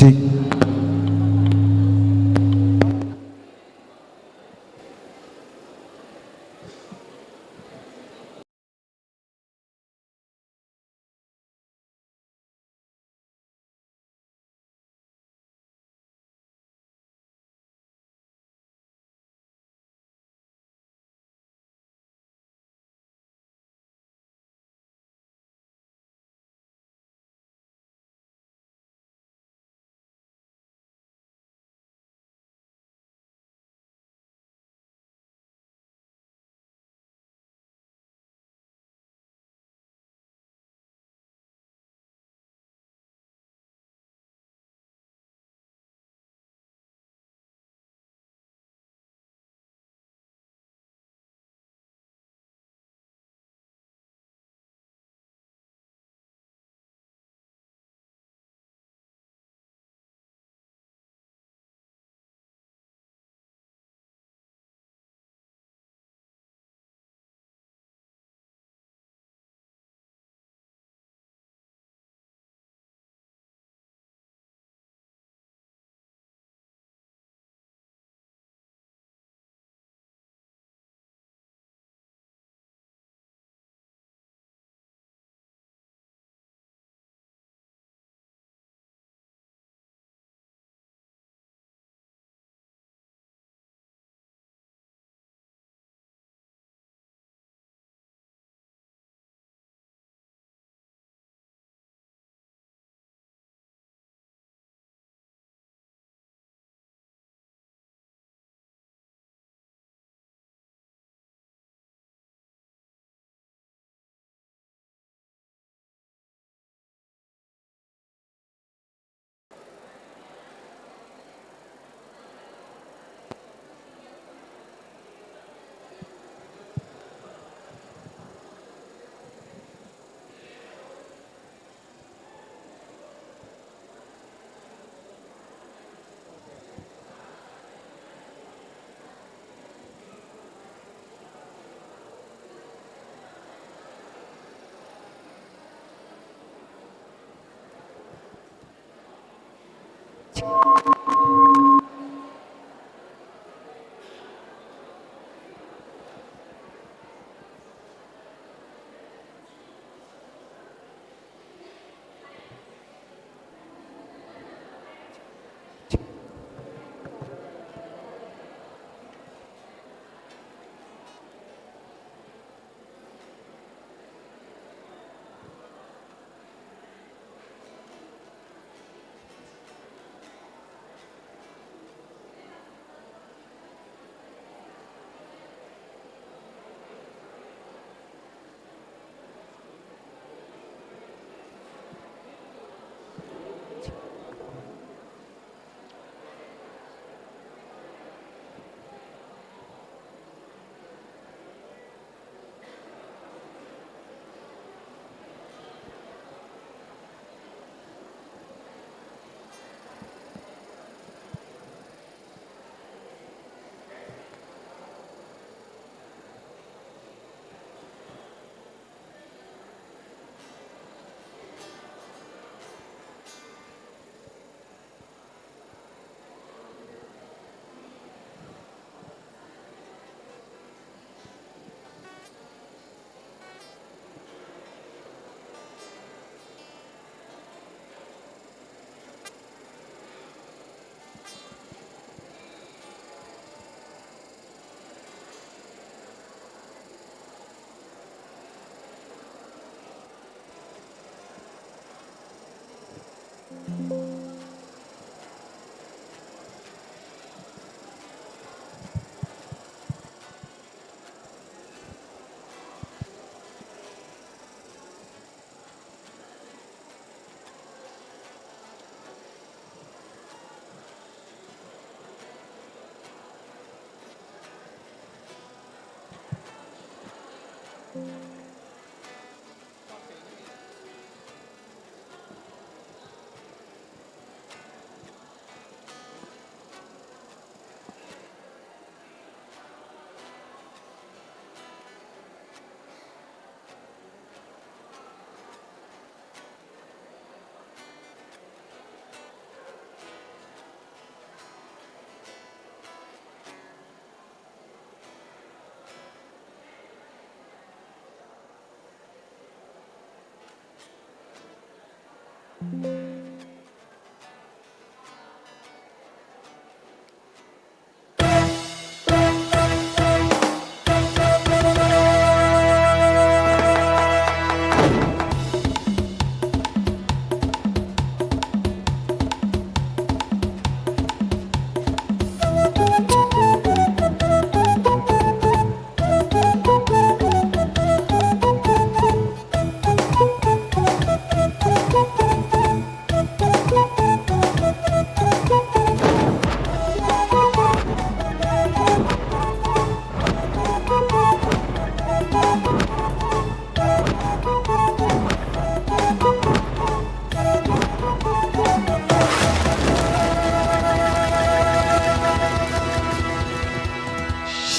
Musik.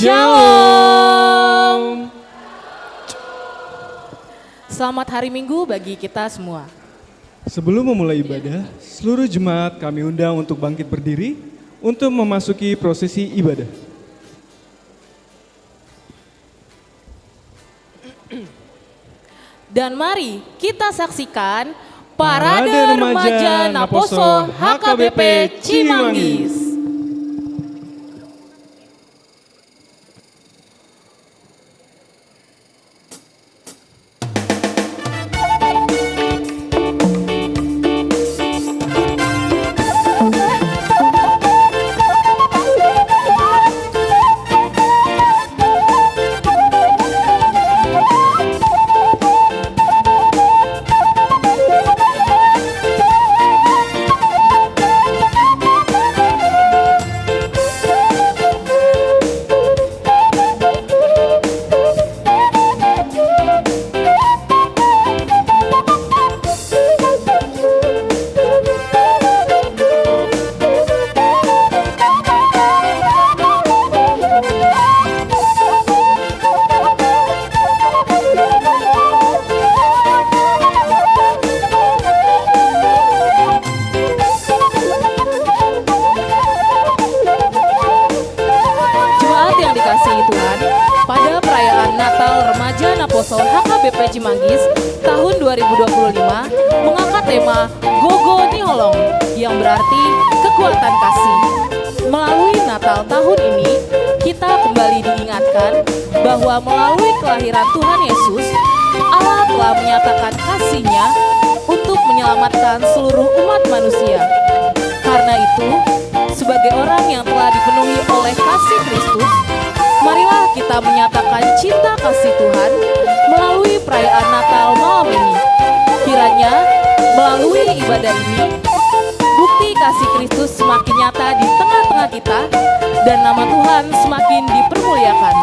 Shalom. Selamat hari Minggu bagi kita semua. Sebelum memulai ibadah, seluruh jemaat kami undang untuk bangkit berdiri untuk memasuki prosesi ibadah. Dan mari kita saksikan Parade Remaja Naposo HKBP Cimanggis. Naposo HKBP Cimanggis tahun 2025 mengangkat tema Gogo Niholong yang berarti kekuatan kasih. Melalui Natal tahun ini, kita kembali diingatkan bahwa melalui kelahiran Tuhan Yesus, Allah telah menyatakan kasih-Nya untuk menyelamatkan seluruh umat manusia. Karena itu, sebagai orang yang telah dipenuhi oleh kasih Kristus, marilah kita menyatakan cinta kasih Tuhan melalui perayaan Natal malam ini. Kiranya melalui ibadah ini, bukti kasih Kristus semakin nyata di tengah-tengah kita dan nama Tuhan semakin dipermuliakan.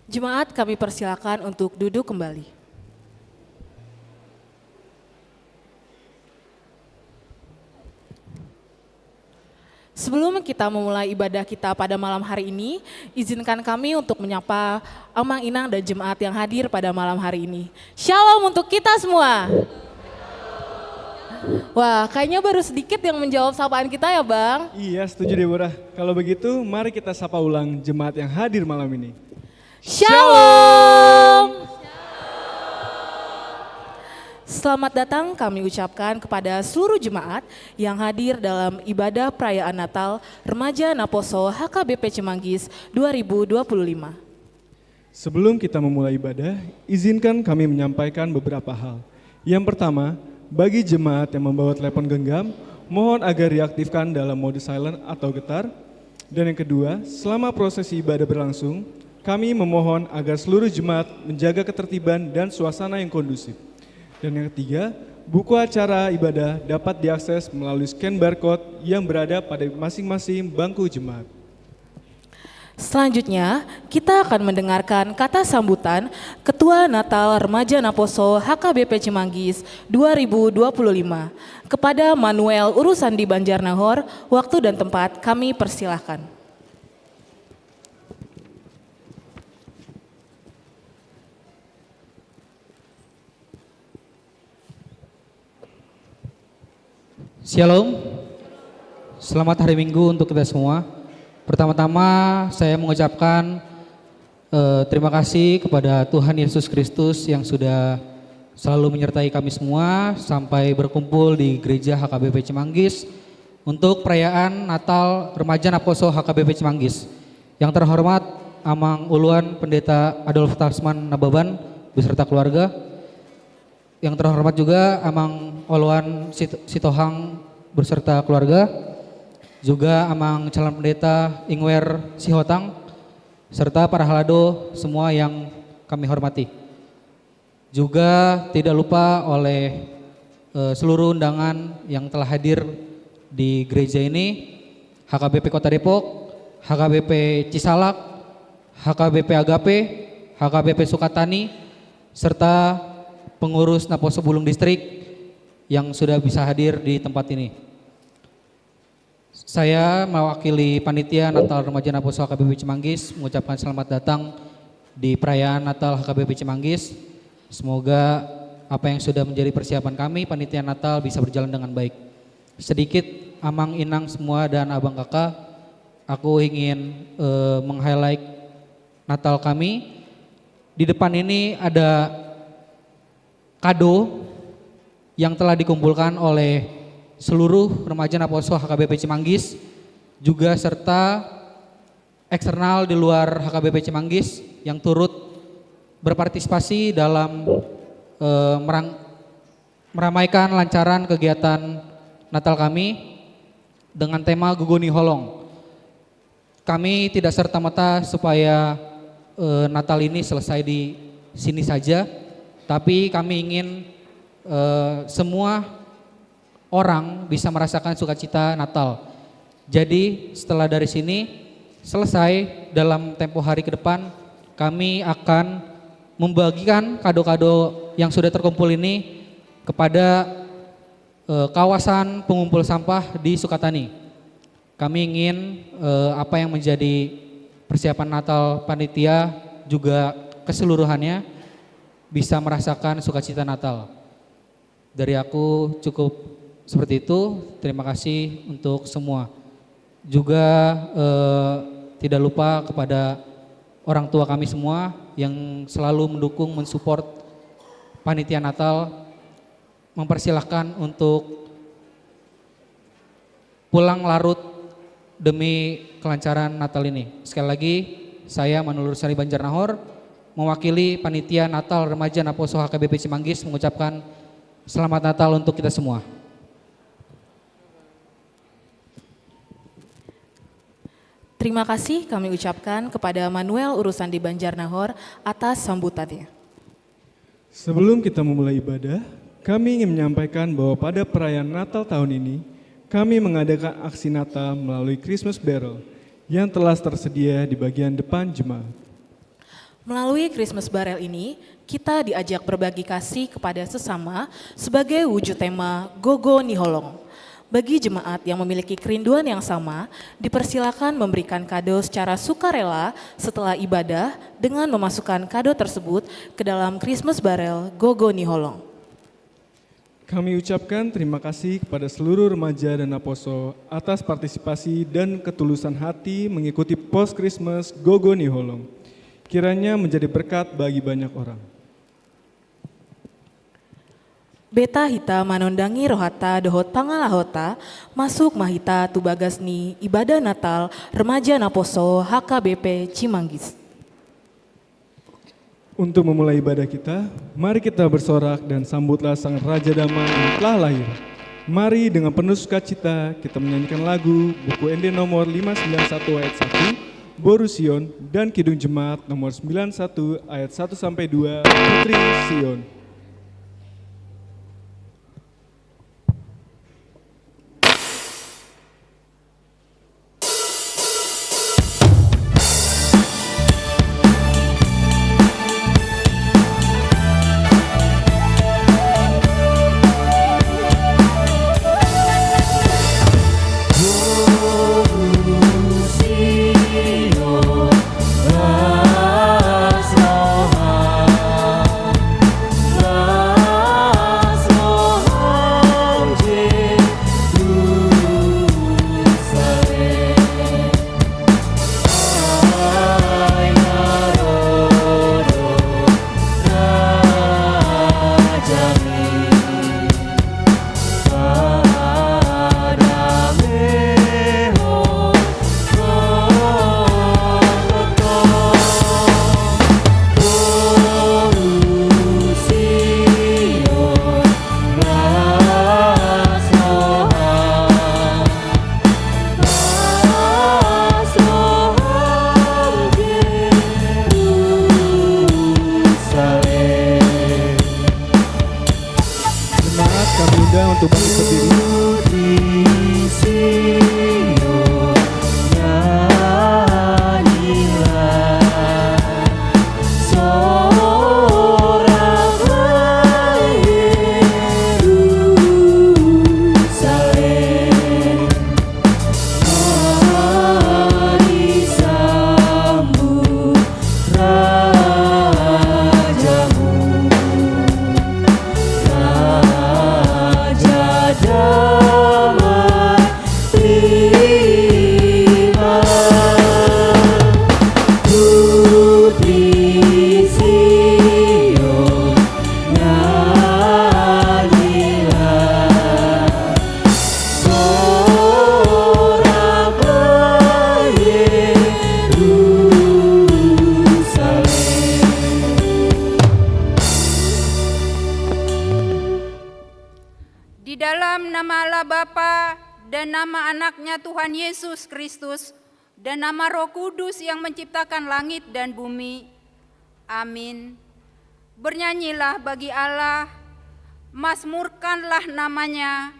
Jemaat kami persilakan untuk duduk kembali. Sebelum kita memulai ibadah kita pada malam hari ini, izinkan kami untuk menyapa Amang Inang dan jemaat yang hadir pada malam hari ini. Shalom untuk kita semua. Wah, kayaknya baru sedikit yang menjawab sapaan kita ya Bang. Iya, setuju Deborah. Kalau begitu, mari kita sapa ulang jemaat yang hadir malam ini. Shalom. Selamat datang kami ucapkan kepada seluruh jemaat yang hadir dalam ibadah perayaan Natal Remaja Naposo HKBP Cimanggis 2025. Sebelum kita memulai ibadah, izinkan kami menyampaikan beberapa hal. Yang pertama, bagi jemaat yang membawa telepon genggam, mohon agar diaktifkan dalam mode silent atau getar. Dan yang kedua, selama prosesi ibadah berlangsung, kami memohon agar seluruh jemaat menjaga ketertiban dan suasana yang kondusif. Dan yang ketiga, buku acara ibadah dapat diakses melalui scan barcode yang berada pada masing-masing bangku jemaat. Selanjutnya, kita akan mendengarkan kata sambutan Ketua Natal Remaja Naposo HKBP Cimanggis 2025 kepada Manuel Urusan di Banjarnahor. Waktu dan tempat kami persilahkan. Shalom, selamat hari Minggu untuk kita semua. Pertama-tama saya mengucapkan terima kasih kepada Tuhan Yesus Kristus yang sudah selalu menyertai kami semua sampai berkumpul di gereja HKBP Cimanggis untuk perayaan Natal Remaja Naposo HKBP Cimanggis. Yang terhormat Amang Uluan Pendeta Adolf Tasman Nababan beserta keluarga. Yang terhormat juga Amang Oluan Sitohang beserta keluarga, juga Amang Calon Pendeta Ingwer Sihotang, serta para halado semua yang kami hormati. Juga tidak lupa oleh seluruh undangan yang telah hadir di gereja ini, HKBP Kota Depok, HKBP Cisalak, HKBP Agape, HKBP Sukatani, serta pengurus Naposo Bulung Distrik yang sudah bisa hadir di tempat ini. Saya mewakili panitia Natal Remaja Naposo HKBP Cimanggis mengucapkan selamat datang di perayaan Natal HKBP Cimanggis. Semoga apa yang sudah menjadi persiapan kami panitia Natal bisa berjalan dengan baik. Sedikit Amang Inang semua dan Abang Kakak, aku ingin meng-highlight Natal kami. Di depan ini ada kado yang telah dikumpulkan oleh seluruh remaja Naposo HKBP Cimanggis, juga serta eksternal di luar HKBP Cimanggis yang turut berpartisipasi dalam meramaikan lancaran kegiatan Natal kami dengan tema Gogoni Holong. Kami tidak serta-merta supaya Natal ini selesai di sini saja, tapi kami ingin semua orang bisa merasakan sukacita Natal. Jadi setelah dari sini selesai, dalam tempo hari ke depan kami akan membagikan kado-kado yang sudah terkumpul ini kepada kawasan pengumpul sampah di Sukatani. Kami ingin apa yang menjadi persiapan Natal panitia juga keseluruhannya bisa merasakan sukacita Natal. Dari aku cukup seperti itu. Terima kasih untuk semua. Juga tidak lupa kepada orang tua kami semua yang selalu mendukung, mensupport panitia Natal. Mempersilahkan untuk pulang larut demi kelancaran Natal ini. Sekali lagi, saya Manuel Urusan di Banjarnahor mewakili panitia Natal Remaja Naposo HKBP Cimanggis mengucapkan selamat Natal untuk kita semua. Terima kasih kami ucapkan kepada Manuel Urusan di Banjarnahor atas sambutannya. Sebelum kita memulai ibadah, kami ingin menyampaikan bahwa pada perayaan Natal tahun ini, kami mengadakan aksi Natal melalui Christmas Barrel yang telah tersedia di bagian depan jemaat. Melalui Christmas Barel ini, kita diajak berbagi kasih kepada sesama sebagai wujud tema Gogo Niholong. Bagi jemaat yang memiliki kerinduan yang sama, dipersilakan memberikan kado secara sukarela setelah ibadah dengan memasukkan kado tersebut ke dalam Christmas Barel Gogo Niholong. Kami ucapkan terima kasih kepada seluruh remaja dan aposo atas partisipasi dan ketulusan hati mengikuti Post Christmas Gogo Niholong. Kiranya menjadi berkat bagi banyak orang. Beta hita manondangi rohata dohot pangalahota masuk mahita tubagasni ibadah Natal remaja naposo HKBP Cimanggis. Untuk memulai ibadah kita, mari kita bersorak dan sambutlah Sang Raja Damai yang telah lahir. Mari dengan penuh sukacita kita menyanyikan lagu buku ND nomor 591 ayat 1, Boru Sion, dan Kidung Jemaat nomor 91 ayat 1-2, Putri Sion. Untuk berdiri. Dan nama anaknya Tuhan Yesus Kristus, dan nama Roh Kudus yang menciptakan langit dan bumi. Amin. Bernyanyilah bagi Allah, mazmurkanlah namanya,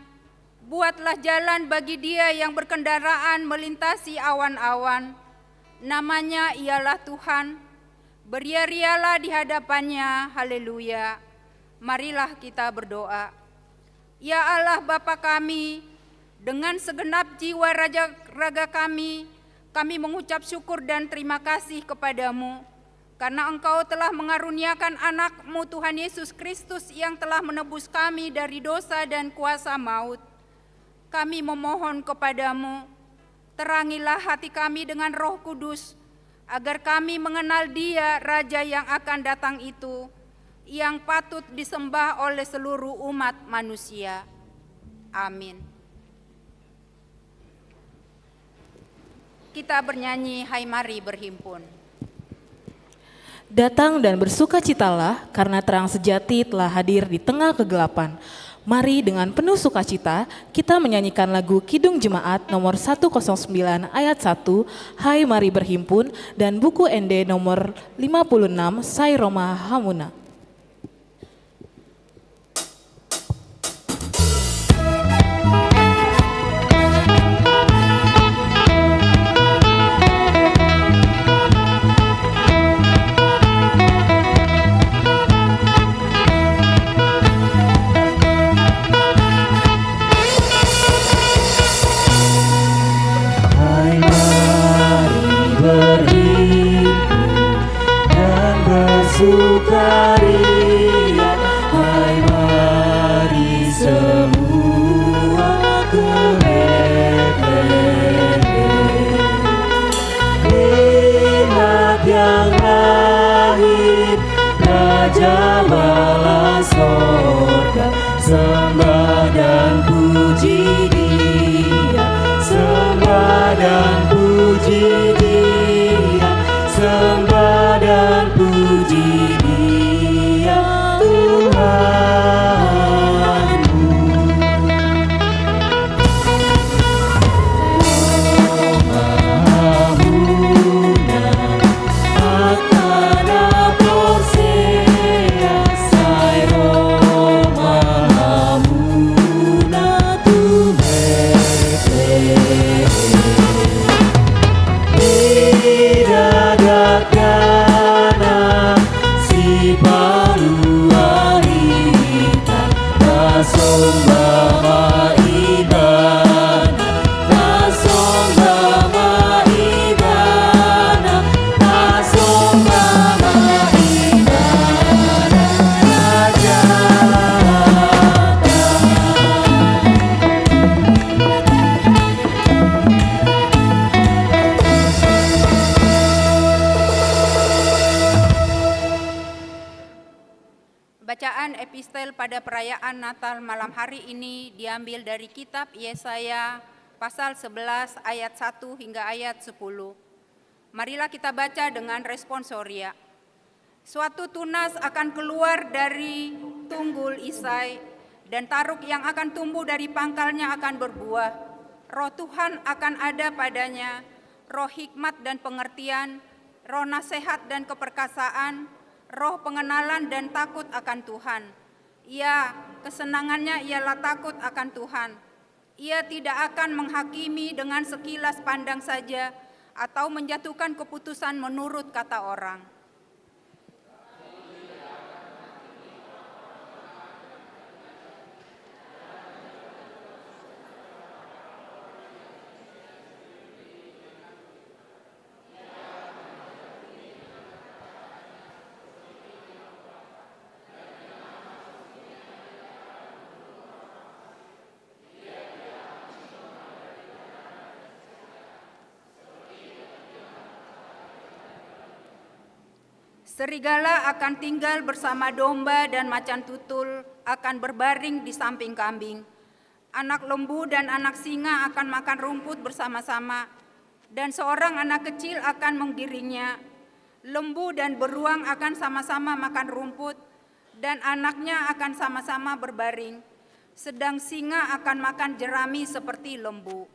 buatlah jalan bagi Dia yang berkendaraan melintasi awan-awan. Namanya ialah Tuhan, beria-rialah di hadapannya, haleluya. Marilah kita berdoa. Ya Allah Bapa kami, dengan segenap jiwa raga kami mengucap syukur dan terima kasih kepadamu, karena Engkau telah mengaruniakan anak-Mu Tuhan Yesus Kristus yang telah menebus kami dari dosa dan kuasa maut. Kami memohon kepadamu, terangilah hati kami dengan Roh Kudus, agar kami mengenal Dia, Raja yang akan datang itu, yang patut disembah oleh seluruh umat manusia. Amin. Kita bernyanyi, hai mari berhimpun. Datang dan bersukacitalah karena terang sejati telah hadir di tengah kegelapan. Mari dengan penuh sukacita kita menyanyikan lagu Kidung Jemaat nomor 109 ayat 1, Hai Mari Berhimpun, dan buku ND nomor 56, Sai Roma Hamuna. dan puji Dia, sembah dan puji Dia, Tuhanmu. Mahmuna akana posea sai Roma Mahmuna tu Didadakana si paruarita Nasombama ibana Nasombama ibana Nasombama ibana Bacaan epistel pada perayaan Natal malam hari ini diambil dari kitab Yesaya pasal 11 ayat 1 hingga ayat 10. Marilah kita baca dengan responsoria. Suatu tunas akan keluar dari tunggul Isai, dan taruk yang akan tumbuh dari pangkalnya akan berbuah. Roh Tuhan akan ada padanya, roh hikmat dan pengertian, roh nasihat dan keperkasaan, roh pengenalan dan takut akan Tuhan. Kesenangannya ialah takut akan Tuhan. Ia tidak akan menghakimi dengan sekilas pandang saja atau menjatuhkan keputusan menurut kata orang. Serigala akan tinggal bersama domba dan macan tutul akan berbaring di samping kambing. Anak lembu dan anak singa akan makan rumput bersama-sama, dan seorang anak kecil akan menggiringnya. Lembu dan beruang akan sama-sama makan rumput, dan anaknya akan sama-sama berbaring. Sedang singa akan makan jerami seperti lembu.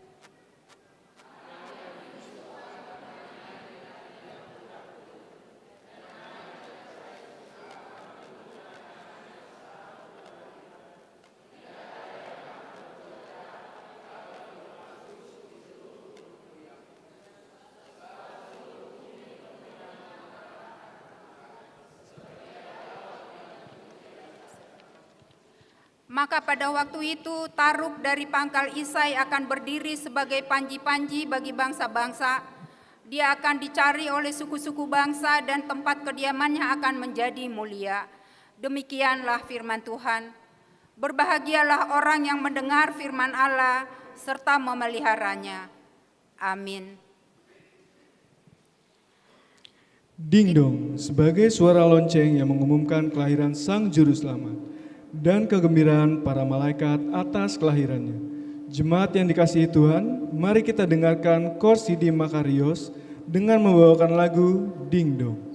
Maka pada waktu itu taruk dari pangkal Isai akan berdiri sebagai panji-panji bagi bangsa-bangsa. Dia akan dicari oleh suku-suku bangsa dan tempat kediamannya akan menjadi mulia. Demikianlah firman Tuhan. Berbahagialah orang yang mendengar firman Allah serta memeliharanya. Amin. Ding dong, sebagai suara lonceng yang mengumumkan kelahiran Sang Juru Selamat dan kegembiraan para malaikat atas kelahirannya. Jemaat yang dikasihi Tuhan, mari kita dengarkan Kor CD Makarios dengan membawakan lagu Ding Dong.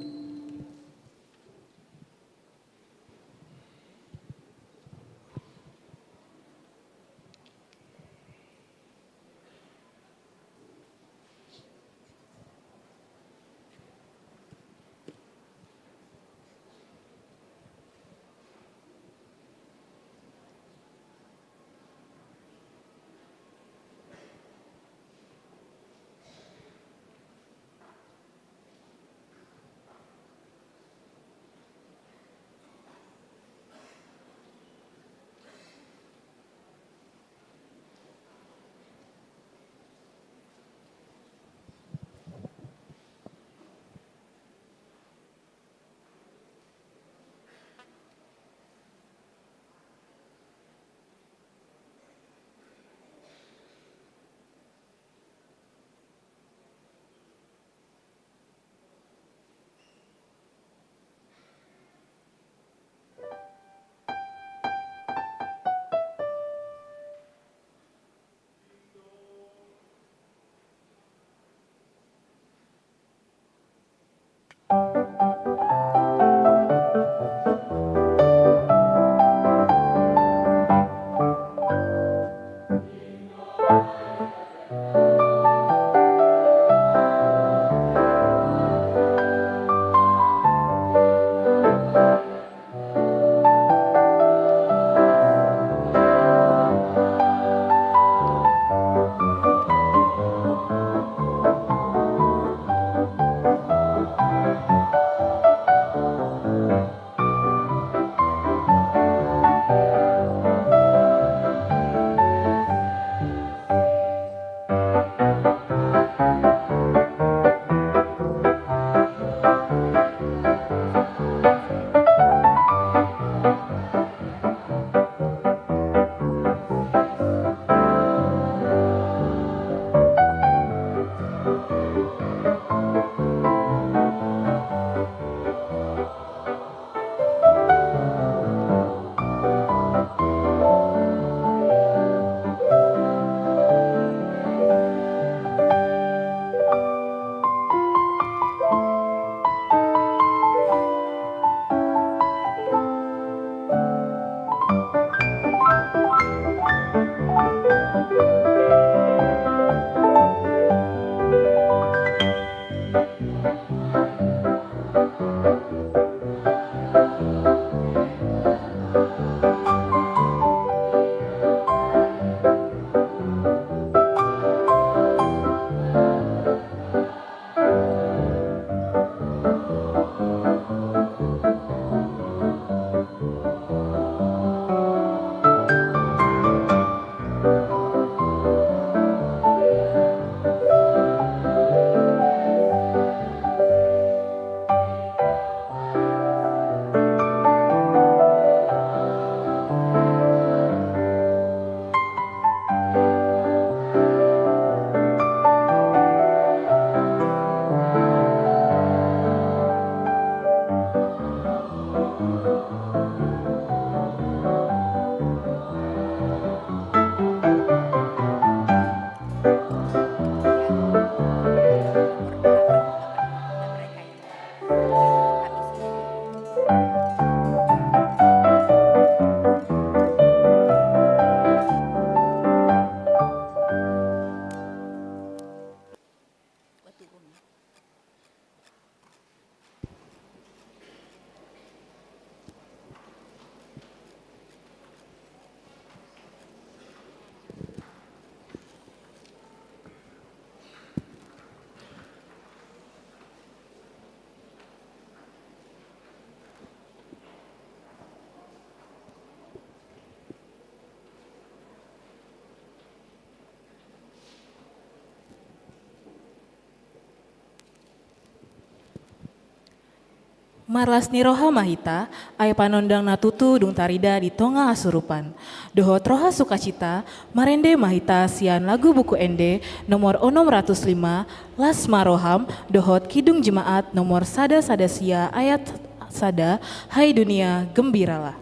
Marlasni roha mahita, aya panondang natutu dung tarida di tonga hasurupan. Dohot roha sukacita, marende mahita sian lagu buku ende nomor 605, las maroham, dohot kidung jemaat nomor sada sia ayat sada, hai dunia gembiralah.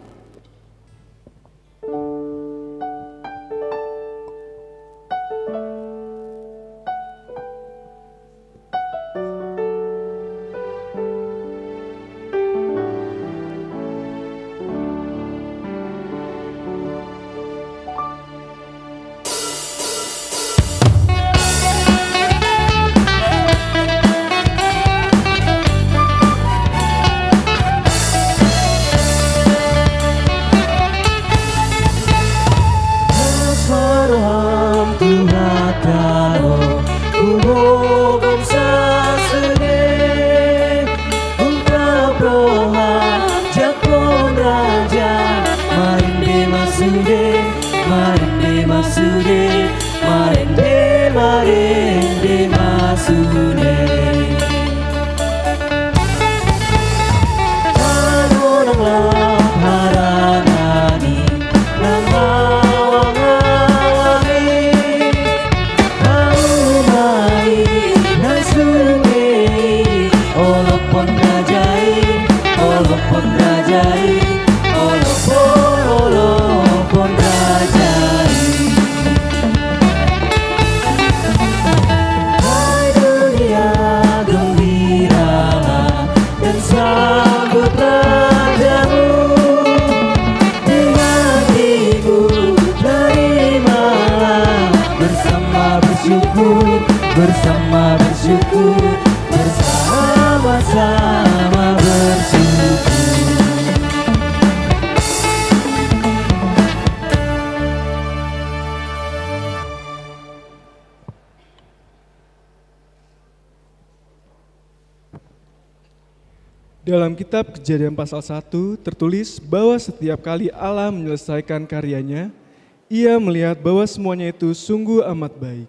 Maroham Tuhan karo Kumogon sasude Ungkap roha Jakon raja Marinde masude Marinde masude Marinde marinde masude Kanonang lamparanani Nang bersama bersyukur, bersama-sama bersyukur. Dalam kitab Kejadian pasal 1 tertulis bahwa setiap kali Allah menyelesaikan karyanya, Ia melihat bahwa semuanya itu sungguh amat baik.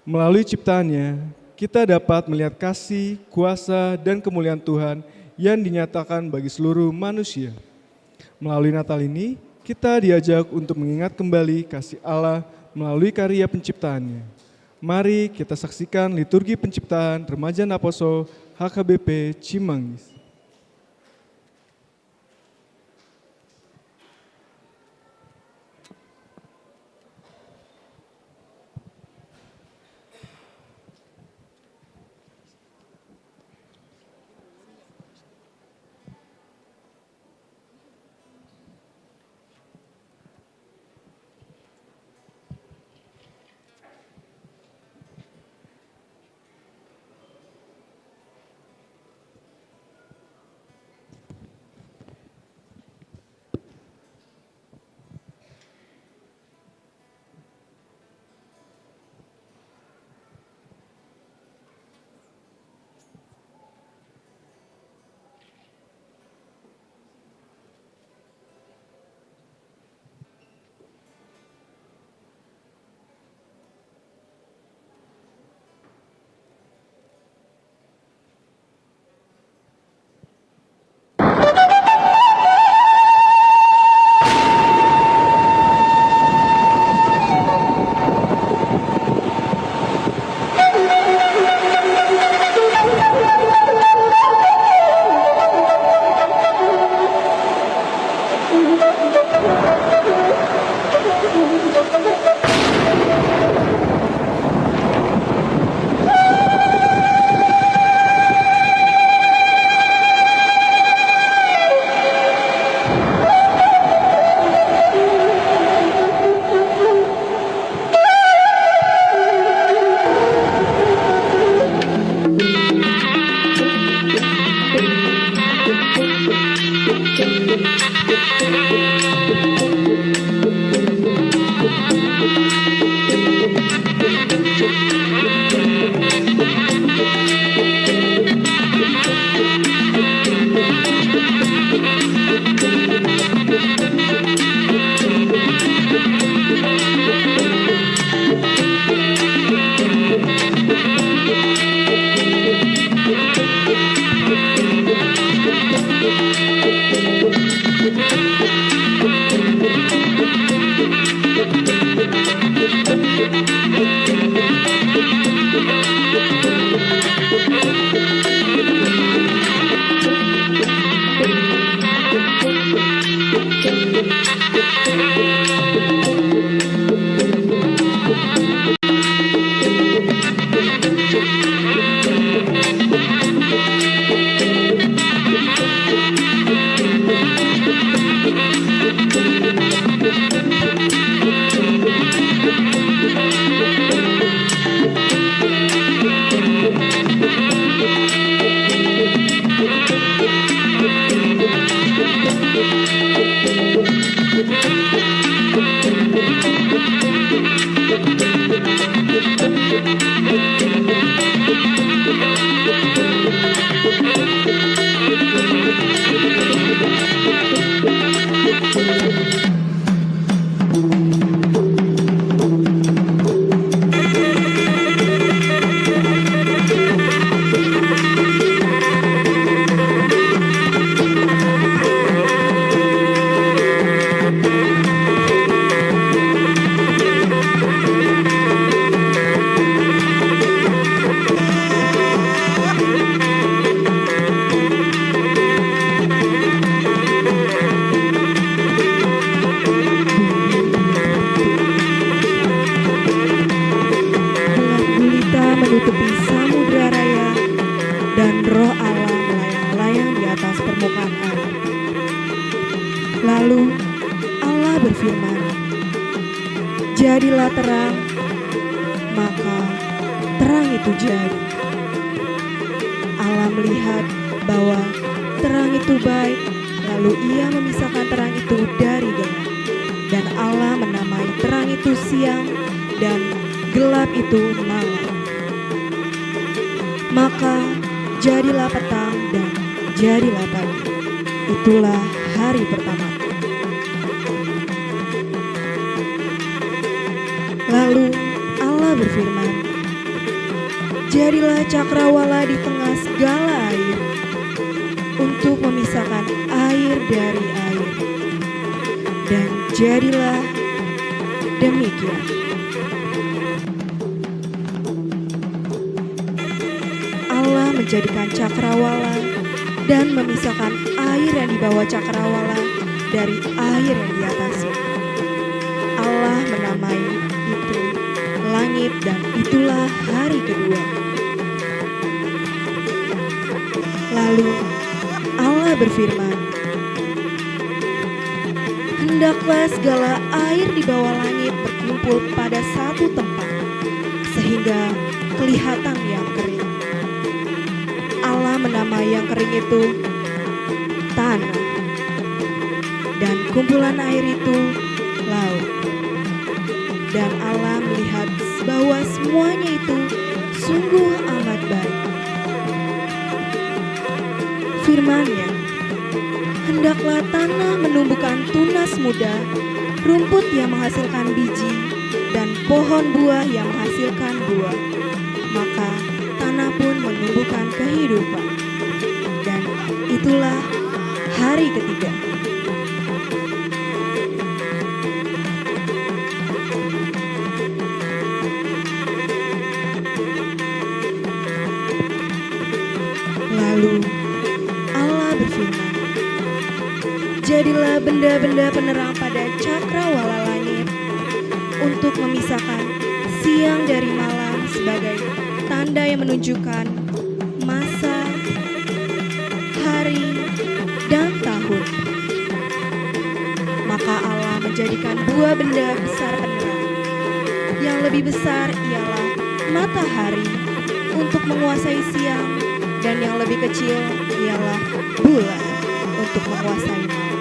Melalui ciptaannya, kita dapat melihat kasih, kuasa, dan kemuliaan Tuhan yang dinyatakan bagi seluruh manusia. Melalui Natal ini, kita diajak untuk mengingat kembali kasih Allah melalui karya penciptaannya. Mari kita saksikan liturgi penciptaan Remaja Naposo HKBP Cimanggis. jadilah terang, maka terang itu jadi. Allah melihat bahwa terang itu baik, lalu ia memisahkan terang itu dari gelap. Dan Allah menamai terang itu siang dan gelap itu malam. Maka jadilah petang dan jadilah pagi. Itulah hari pertama. Lalu Allah berfirman, jadilah cakrawala di tengah segala air untuk memisahkan air dari air. Dan jadilah demikian. Allah menjadikan cakrawala dan memisahkan air yang di bawah cakrawala dari air yang di atasnya. Allah menamai itu langit dan itulah hari kedua. Lalu Allah berfirman, hendaklah segala air di bawah langit berkumpul pada satu tempat, sehingga kelihatan yang kering. Allah menamai yang kering itu tanah, dan kumpulan air itu laut. Dan Allah melihat bahwa semuanya itu sungguh amat baik. Firman-Nya, hendaklah tanah menumbuhkan tunas muda, rumput yang menghasilkan biji, dan pohon buah yang menghasilkan buah. Maka tanah pun menumbuhkan kehidupan. Dan itulah hari ketiga. Lalu Allah berfirman, jadilah benda-benda penerang pada cakrawala langit untuk memisahkan siang dari malam sebagai tanda yang menunjukkan masa, hari, dan tahun. Maka Allah menjadikan dua benda besar penerang. Yang lebih besar ialah matahari untuk menguasai siang, dan yang lebih kecil ialah bulan untuk menguasai malam.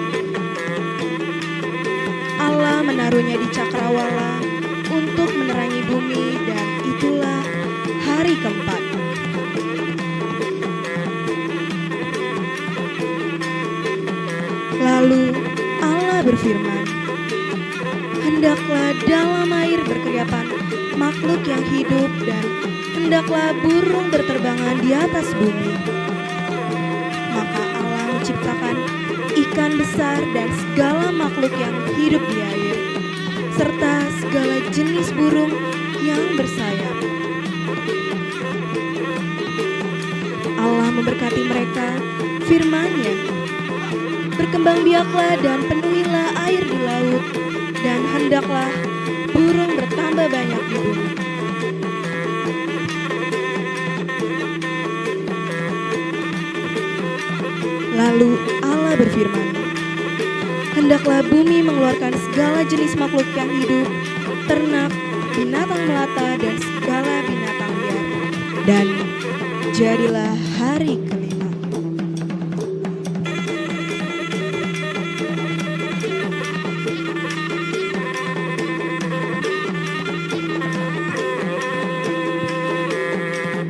Allah menaruhnya di cakrawala untuk menerangi bumi, dan itulah hari keempat. Lalu Allah berfirman, hendaklah dalam air berkeriapan makhluk yang hidup, dan hendaklah burung berterbangan di atas bumi. Maka Allah menciptakan ikan besar dan segala makhluk yang hidup di air, serta segala jenis burung yang bersayap. Allah memberkati mereka, firman-Nya, berkembang biaklah dan penuhilah air di laut, dan hendaklah burung bertambah banyak di bumi. Lalu Allah berfirman, hendaklah bumi mengeluarkan segala jenis makhluk yang hidup, ternak, binatang melata, dan segala binatang liar. Dan jadilah hari kelima.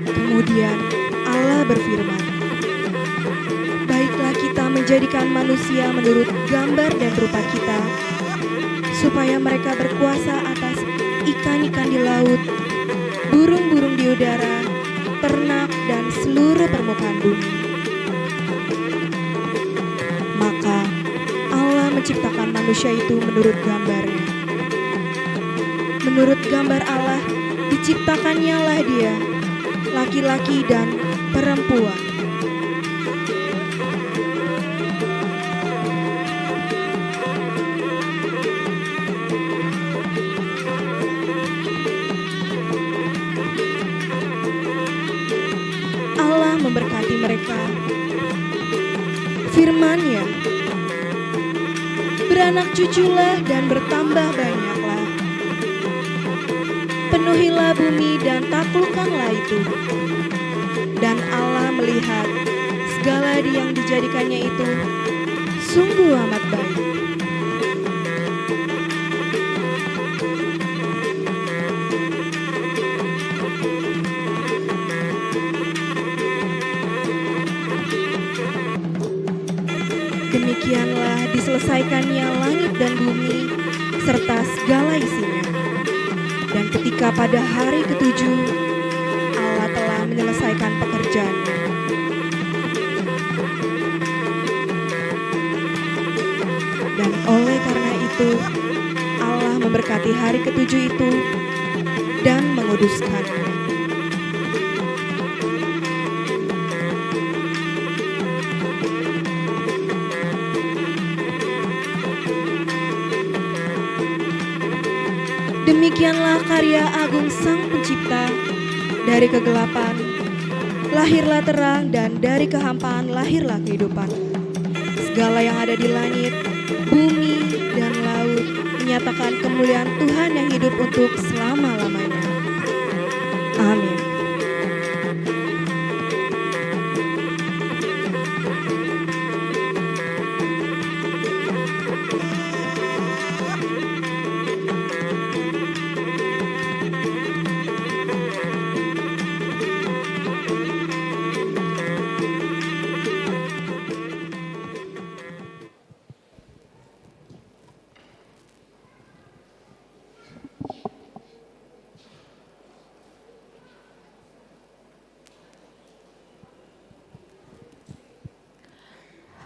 Kemudian Allah berfirman, baiklah kita menjadikan manusia menurut gambar dan rupa kita, supaya mereka berkuasa atas ikan-ikan di laut, burung-burung di udara, ternak, dan seluruh permukaan bumi. Maka Allah menciptakan manusia itu menurut gambarnya. Menurut gambar Allah diciptakannya lah dia, laki-laki dan perempuan. Allah memberkati mereka. Firman-Nya, beranak cuculah dan bertambah banyaklah. Penuhilah bumi dan taklukkanlah itu. Dan Allah melihat segala yang dijadikannya itu sungguh amat baik. Demikianlah diselesaikannya langit dan bumi serta segala isinya. Dan ketika pada hari ketujuh Allah telah menyelesaikan pekerjaannya. Dan oleh karena itu Allah memberkati hari ketujuh itu dan menguduskannya. Demikianlah karya agung Sang Pencipta. Dari kegelapan lahirlah terang, dan dari kehampaan lahirlah kehidupan. Segala yang ada di langit, bumi, dan laut menyatakan kemuliaan Tuhan yang hidup untuk selama-lamanya. Amin.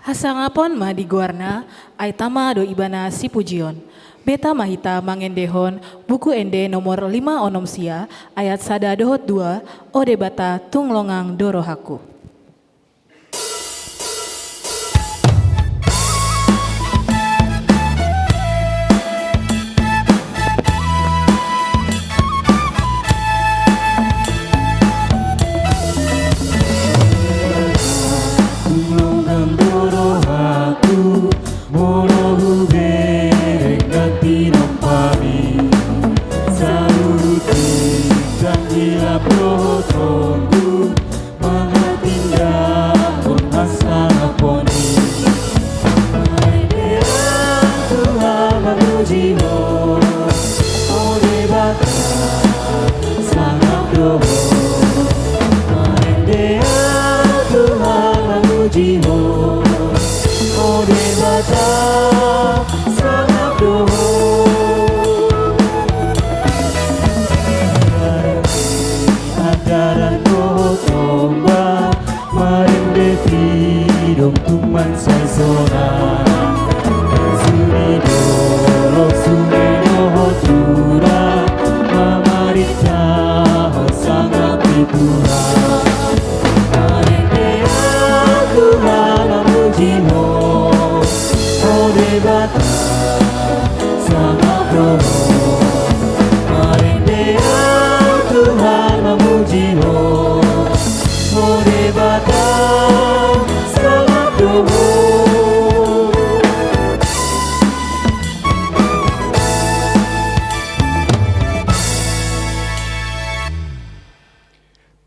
Hasangapon mah diguarna aitama do ibana si pujion. Beta mahita mangendehon buku ende nomor 5 onom sia ayat sada dohot 2 ode bata tunglongang dorohaku.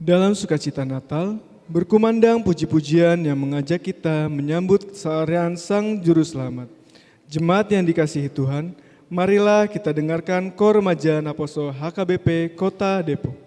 Dalam sukacita Natal, berkumandang puji-pujian yang mengajak kita menyambut kelahiran Sang Juru Selamat. Jemaat yang dikasihi Tuhan, marilah kita dengarkan Kor Remaja Naposo HKBP Kota Depok.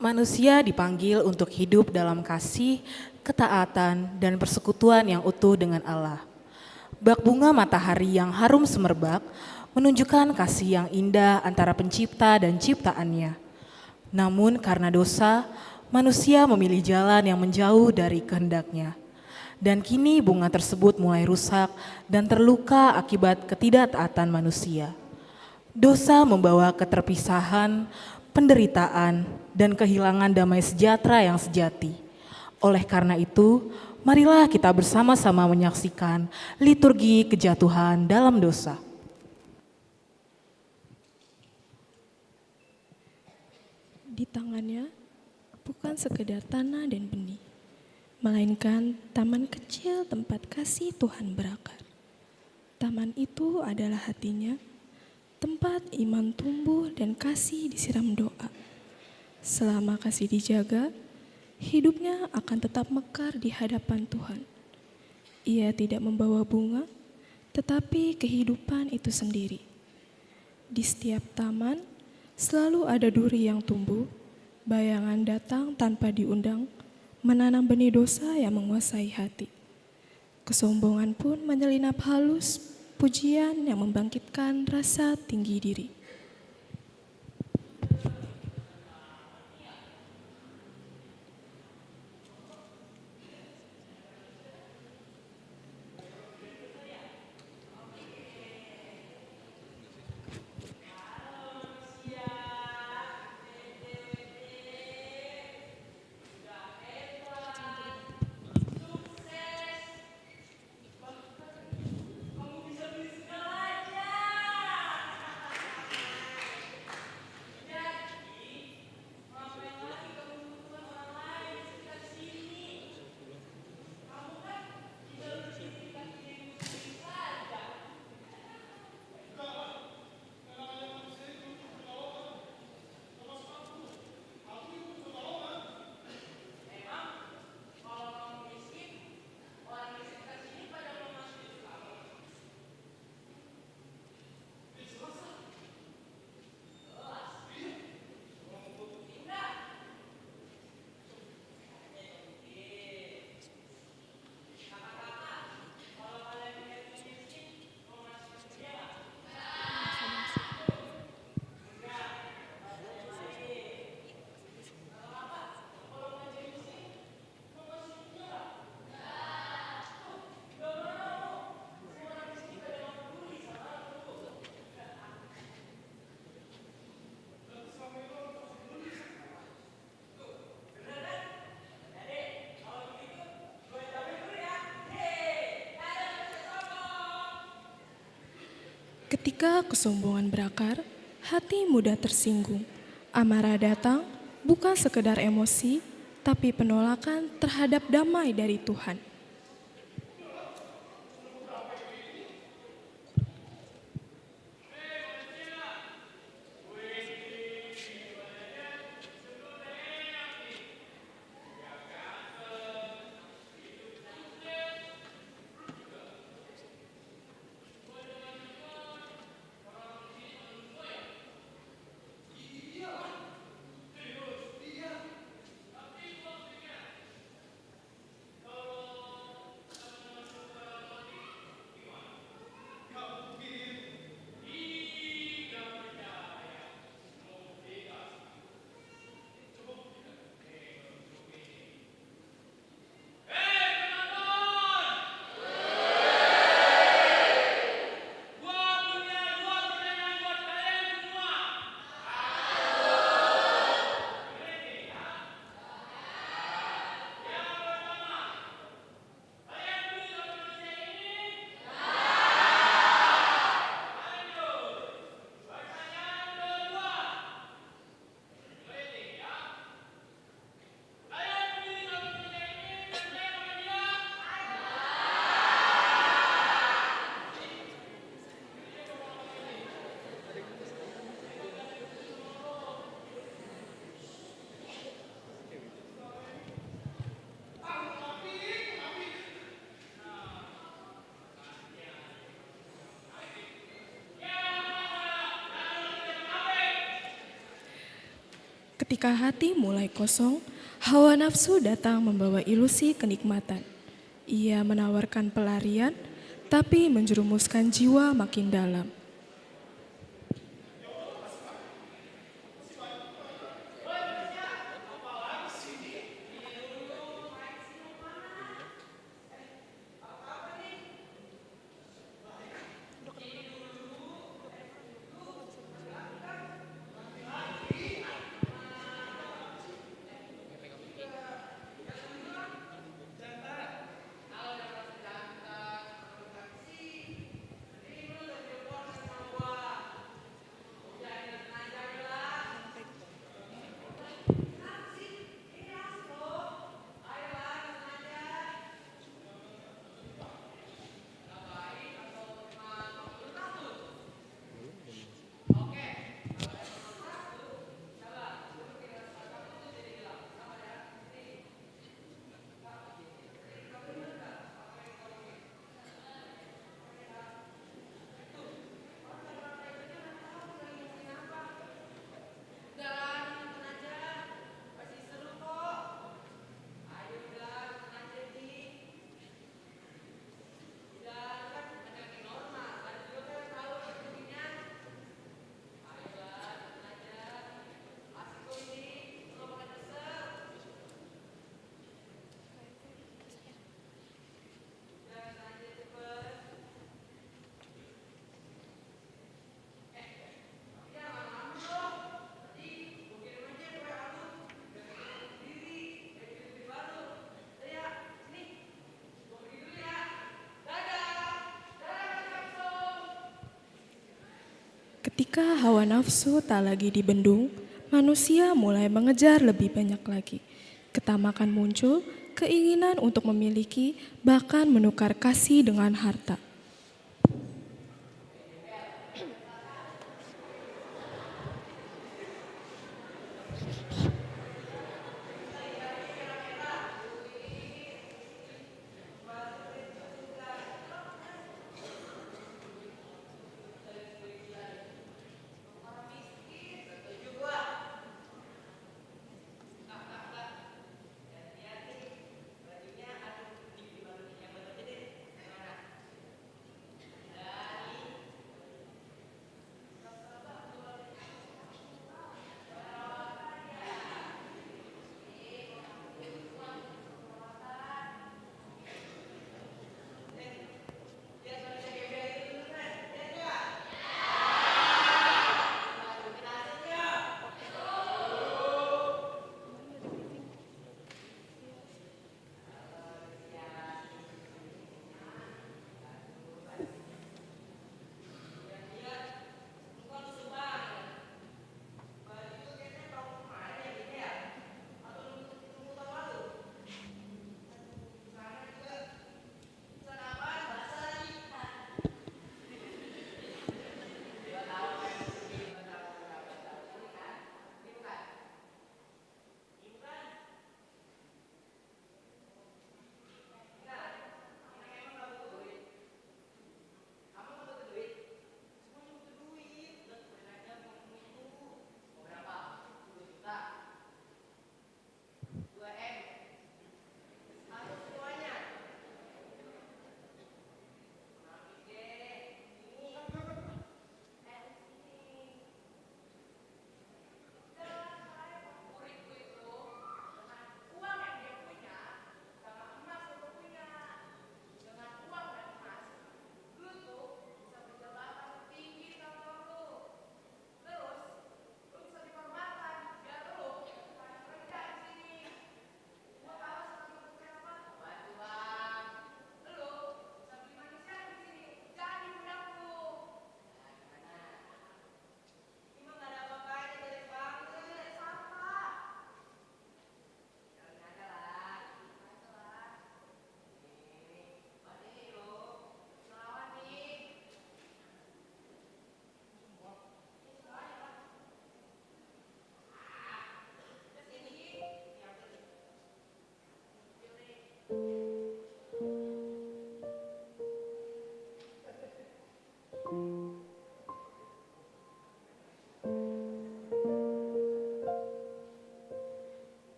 Manusia dipanggil untuk hidup dalam kasih, ketaatan, dan persekutuan yang utuh dengan Allah. Bak bunga matahari yang harum semerbak menunjukkan kasih yang indah antara pencipta dan ciptaannya. Namun karena dosa, manusia memilih jalan yang menjauh dari kehendaknya. Dan kini bunga tersebut mulai rusak dan terluka akibat ketidaktaatan manusia. Dosa membawa keterpisahan, penderitaan, dan kehilangan damai sejahtera yang sejati. Oleh karena itu, marilah kita bersama-sama menyaksikan liturgi kejatuhan dalam dosa. Di tangannya bukan sekedar tanah dan benih, melainkan taman kecil tempat kasih Tuhan berakar. Taman itu adalah hatinya, tempat iman tumbuh dan kasih disiram doa. Selama kasih dijaga, hidupnya akan tetap mekar di hadapan Tuhan. Ia tidak membawa bunga, tetapi kehidupan itu sendiri. Di setiap taman, selalu ada duri yang tumbuh, bayangan datang tanpa diundang, menanam benih dosa yang menguasai hati. Kesombongan pun menyelinap halus, pujian yang membangkitkan rasa tinggi diri. Ketika kesombongan berakar, hati mudah tersinggung. Amarah datang bukan sekedar emosi, tapi penolakan terhadap damai dari Tuhan. Ketika hati mulai kosong, hawa nafsu datang membawa ilusi kenikmatan. Ia menawarkan pelarian, tapi menjerumuskan jiwa makin dalam. Ketika hawa nafsu tak lagi dibendung, manusia mulai mengejar lebih banyak lagi. Ketamakan muncul, keinginan untuk memiliki, bahkan menukar kasih dengan harta.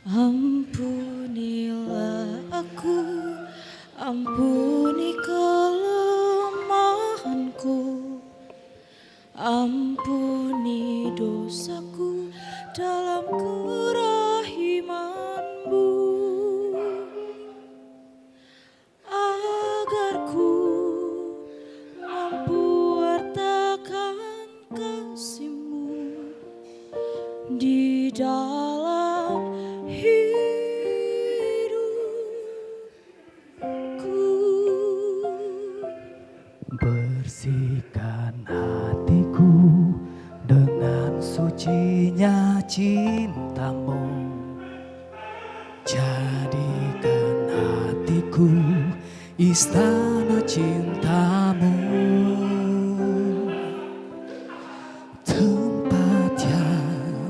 Ampunilah aku, ampuni kelemahanku, ampuni dosaku dalam kerahiman-Mu, agar ku mampu wartakan kasih-Mu di dalam hidupku. Bersihkan hatiku dengan sucinya cinta-Mu, jadikan hatiku istana cinta-Mu, tempat yang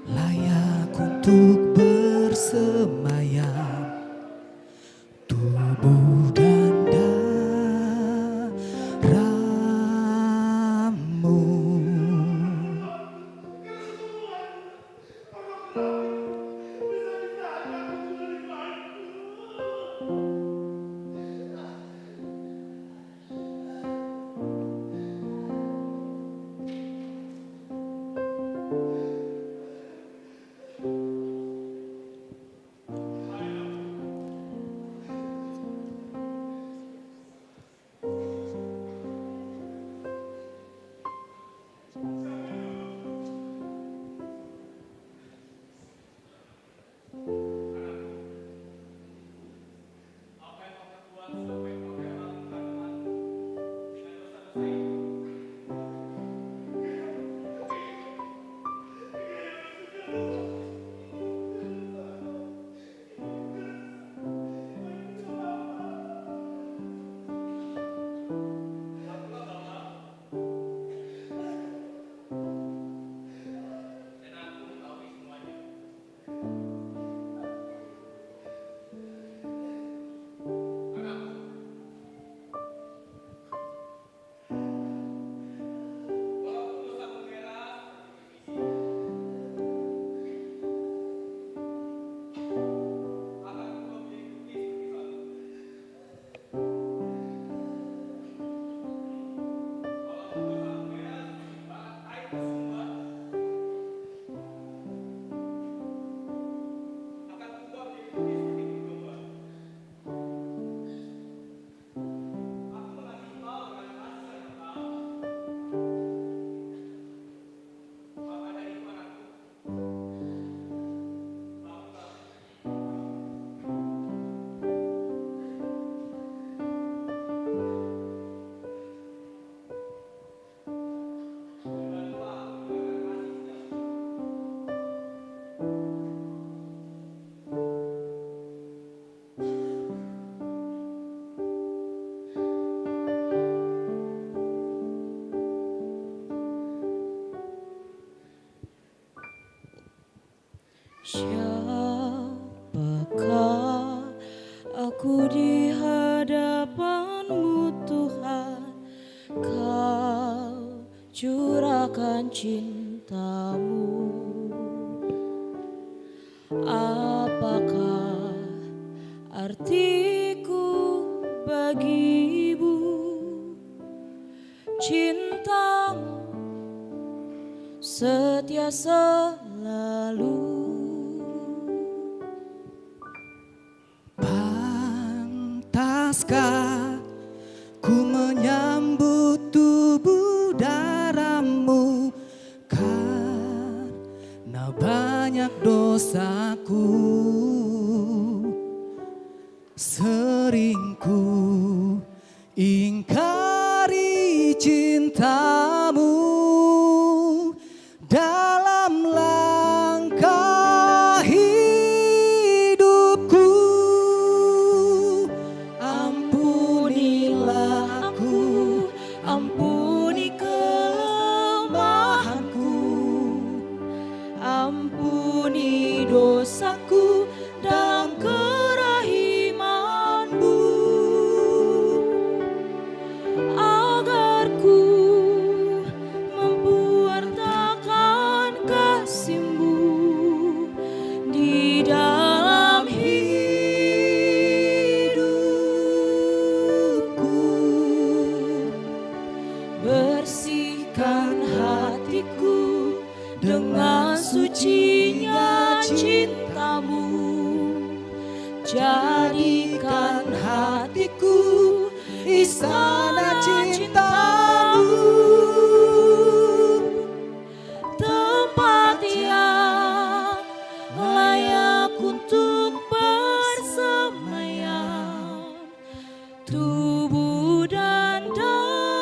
layak untuk bersemayam, tubuh dan darah-Mu. Siapakah aku di hadapan-Mu Tuhan? Kau curahkan cinta-Mu. Apakah artiku bagi-Mu? Cinta-Mu setia selalu. Pantaskah ku menyambut tubuh darah-Mu, karena banyak dosaku sering ku ingkari cinta-Mu dalam langkah hidupku. Ampunilah aku, ampuni kelemahanku, ampuni dosaku dalam kerahiman-Mu, jadikan hatiku istana cintamu, tempat yang layak untuk bersemayam, tubuh dan darahmu,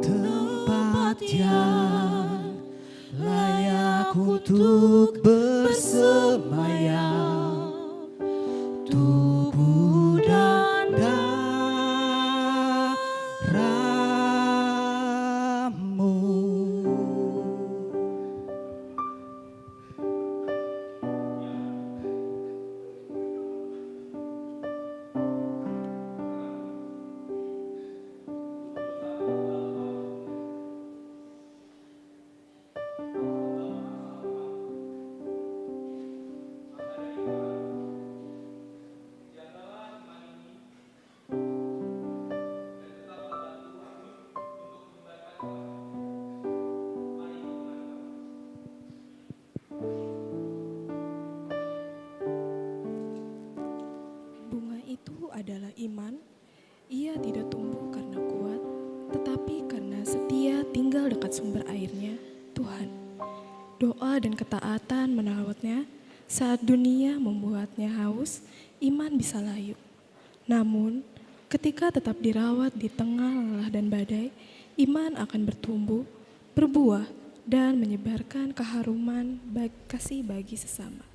tempat yang layak untuk bersemayam, tubuh dan darahmu. Bunga itu adalah iman. Ia tidak tumbuh karena kuat, tetapi karena setia tinggal dekat sumber airnya, Tuhan. Doa dan ketaatan merawatnya. Saat dunia membuatnya haus, iman bisa layu. Namun, ketika tetap dirawat di tengah lelah dan badai, iman akan bertumbuh, berbuah, dan menyebarkan keharuman kasih bagi sesama.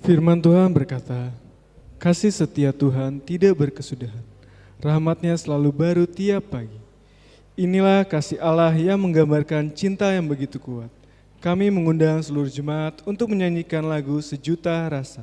Firman Tuhan berkata, kasih setia Tuhan tidak berkesudahan, rahmat-Nya selalu baru tiap pagi. Inilah kasih Allah yang menggambarkan cinta yang begitu kuat. Kami mengundang seluruh jemaat untuk menyanyikan lagu Sejuta Rasa.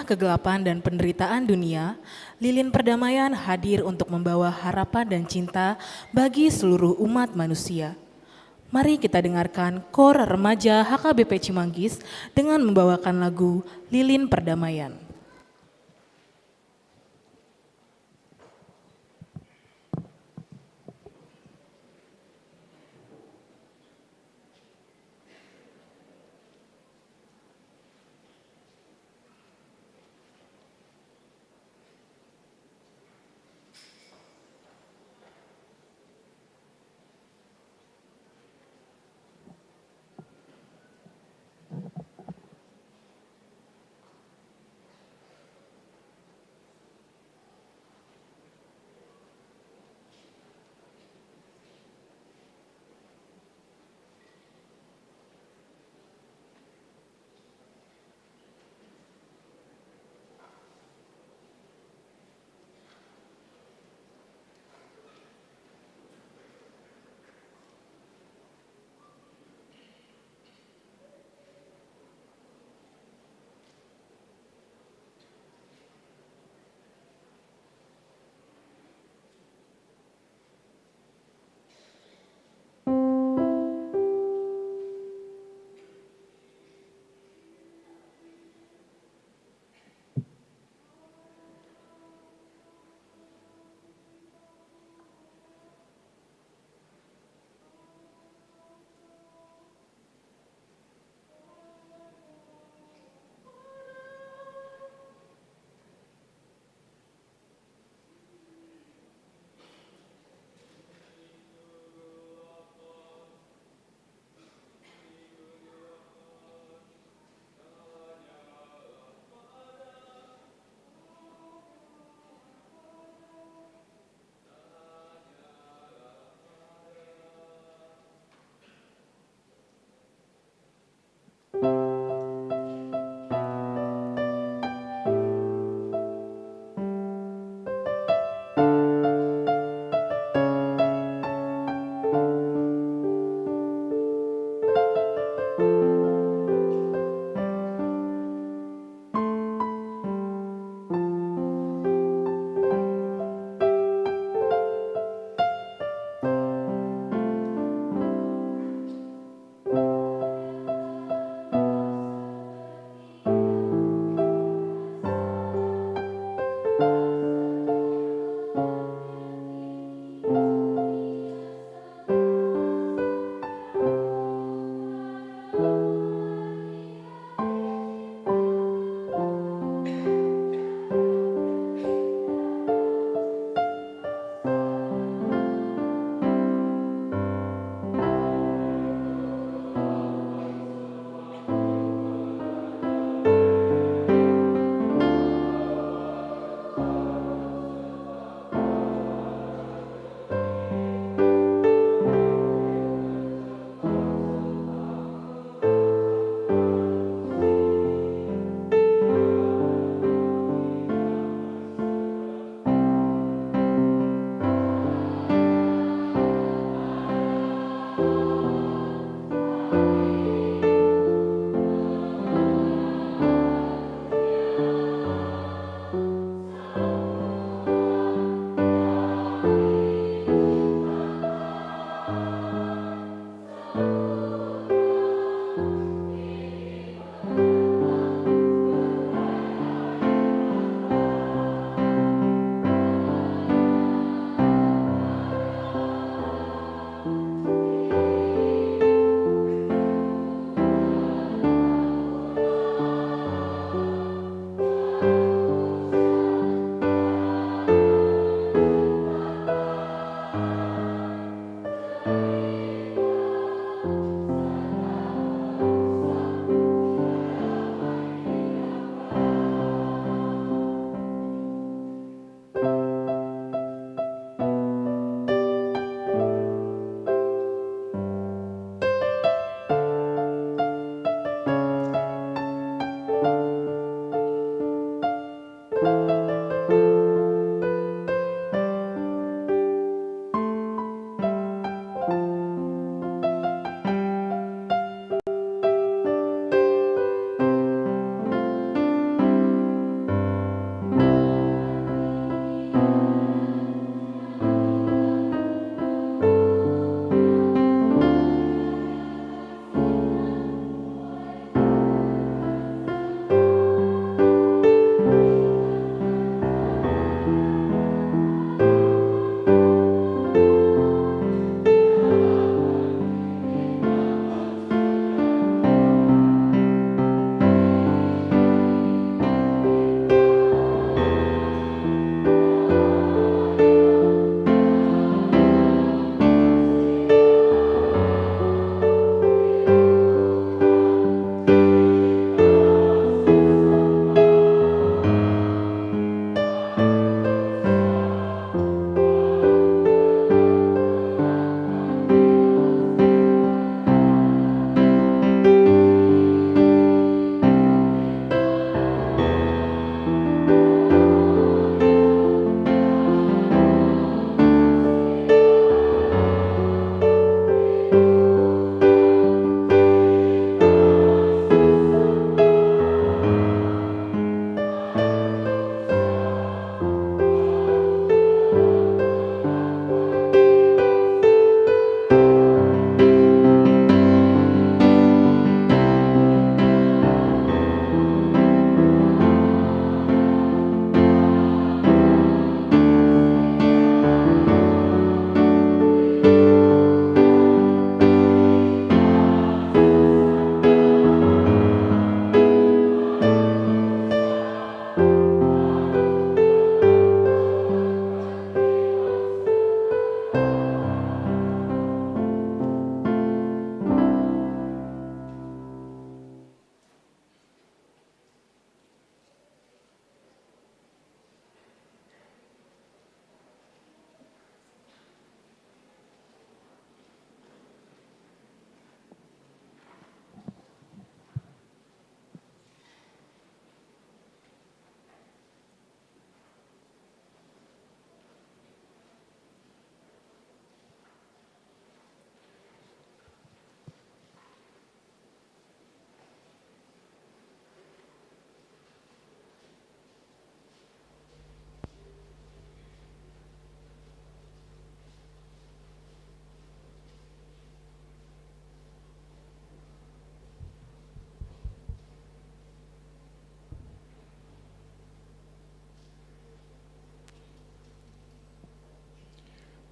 kegelapan dan penderitaan dunia, lilin perdamaian hadir untuk membawa harapan dan cinta bagi seluruh umat manusia. Mari kita dengarkan kor remaja HKBP Cimanggis dengan membawakan lagu Lilin Perdamaian.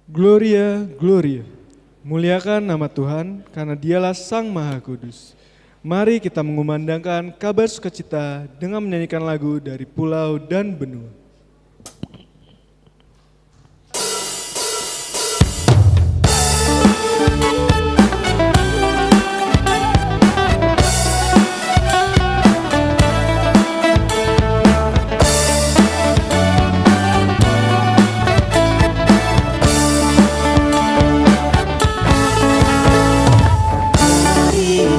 Gloria, Gloria. Muliakan nama Tuhan karena dialah Sang Maha Kudus. Mari kita mengumandangkan kabar sukacita dengan menyanyikan lagu dari pulau dan benua.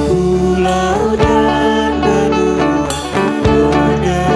Pulau dan benua mendengar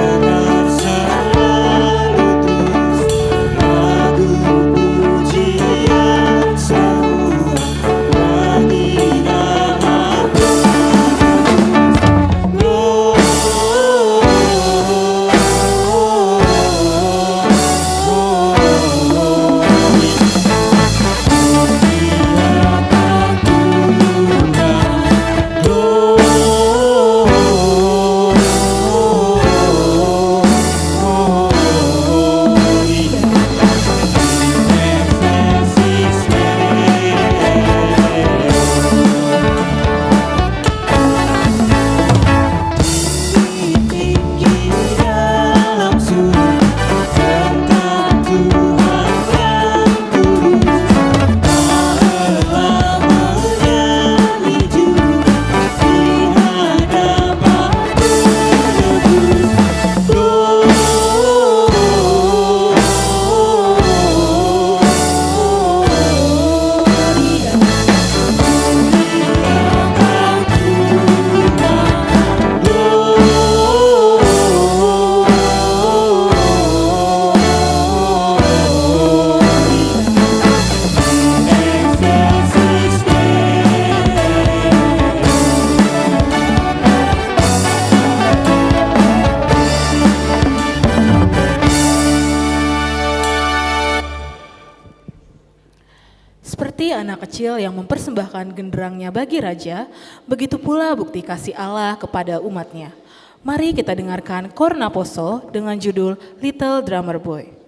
Seperti anak kecil yang mempersembahkan genderangnya bagi raja, begitu pula bukti kasih Allah kepada umatnya. Mari kita dengarkan Kornaposo dengan judul Little Drummer Boy.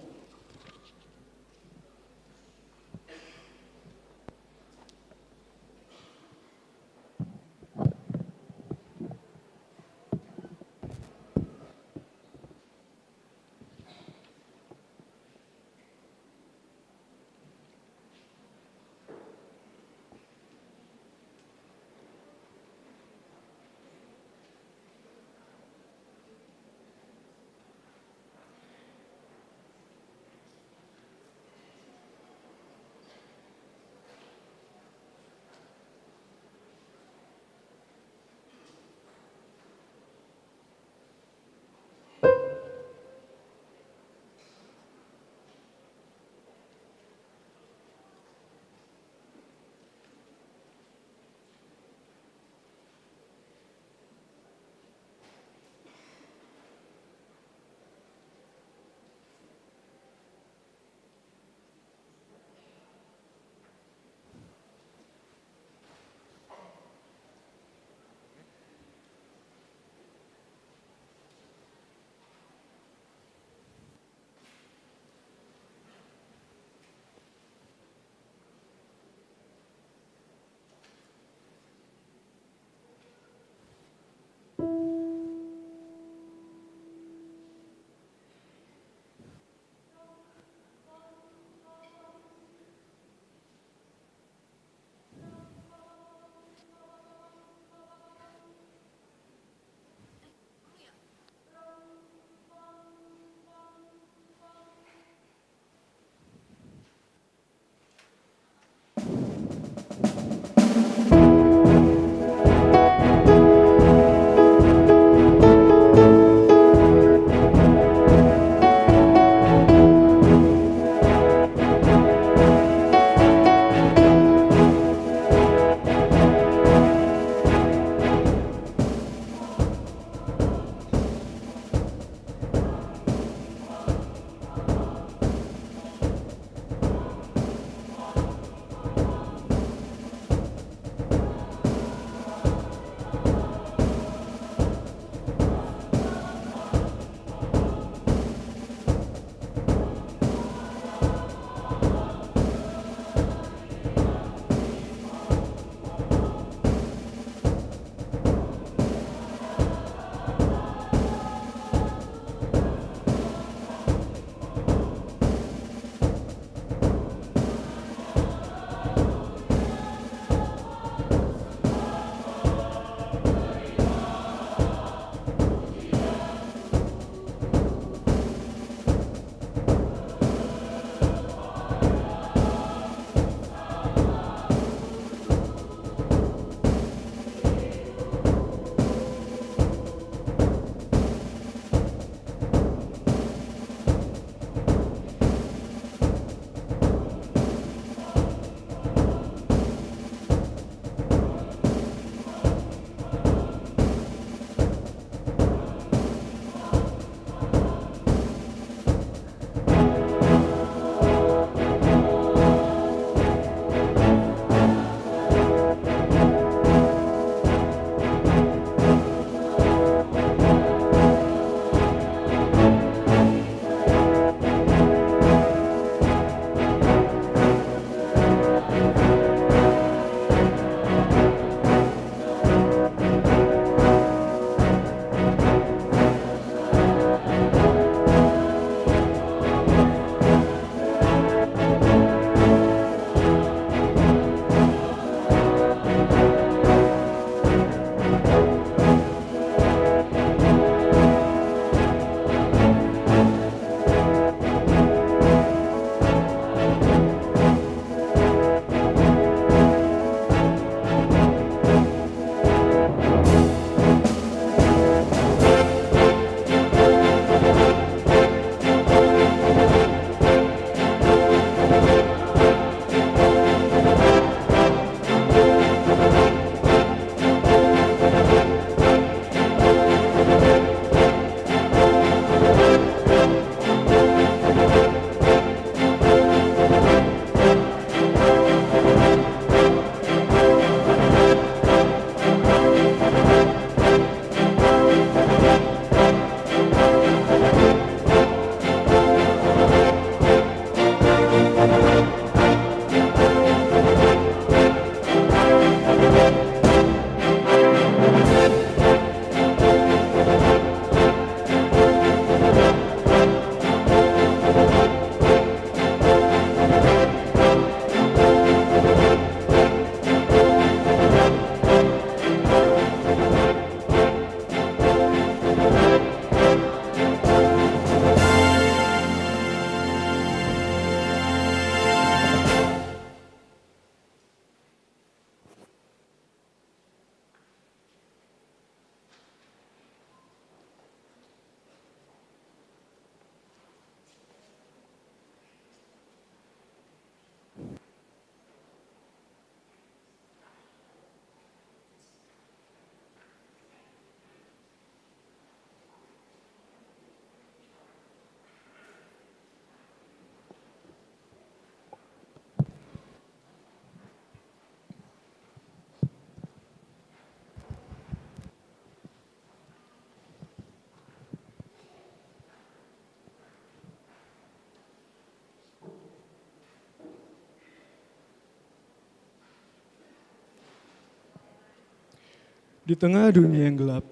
Di tengah dunia yang gelap,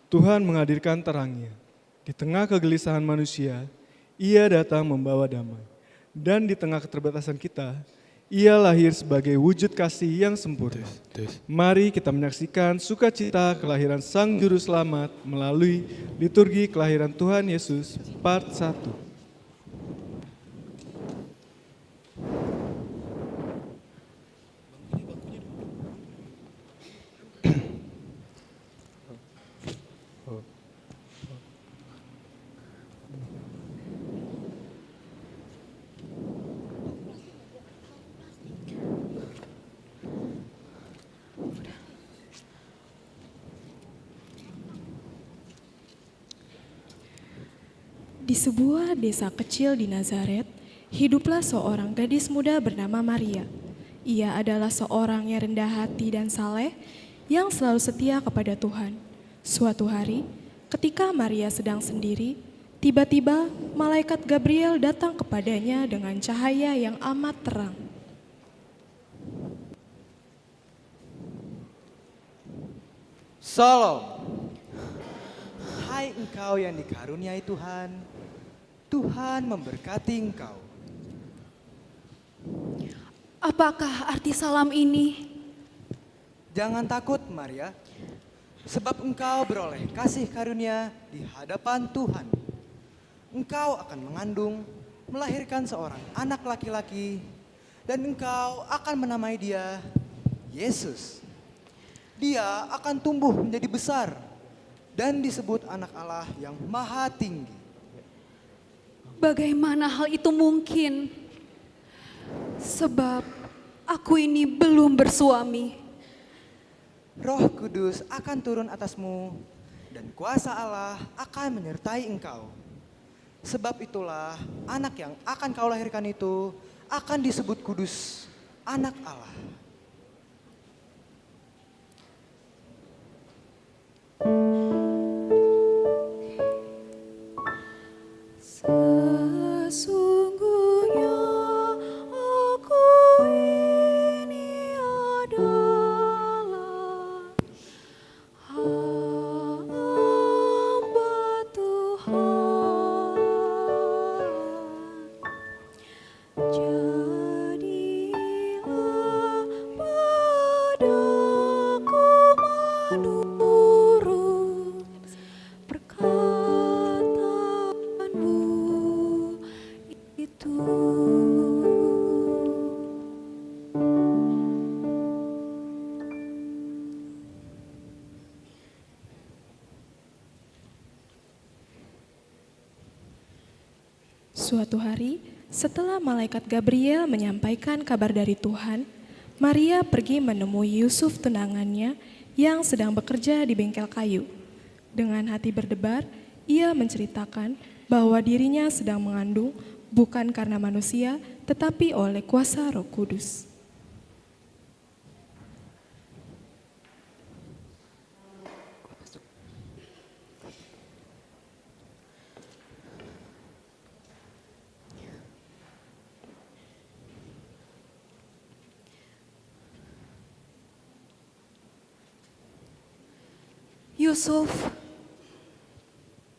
Tuhan menghadirkan terangnya. Di tengah kegelisahan manusia, Ia datang membawa damai. Dan di tengah keterbatasan kita, Ia lahir sebagai wujud kasih yang sempurna. Mari kita menyaksikan sukacita kelahiran Sang Juru Selamat melalui liturgi kelahiran Tuhan Yesus part 1. Di sebuah desa kecil di Nazaret, hiduplah seorang gadis muda bernama Maria. Ia adalah seorang yang rendah hati dan saleh, yang selalu setia kepada Tuhan. Suatu hari, ketika Maria sedang sendiri, tiba-tiba malaikat Gabriel datang kepadanya dengan cahaya yang amat terang. Salam. Hai engkau yang dikaruniai Tuhan, Tuhan memberkati engkau. Apakah arti salam ini? Jangan takut Maria, sebab engkau beroleh kasih karunia di hadapan Tuhan. Engkau akan mengandung, melahirkan seorang anak laki-laki, dan engkau akan menamai dia Yesus. Dia akan tumbuh menjadi besar dan disebut anak Allah yang maha tinggi. Bagaimana hal itu mungkin? Sebab aku ini belum bersuami. Roh Kudus akan turun atasmu dan kuasa Allah akan menyertai engkau. Sebab itulah anak yang akan kau lahirkan itu akan disebut kudus, anak Allah. Sesungguhnya aku ini adalah hamba Tuhan. Jadilah padaku menurut perkataanmu itu. Suatu hari, setelah malaikat Gabriel menyampaikan kabar dari Tuhan, Maria pergi menemui Yusuf tunangannya yang sedang bekerja di bengkel kayu. Dengan hati berdebar, ia menceritakan bahwa dirinya sedang mengandung bukan karena manusia, tetapi oleh kuasa Roh Kudus. Yusuf,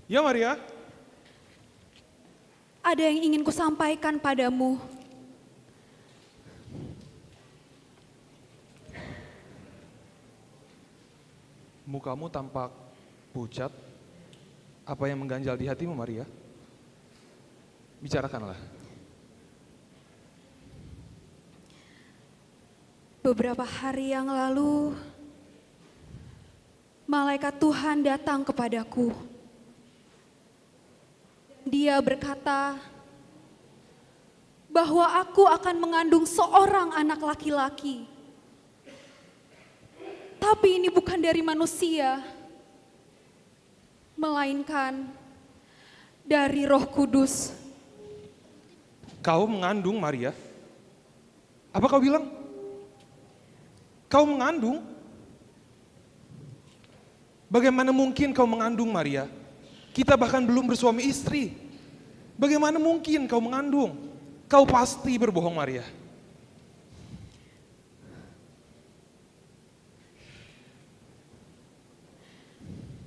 Ya Maria, ada yang ingin kusampaikan padamu. mukamu tampak pucat. Apa yang mengganjal di hatimu Maria? Bicarakanlah. Beberapa hari yang lalu, malaikat Tuhan datang kepadaku. Dia berkata bahwa aku akan mengandung seorang anak laki-laki. Tapi ini bukan dari manusia, melainkan dari Roh Kudus. Kau mengandung Maria? Apa kau bilang? Kau mengandung? Bagaimana mungkin kau mengandung Maria? Kita bahkan belum bersuami istri. Bagaimana mungkin kau mengandung? Kau pasti berbohong Maria.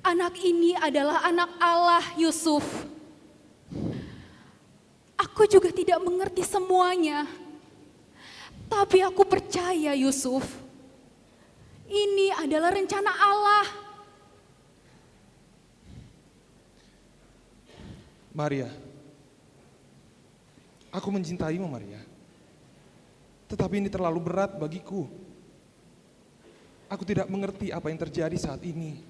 anak ini adalah anak Allah, Yusuf. Aku juga tidak mengerti semuanya. Tapi aku percaya, Yusuf, ini adalah rencana Allah. Maria, aku mencintaimu, Maria. Tetapi ini terlalu berat bagiku. Aku tidak mengerti apa yang terjadi saat ini.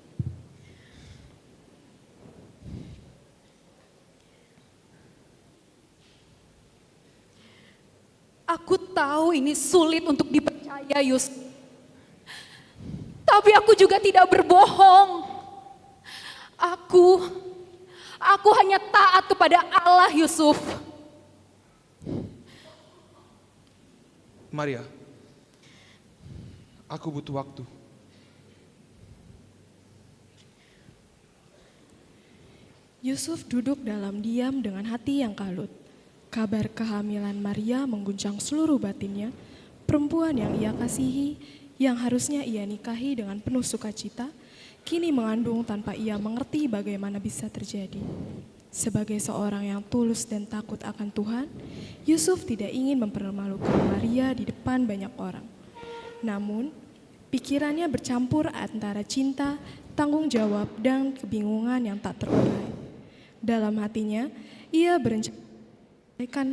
Aku tahu ini sulit untuk dipercaya, Yusuf. Tapi aku juga tidak berbohong. Aku hanya taat kepada Allah, Yusuf. Maria, aku butuh waktu. Yusuf duduk dalam diam dengan hati yang kalut. Kabar kehamilan Maria mengguncang seluruh batinnya. Perempuan yang ia kasihi, yang harusnya ia nikahi dengan penuh sukacita, kini mengandung tanpa ia mengerti bagaimana bisa terjadi. Sebagai seorang yang tulus dan takut akan Tuhan, Yusuf tidak ingin mempermalukan Maria di depan banyak orang. Namun, pikirannya bercampur antara cinta, tanggung jawab, dan kebingungan yang tak terurai. Dalam hatinya, ia berencana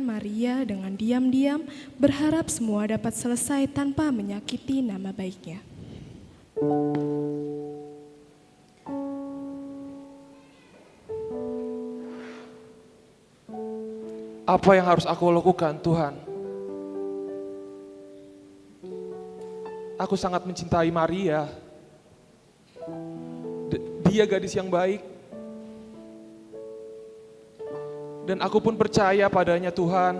Maria dengan diam-diam, berharap semua dapat selesai tanpa menyakiti nama baiknya. Apa yang harus aku lakukan, Tuhan? Aku sangat mencintai Maria. Dia gadis yang baik. Dan aku pun percaya padanya, Tuhan.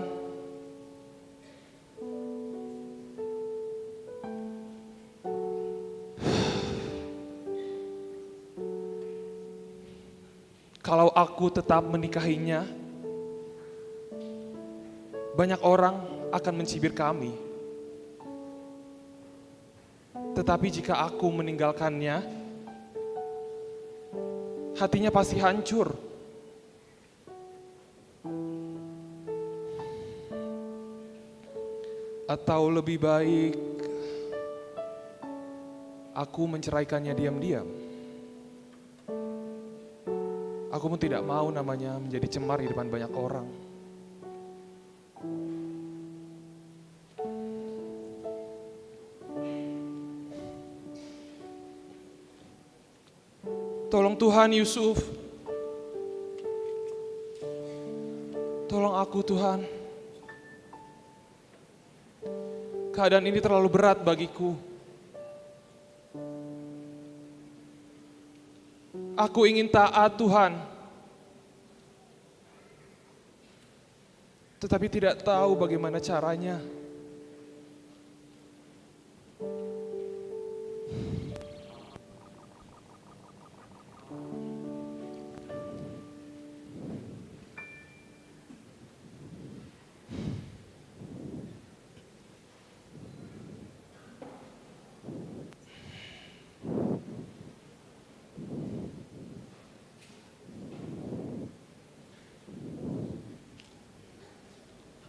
Kalau aku tetap menikahinya, banyak orang akan mencibir kami. Tetapi jika aku meninggalkannya, hatinya pasti hancur. Atau lebih baik aku menceraikannya diam-diam. Aku pun tidak mau namanya menjadi cemar di depan banyak orang. Tolong Tuhan, Yusuf. Tolong aku, Tuhan. Keadaan ini terlalu berat bagiku. Aku ingin taat, Tuhan. Tetapi tidak tahu bagaimana caranya.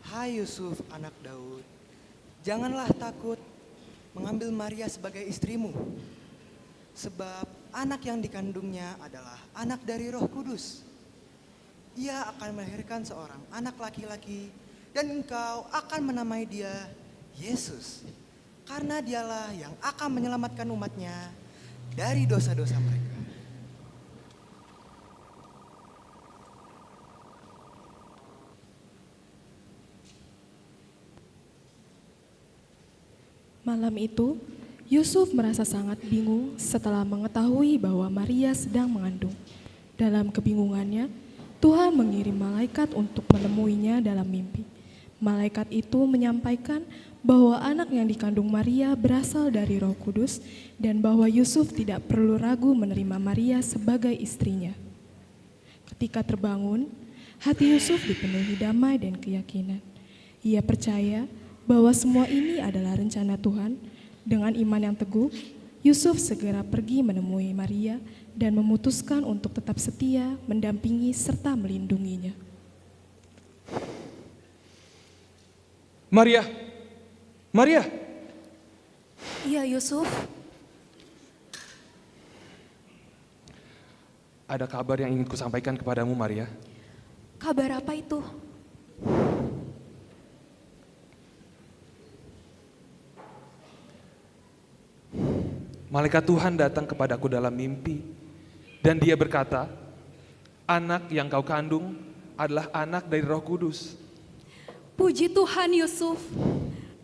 Hai Yusuf, anak Daud, janganlah takut mengambil Maria sebagai istrimu. Sebab anak yang dikandungnya adalah anak dari Roh Kudus. Ia akan melahirkan seorang anak laki-laki dan engkau akan menamai dia Yesus. Karena dialah yang akan menyelamatkan umatnya dari dosa-dosa mereka. Malam itu, Yusuf merasa sangat bingung setelah mengetahui bahwa Maria sedang mengandung. Dalam kebingungannya, Tuhan mengirim malaikat untuk menemuinya dalam mimpi. Malaikat itu menyampaikan bahwa anak yang dikandung Maria berasal dari Roh Kudus dan bahwa Yusuf tidak perlu ragu menerima Maria sebagai istrinya. Ketika terbangun, hati Yusuf dipenuhi damai dan keyakinan. Ia percaya bahwa semua ini adalah rencana Tuhan. Dengan iman yang teguh, Yusuf segera pergi menemui Maria dan memutuskan untuk tetap setia, mendampingi serta melindunginya. Maria, Maria, Iya Yusuf, ada kabar yang ingin kusampaikan kepadamu, Maria. kabar apa itu? Malaikat Tuhan datang kepadaku dalam mimpi, dan dia berkata, anak yang kau kandung adalah anak dari Roh Kudus. Puji Tuhan Yusuf,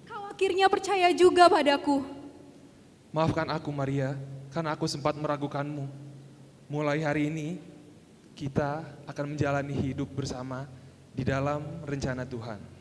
kau akhirnya percaya juga padaku. Maafkan aku, Maria, karena aku sempat meragukanmu. Mulai hari ini, kita akan menjalani hidup bersama di dalam rencana Tuhan.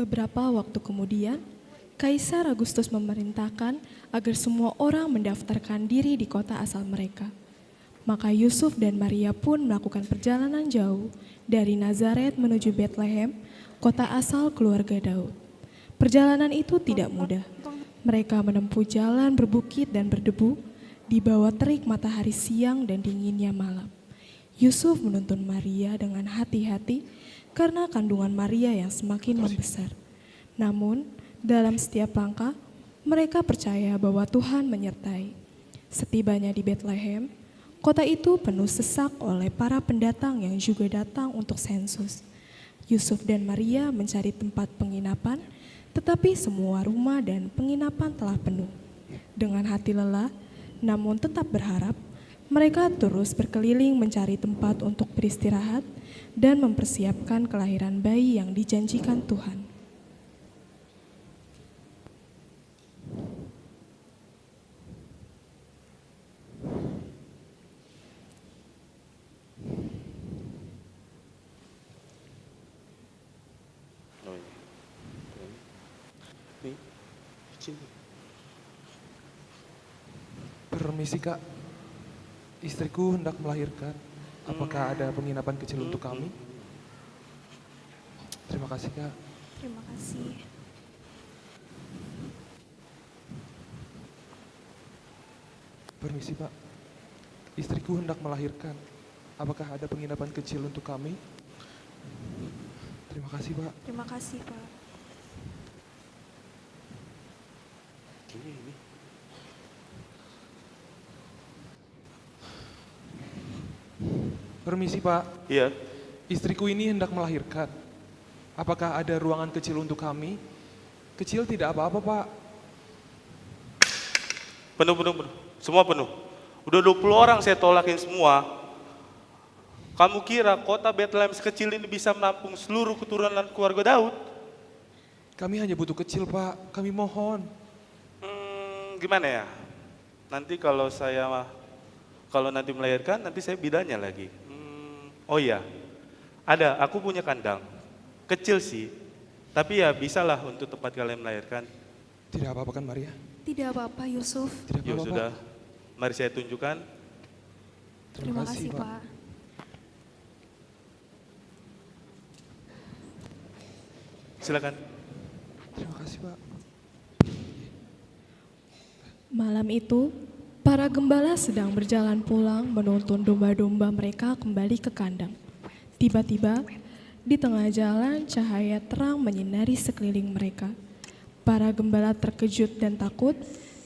Beberapa waktu kemudian, Kaisar Agustus memerintahkan agar semua orang mendaftarkan diri di kota asal mereka. Maka Yusuf dan Maria pun melakukan perjalanan jauh dari Nazaret menuju Bethlehem, kota asal keluarga Daud. Perjalanan itu tidak mudah. Mereka menempuh jalan berbukit dan berdebu, di bawah terik matahari siang dan dinginnya malam. Yusuf menuntun Maria dengan hati-hati karena kandungan Maria yang semakin membesar. Namun, dalam setiap langkah, mereka percaya bahwa Tuhan menyertai. Setibanya di Bethlehem, kota itu penuh sesak oleh para pendatang yang juga datang untuk sensus. Yusuf dan Maria mencari tempat penginapan, tetapi semua rumah dan penginapan telah penuh. Dengan hati lelah, namun tetap berharap, mereka terus berkeliling mencari tempat untuk beristirahat dan mempersiapkan kelahiran bayi yang dijanjikan Tuhan. Permisi Kak, istriku hendak melahirkan. Apakah ada penginapan kecil untuk kami? Terima kasih Kak. Terima kasih. Permisi Pak, istriku hendak melahirkan. Apakah ada penginapan kecil untuk kami? Terima kasih Pak. Terima kasih Pak. Permisi Pak. Iya. Istriku ini hendak melahirkan. Apakah ada ruangan kecil untuk kami? Kecil tidak apa-apa Pak. Penuh. Semua penuh. Udah 20 orang saya tolakin semua. Kamu kira kota Bethlehem sekecil ini bisa menampung seluruh keturunan keluarga Daud? Kami hanya butuh kecil Pak, kami mohon. Gimana ya? Nanti kalau nanti melahirkan, nanti saya bidannya lagi. Oh iya, aku punya kandang. Kecil sih, tapi ya bisalah untuk tempat kalian melahirkan. Tidak apa-apa kan Maria? Tidak apa-apa Yusuf. Tidak Ya apa-apa sudah, Pak. mari saya tunjukkan. Terima kasih Pak. Silakan. Terima kasih Pak. Malam itu, para gembala sedang berjalan pulang menuntun domba-domba mereka kembali ke kandang. Tiba-tiba, di tengah jalan cahaya terang menyinari sekeliling mereka. Para gembala terkejut dan takut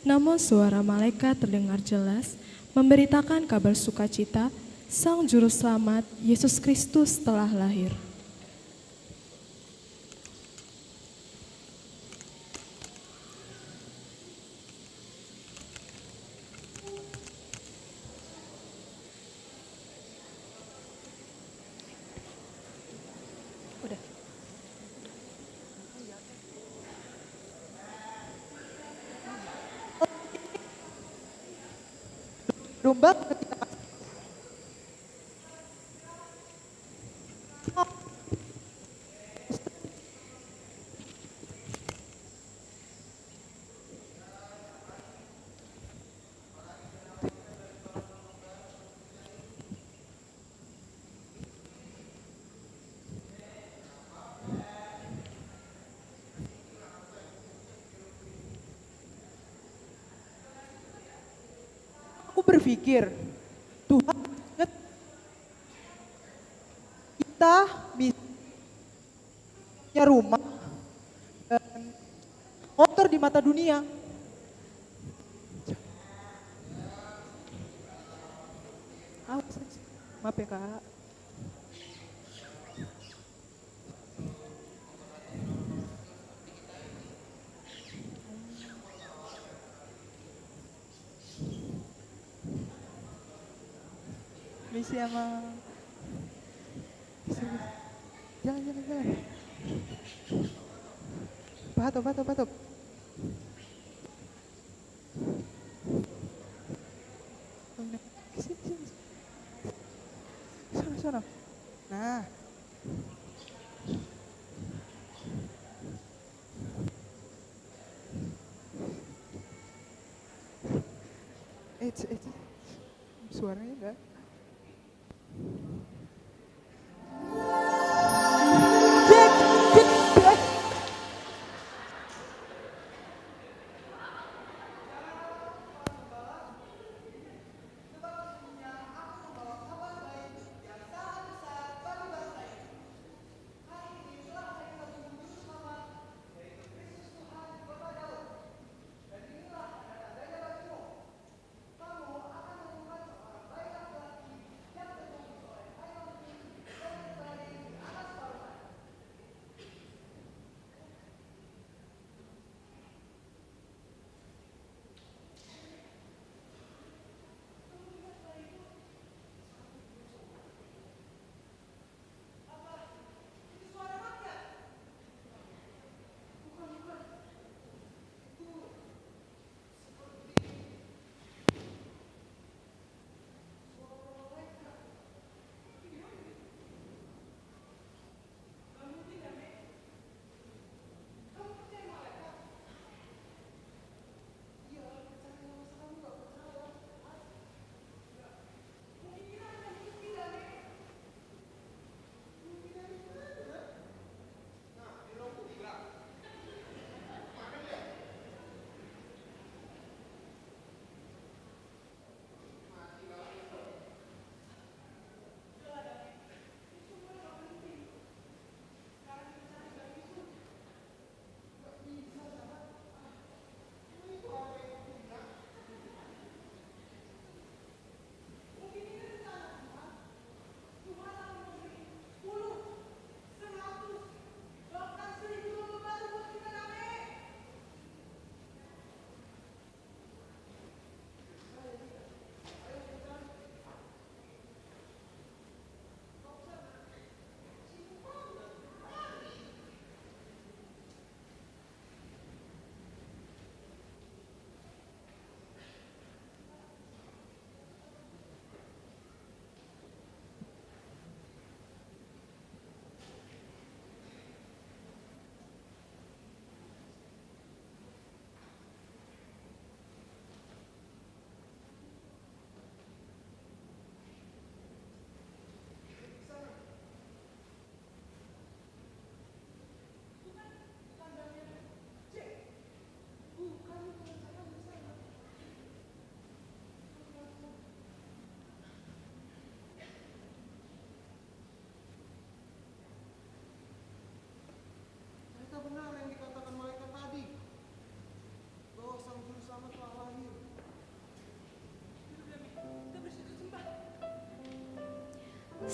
Namun suara malaikat terdengar jelas, memberitakan kabar sukacita, Sang Juru Selamat, Yesus Kristus telah lahir. Domba aku berpikir, Tuhan ingat kita bisa punya rumah dan motor di mata dunia. Awas, maaf ya Kak. Misi sama jangan. Batuk. Sini. Sono. Nah. Suaranya enggak?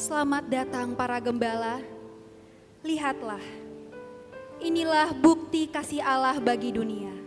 Selamat datang para gembala. Lihatlah, inilah bukti kasih Allah bagi dunia.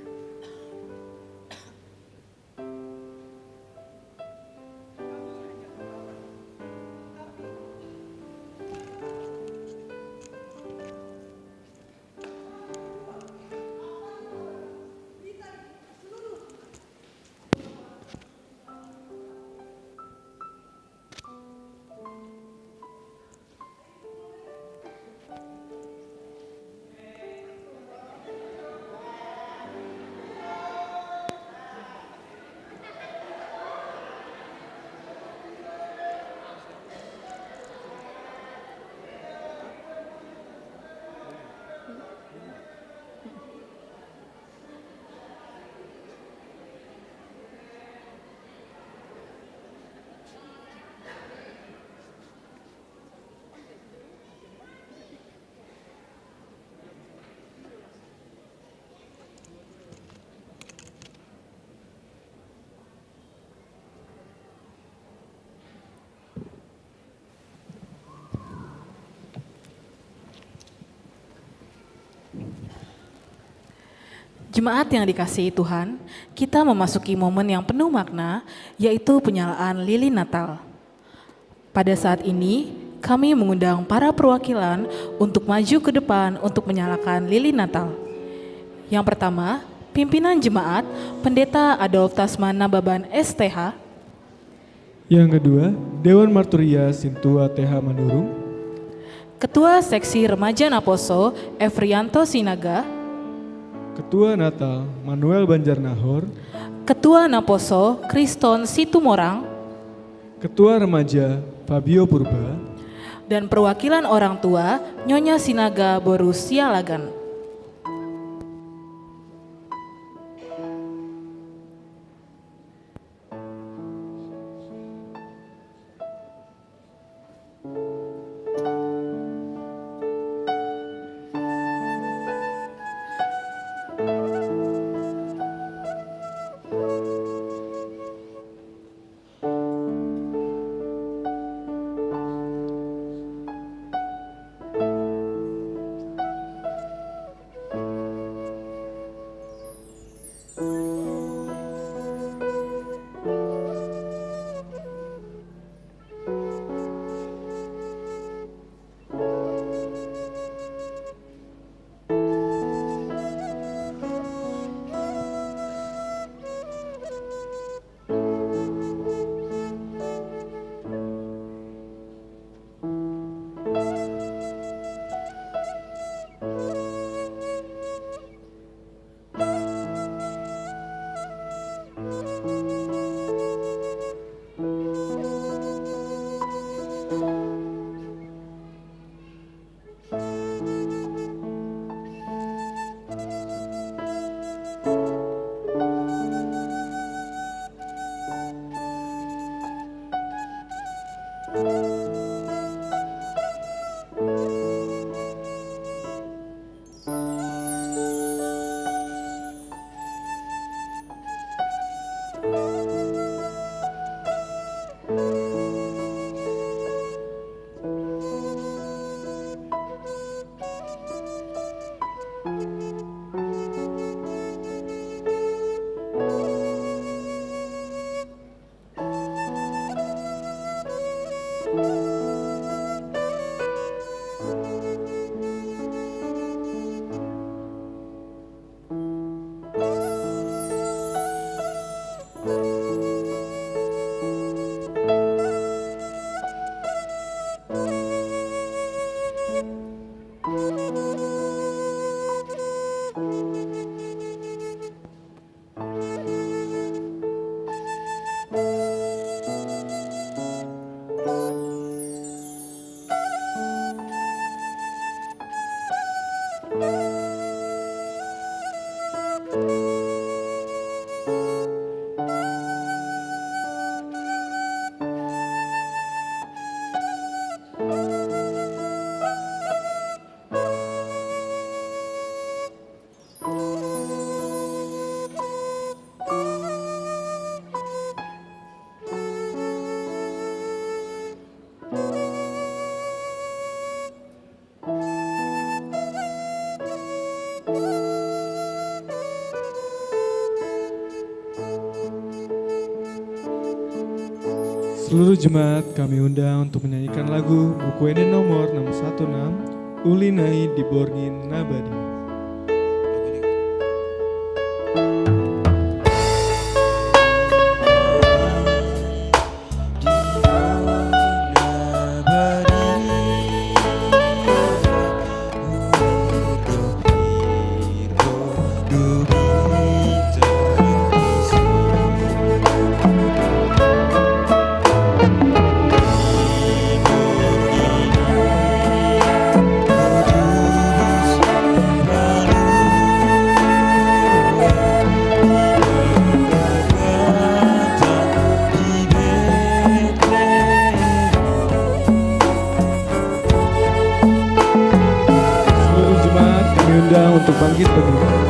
Jemaat yang dikasihi Tuhan, kita memasuki momen yang penuh makna, yaitu penyalaan lilin Natal. Pada saat ini, kami mengundang para perwakilan untuk maju ke depan untuk menyalakan lilin Natal. Yang pertama, pimpinan jemaat, Pendeta Adolf Tasmana Baban STH. Yang kedua, Dewan Marturia Sintua TH Manurung. Ketua Seksi Remaja Naposo, Efrianto Sinaga. Ketua Natal, Manuel Banjarnahor. Ketua Naposo, Kriston Situmorang. Ketua Remaja, Fabio Purba. Dan perwakilan orang tua, Nyonya Sinaga Borus Sialagan. Seluruh jemaat kami undang untuk menyanyikan lagu buku ini nomor 616 Ulinai di Borgin Nabadi. Untuk bangkit berdiri.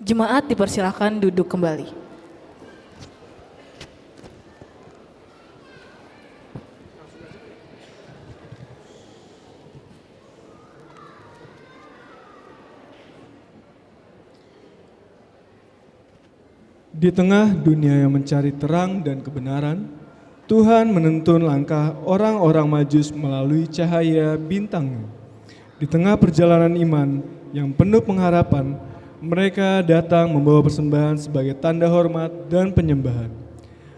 Jemaat dipersilakan duduk kembali. Di tengah dunia yang mencari terang dan kebenaran, Tuhan menuntun langkah orang-orang Majus melalui cahaya bintangnya. Di tengah perjalanan iman yang penuh pengharapan, mereka datang membawa persembahan sebagai tanda hormat dan penyembahan.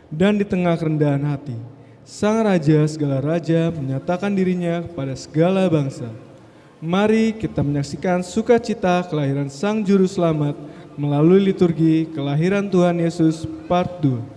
Dan di tengah kerendahan hati, Sang Raja segala raja menyatakan dirinya kepada segala bangsa. Mari kita menyaksikan sukacita kelahiran Sang Juru Selamat melalui liturgi kelahiran Tuhan Yesus part 2.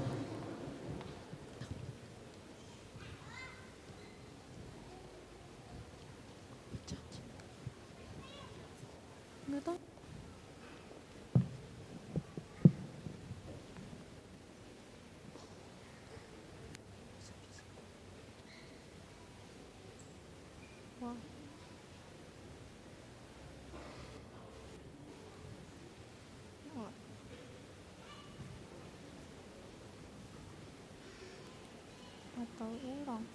Atau orang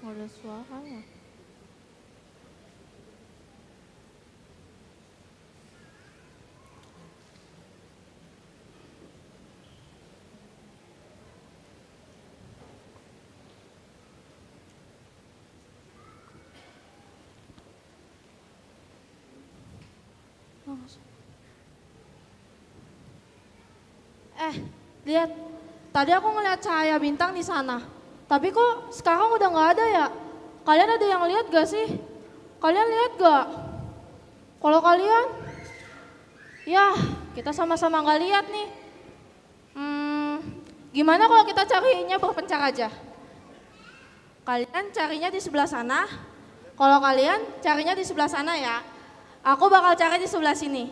nggak ada suaranya. Lihat, tadi aku ngeliat cahaya bintang di sana. Tapi kok sekarang udah nggak ada ya? Kalian ada yang lihat gak sih? Kalian lihat gak? Kalau kalian, ya kita sama-sama nggak lihat nih. Gimana kalau kita carinya berpencar aja? Kalian carinya di sebelah sana. Kalau kalian carinya di sebelah sana ya. Aku bakal cari di sebelah sini.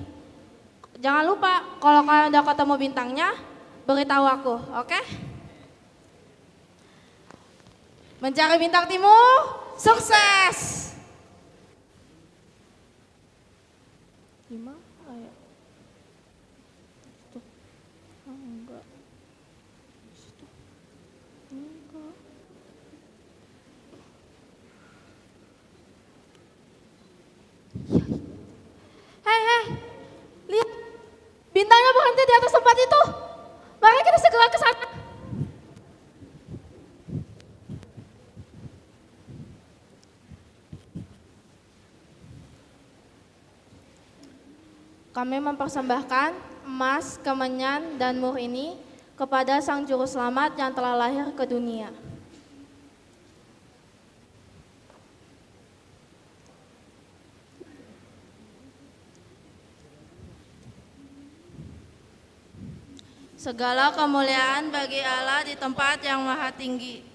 Jangan lupa kalau kalian udah ketemu bintangnya, beritahu aku, oke? Mencari bintang timur, sukses! Gimana ya? Tuh, enggak. Situ. Enggak. Hei, lihat, bintangnya berhenti di atas tempat itu. Mari kita segera ke sana. Kami mempersembahkan emas, kemenyan, dan mur ini kepada Sang Juru Selamat yang telah lahir ke dunia. Segala kemuliaan bagi Allah di tempat yang maha tinggi.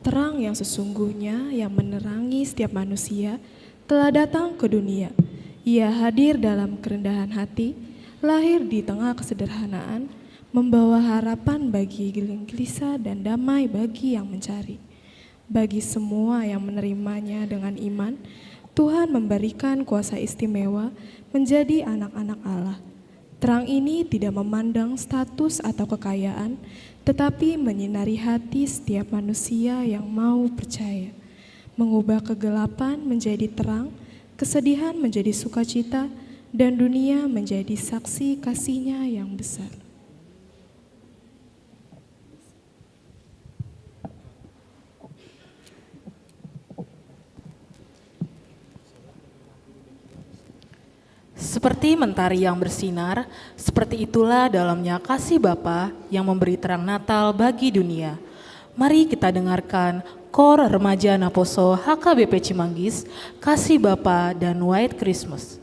Terang yang sesungguhnya yang menerangi setiap manusia telah datang ke dunia. Ia hadir dalam kerendahan hati, lahir di tengah kesederhanaan, membawa harapan bagi gelisah dan damai bagi yang mencari. Bagi semua yang menerimanya dengan iman, Tuhan memberikan kuasa istimewa menjadi anak-anak Allah. Terang ini tidak memandang status atau kekayaan, tetapi menyinari hati setiap manusia yang mau percaya, mengubah kegelapan menjadi terang, kesedihan menjadi sukacita, dan dunia menjadi saksi kasih-Nya yang besar. Seperti mentari yang bersinar, seperti itulah dalamnya kasih Bapa yang memberi terang Natal bagi dunia. Mari kita dengarkan Kor Remaja Naposo HKBP Cimanggis, Kasih Bapa dan White Christmas.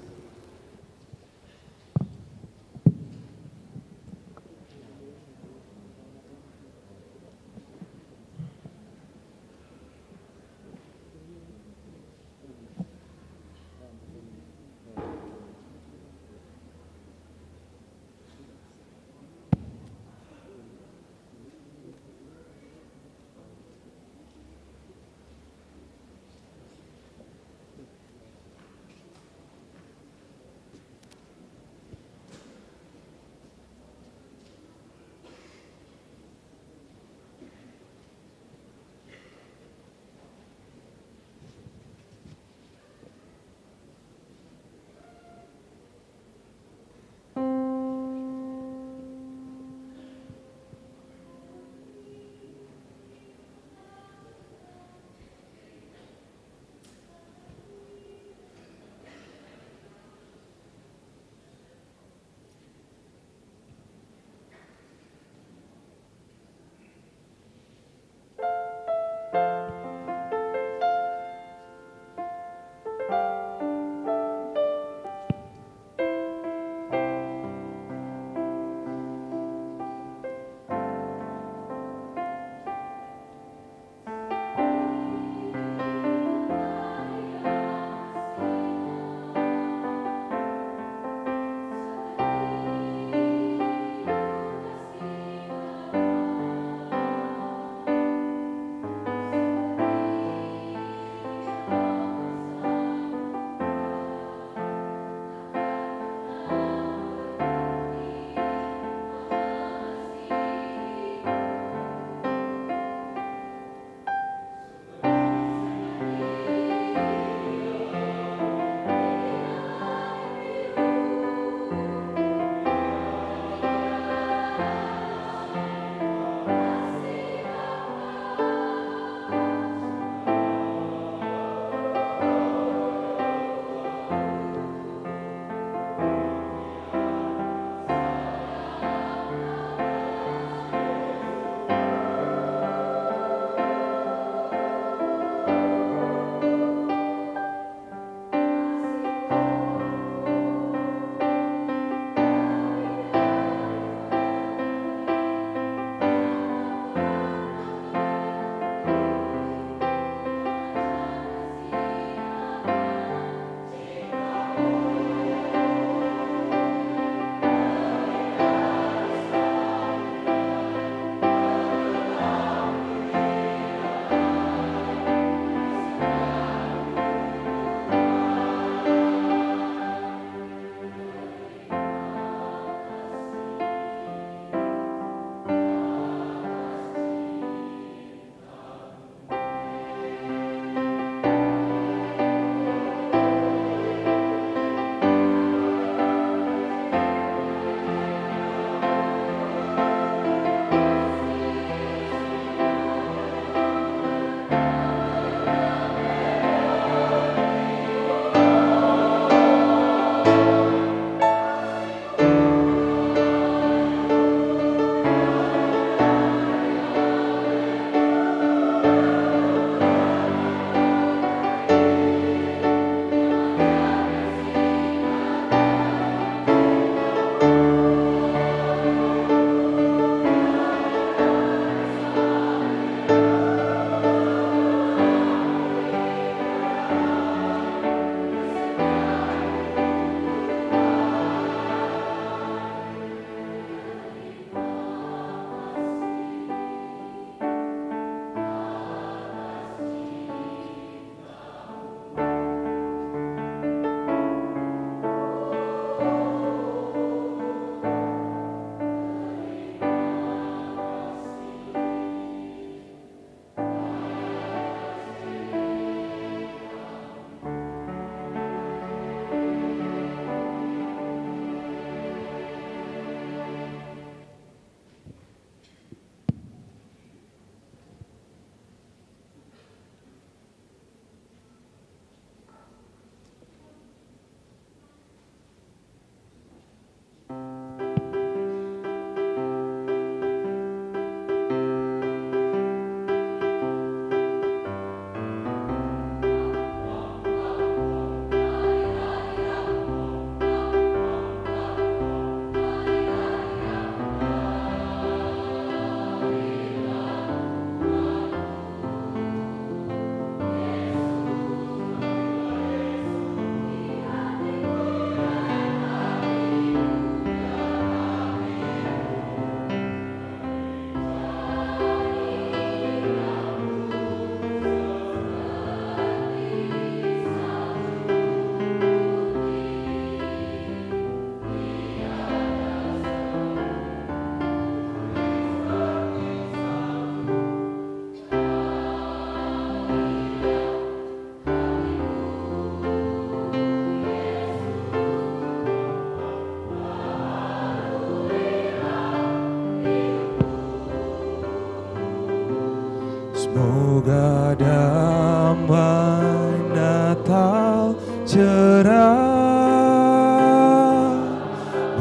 cerah,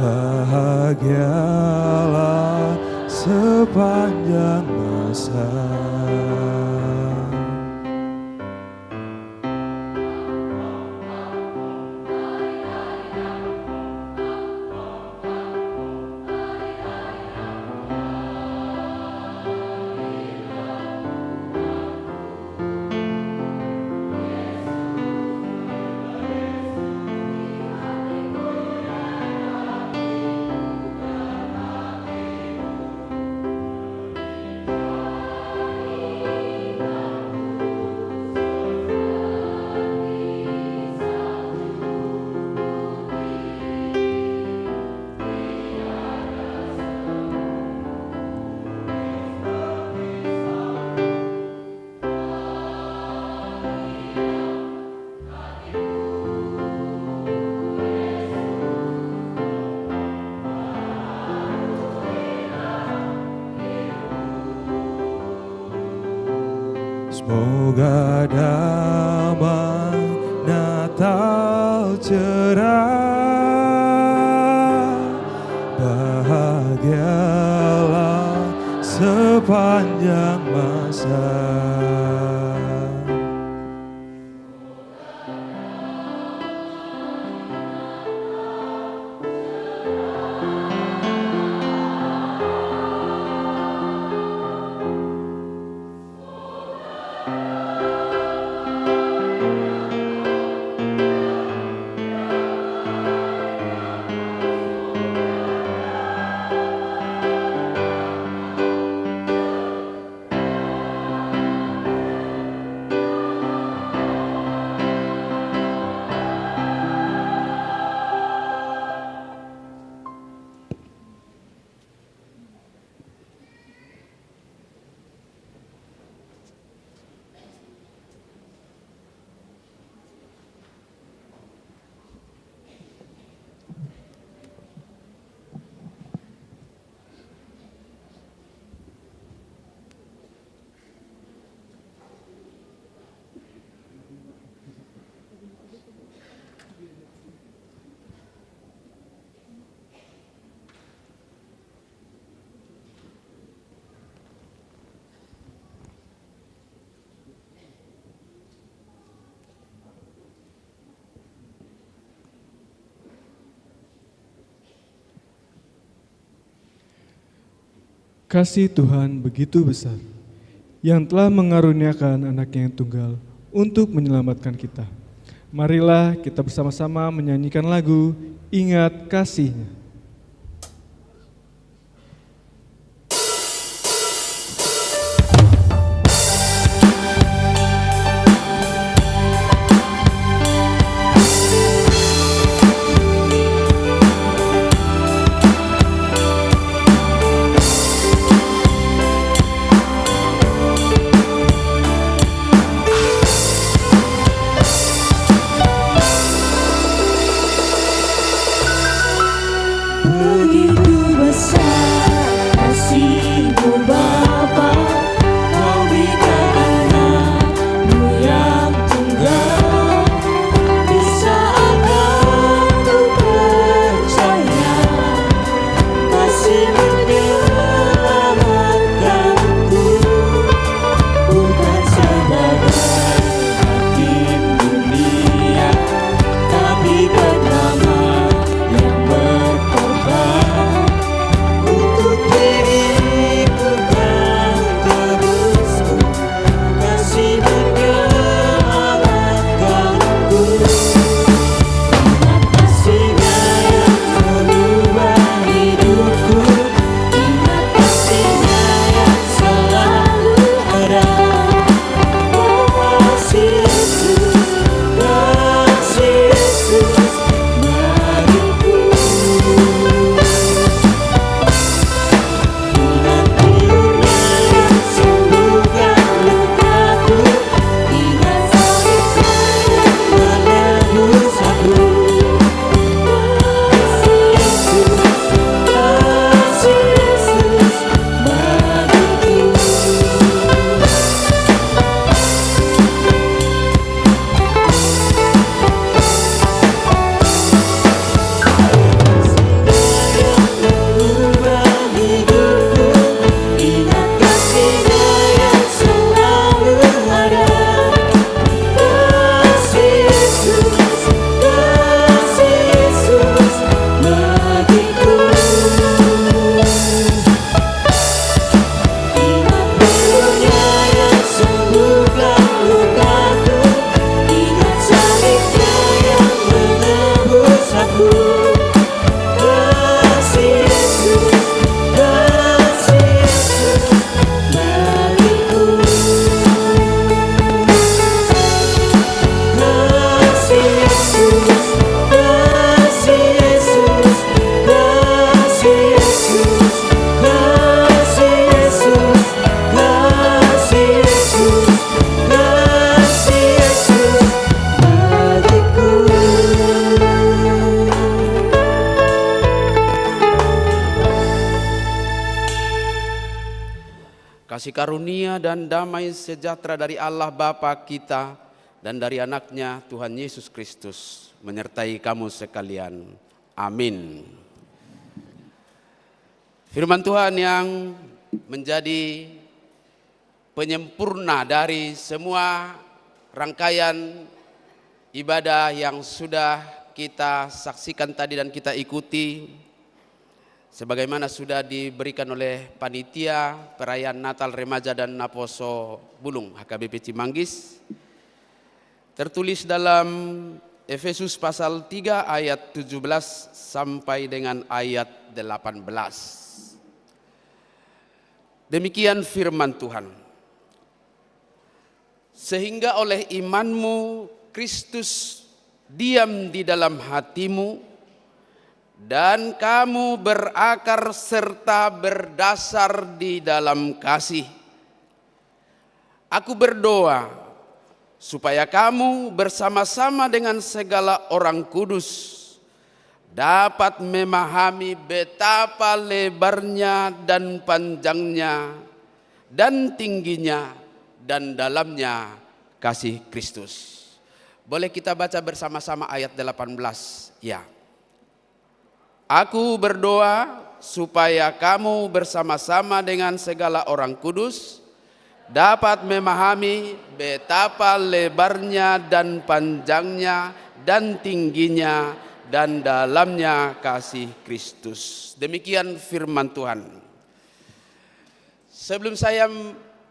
bahagialah sepanjang masa. Semoga damai Natal cerah, bahagialah sepanjang masa. Kasih Tuhan begitu besar, yang telah mengaruniakan anaknya yang tunggal untuk menyelamatkan kita. Marilah kita bersama-sama menyanyikan lagu Ingat Kasih-Nya. Kasih karunia dan damai sejahtera dari Allah Bapa kita dan dari anaknya Tuhan Yesus Kristus menyertai kamu sekalian. Amin. Firman Tuhan yang menjadi penyempurna dari semua rangkaian ibadah yang sudah kita saksikan tadi dan kita ikuti, sebagaimana sudah diberikan oleh panitia perayaan Natal Remaja dan Naposo Bulung HKBP Cimanggis, tertulis dalam Efesus pasal 3 ayat 17 sampai dengan ayat 18. Demikian firman Tuhan. Sehingga oleh imanmu Kristus diam di dalam hatimu, dan kamu berakar serta berdasar di dalam kasih. Aku berdoa supaya kamu bersama-sama dengan segala orang kudus dapat memahami betapa lebarnya dan panjangnya dan tingginya dan dalamnya kasih Kristus. Boleh kita baca bersama-sama ayat 18? Ya. Aku berdoa supaya kamu bersama-sama dengan segala orang kudus dapat memahami betapa lebarnya dan panjangnya dan tingginya dan dalamnya kasih Kristus. Demikian firman Tuhan. Sebelum saya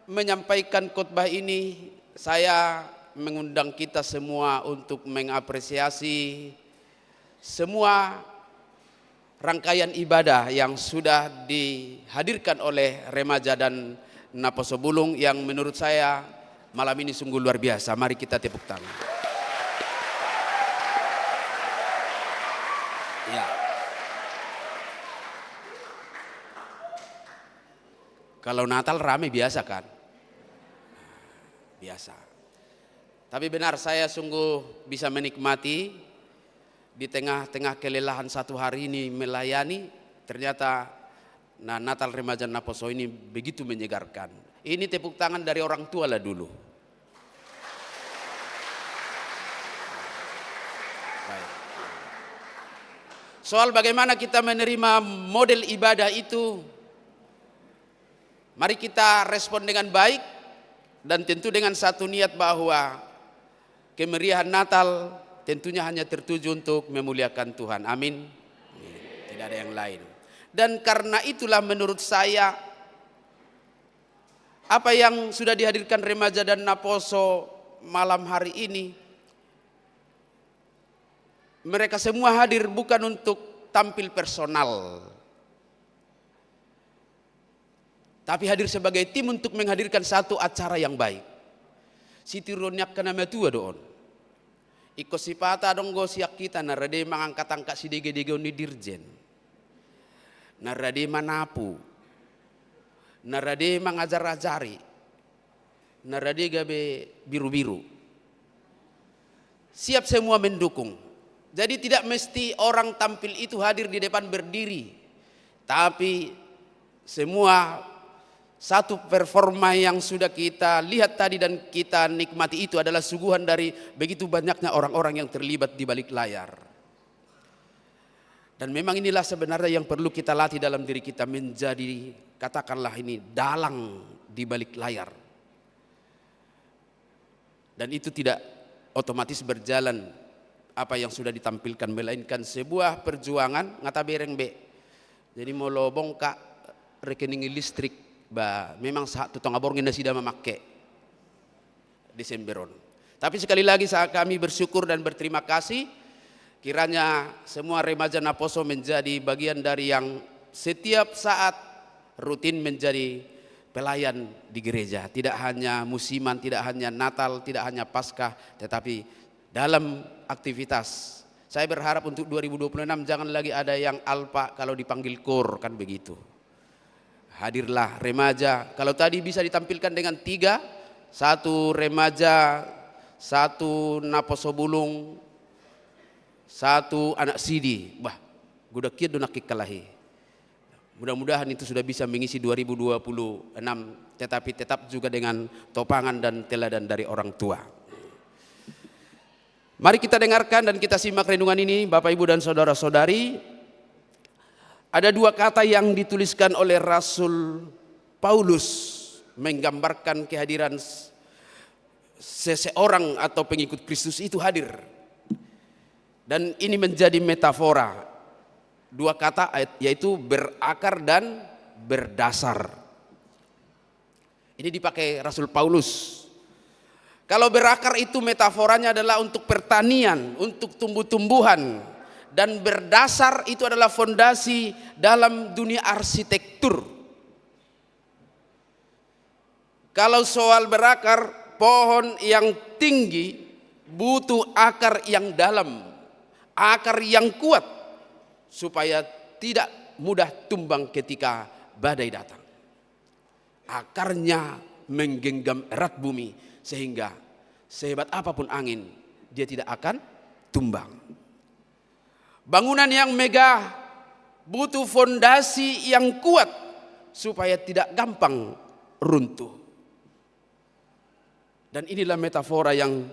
menyampaikan khotbah ini, saya mengundang kita semua untuk mengapresiasi semua rangkaian ibadah yang sudah dihadirkan oleh Remaja dan Naposo Bulung yang menurut saya malam ini sungguh luar biasa. Mari kita tepuk tangan. Ya. Kalau Natal rame biasa kan? Biasa. Tapi benar, saya sungguh bisa menikmati di tengah-tengah kelelahan satu hari ini melayani. Ternyata Natal Remaja Naposo ini begitu menyegarkan. Ini tepuk tangan dari orang tua lah dulu. Baik. Soal bagaimana kita menerima model ibadah itu, mari kita respon dengan baik dan tentu dengan satu niat bahwa kemeriahan Natal tentunya hanya tertuju untuk memuliakan Tuhan. Amin. Tidak ada yang lain. Dan karena itulah menurut saya apa yang sudah dihadirkan Remaja dan Naposo malam hari ini, mereka semua hadir bukan untuk tampil personal, tapi hadir sebagai tim untuk menghadirkan satu acara yang baik. Sitironiak kana metua doon. Iko sipata dong go siak kita narade mangangkat-angkat si dege-dege ni dirjen. Narade manapu. Narade mangajar-ajari. Narade gabe biru-biru. Siap semua mendukung. Jadi tidak mesti orang tampil itu hadir di depan berdiri. Tapi semua satu performa yang sudah kita lihat tadi dan kita nikmati itu adalah suguhan dari begitu banyaknya orang-orang yang terlibat di balik layar. Dan memang inilah sebenarnya yang perlu kita latih dalam diri kita, menjadi, katakanlah ini, dalang di balik layar. Dan itu tidak otomatis berjalan apa yang sudah ditampilkan, melainkan sebuah perjuangan ngata bereng be. Jadi mau lobong kak rekening listrik ba, memang saat tutong aborngin na sida memakai Desemberon. Tapi sekali lagi saat kami bersyukur dan berterima kasih, kiranya semua Remaja Naposo menjadi bagian dari yang setiap saat rutin menjadi pelayan di gereja. Tidak hanya musiman, tidak hanya Natal, tidak hanya Paskah, tetapi dalam aktivitas. Saya berharap untuk 2026 jangan lagi ada yang alpa kalau dipanggil kor, kan begitu. Hadirlah Remaja. Kalau tadi bisa ditampilkan dengan 3, 1 Remaja, 1 Naposo Bulung, 1 anak Sidi. Bah, gudak kieu do nakikalahi. Mudah-mudahan itu sudah bisa mengisi 2026, tetapi tetap juga dengan topangan dan teladan dari orang tua. Mari kita dengarkan dan kita simak renungan ini, Bapak, Ibu, dan saudara-saudari. Ada dua kata yang dituliskan oleh Rasul Paulus menggambarkan kehadiran seseorang atau pengikut Kristus itu hadir. Dan ini menjadi metafora. Dua kata yaitu berakar dan berdasar. Ini dipakai Rasul Paulus. Kalau berakar itu metaforanya adalah untuk pertanian, untuk tumbuh-tumbuhan. Dan berdasar itu adalah fondasi dalam dunia arsitektur. Kalau soal berakar, pohon yang tinggi butuh akar yang dalam, akar yang kuat, supaya tidak mudah tumbang ketika badai datang. Akarnya menggenggam erat bumi sehingga sehebat apapun angin dia tidak akan tumbang. Bangunan yang megah butuh fondasi yang kuat supaya tidak gampang runtuh. Dan inilah metafora yang